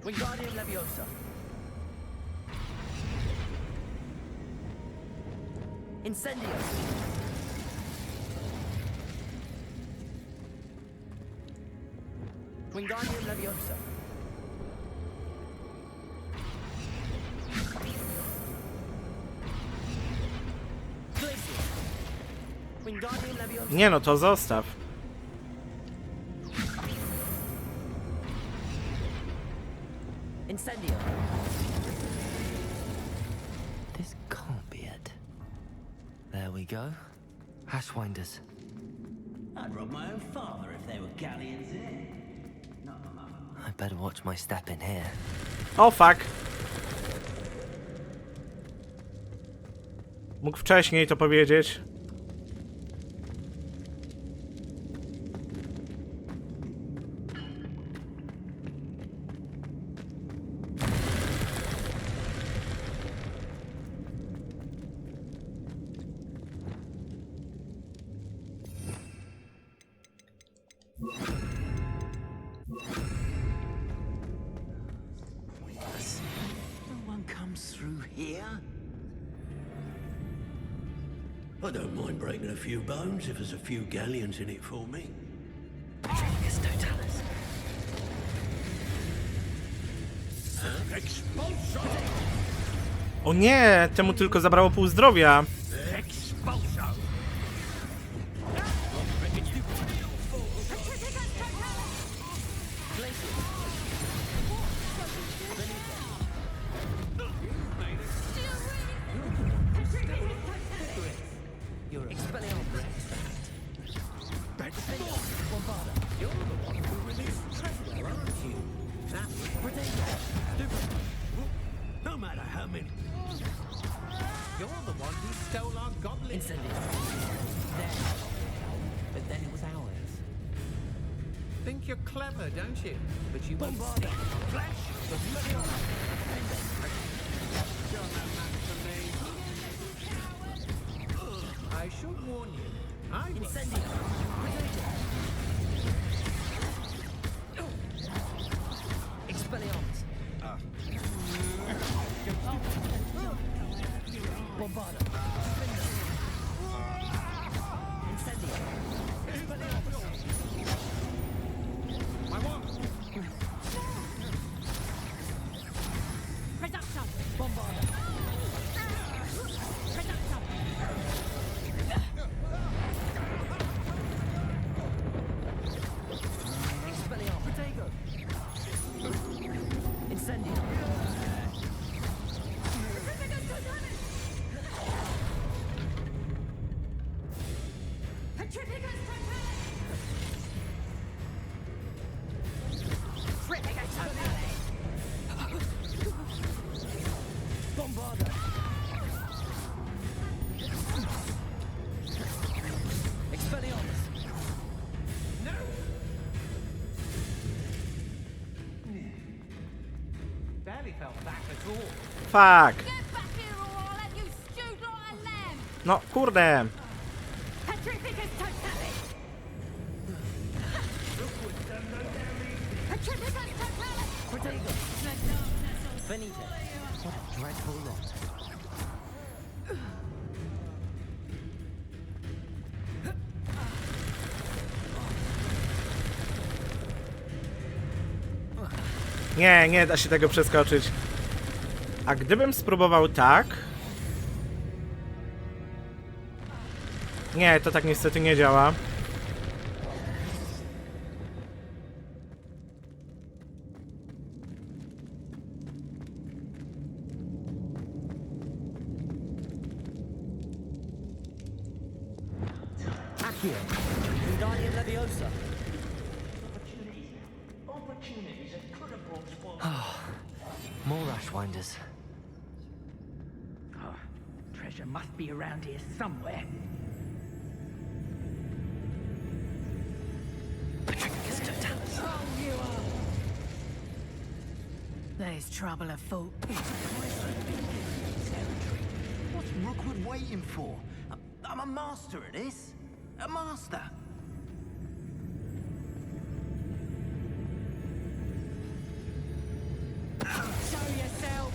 Wingardium Leviosa. Incendio. Wingardium Leviosa. Nie no, to zostaw. Incendio. This can't be it. There we go. Hashwinders. I'd rob my own father if they were galleons in. I better watch my step in here. Oh fuck. Mógł wcześniej to powiedzieć. No one comes through here. I don't mind breaking a few bones if there's a few galleons in it for me. Trigus Totalis. Expulso! O nie, temu tylko zabrało pół zdrowia. Expulso! You're Expelliarmus. Bombarda. You're the one who released Treadwell, aren't you? That No matter how many. You're the one who stole our goblin. Incendio. There. But then it was ours. Think you're clever, don't you? But you won't Bombarda. stick. Flash. I should warn you. I will. Incendio. Expelliarmus. Bombarda. Incendio. Expelliarmus. My one. Reduction. Bombarda. Reduction. Expelliarmus. Protego. Incendio. Bombarda. Expelliarmus. Barely felt that at all. Fuck. Get back here or I'll have you stewed like a lamb. No, kurde. Petrificus totalis. Petrificus totalis. Protego. Benita. What a dreadful lot. Nie, nie da się tego przeskoczyć. A gdybym spróbował tak... Nie, to tak niestety nie działa. Accio. Wingardium Leviosa. Opportunities that could have brought forth. More Ashwinders. Oh, treasure must be around here somewhere. Petrificus Totalis. There's trouble afoot. What's Rookwood waiting for? I'm a master at this. A master. Show yourself.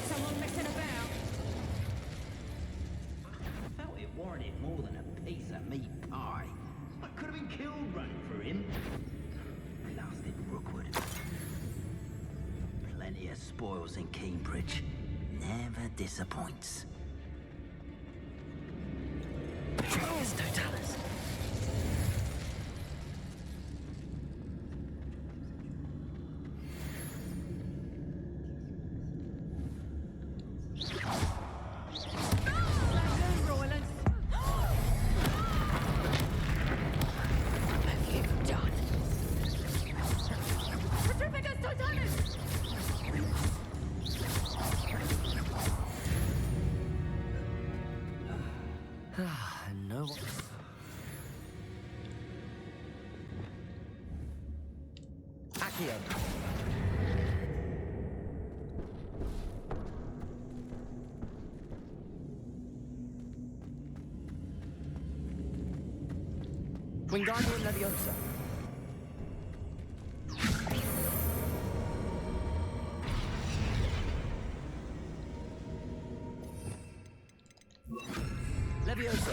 Someone messing about. I felt it warranted more than a piece of meat pie. I could have been killed running for him. Blasted Rookwood. Plenty of spoils in Cambridge. Never disappoints. Petrificus Totalis. No. Accio. Wingardium Leviosa. Leviosa.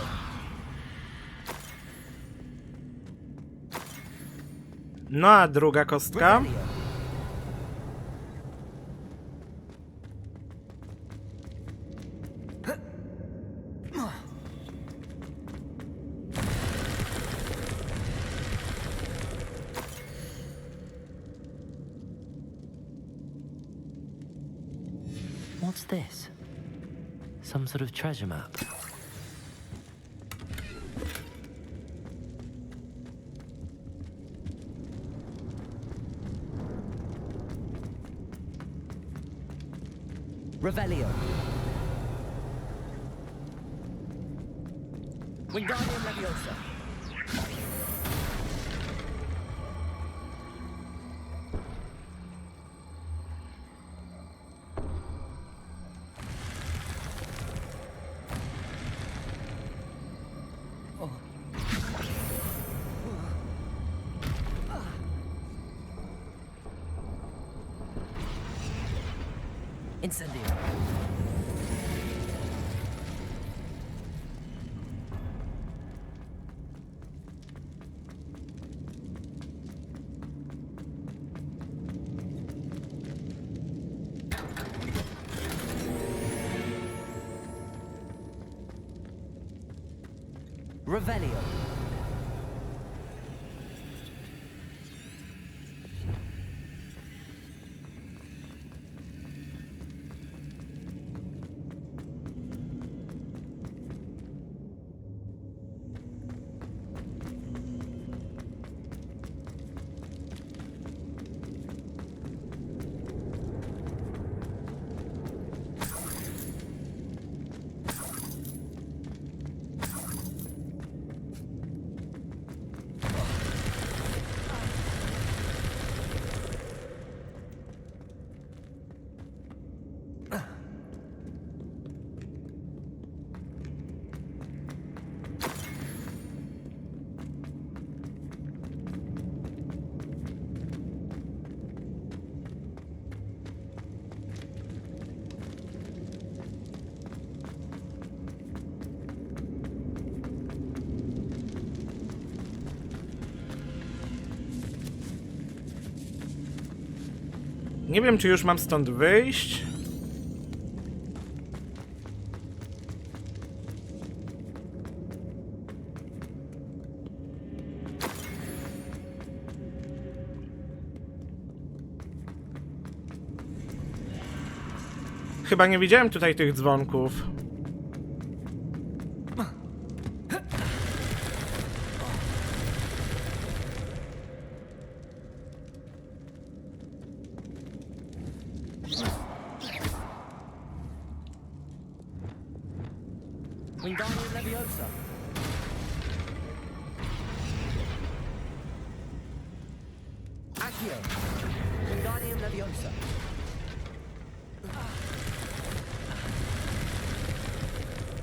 No a druga kostka. What's this? Some sort of treasure map. Revelio. Wingardium Leviosa. Incendio. Revelio. Nie wiem, czy już mam stąd wyjść. Chyba nie widziałem tutaj tych dzwonków. Wingardium Leviosa. Accio. Wingardium Leviosa.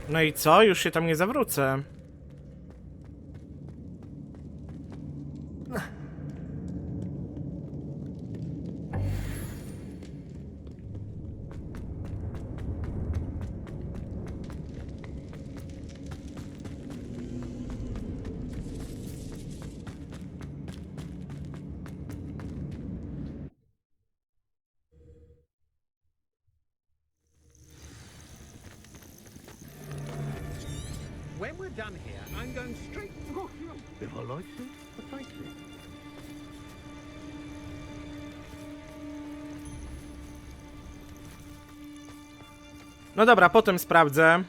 No i co? Już się tam nie zawrócę. When we're done here, I'm going straight. If I like it, I take it. No dobra, potem sprawdzę.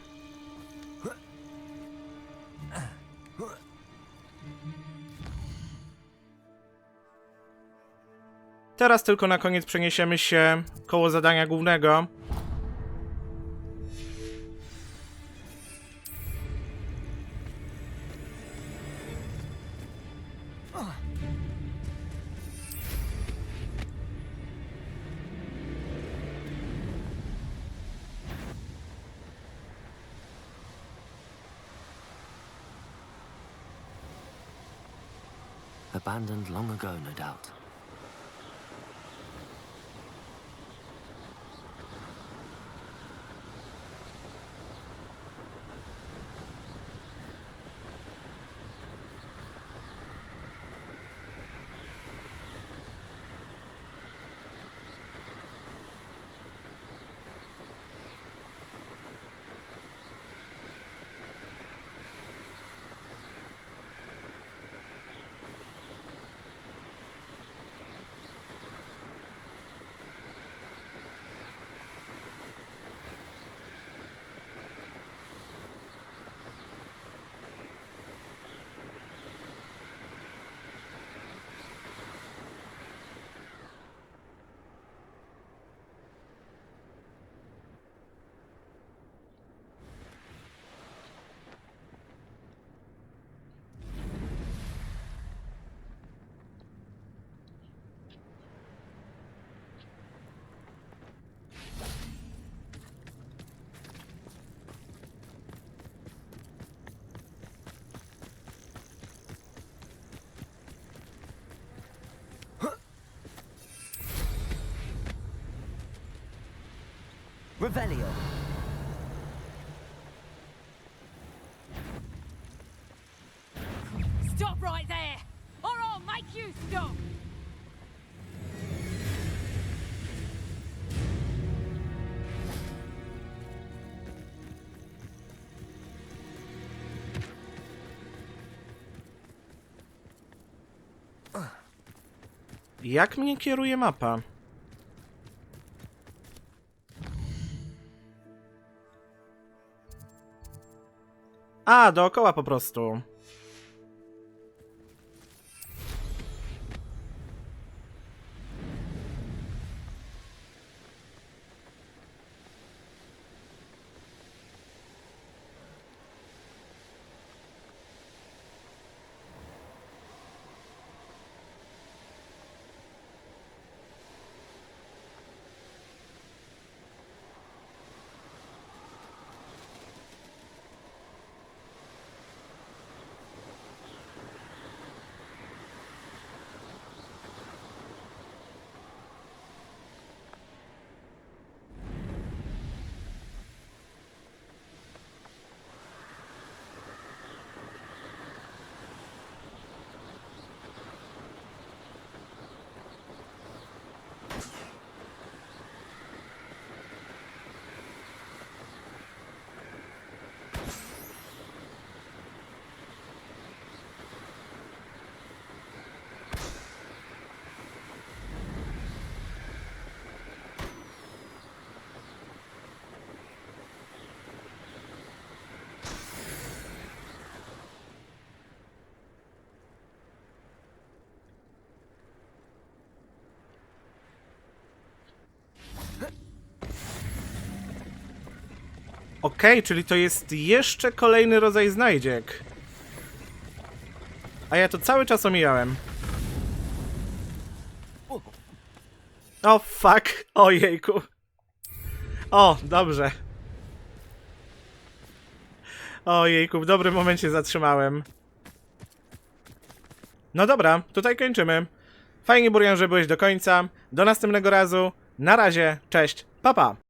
Teraz tylko na koniec przeniesiemy się koło zadania głównego. Abandoned long ago, no doubt. Revelio. Stop right there, or I'll make you stop! Jak mnie kieruje mapa? A, dookoła po prostu. Okej, czyli to jest jeszcze kolejny rodzaj znajdziek. A ja to cały czas omijałem. O, fuck. Ojejku. O, dobrze. Ojejku, w dobrym momencie zatrzymałem. No dobra, tutaj kończymy. Fajnie, Burian, że byłeś do końca. Do następnego razu. Na razie, cześć, pa pa.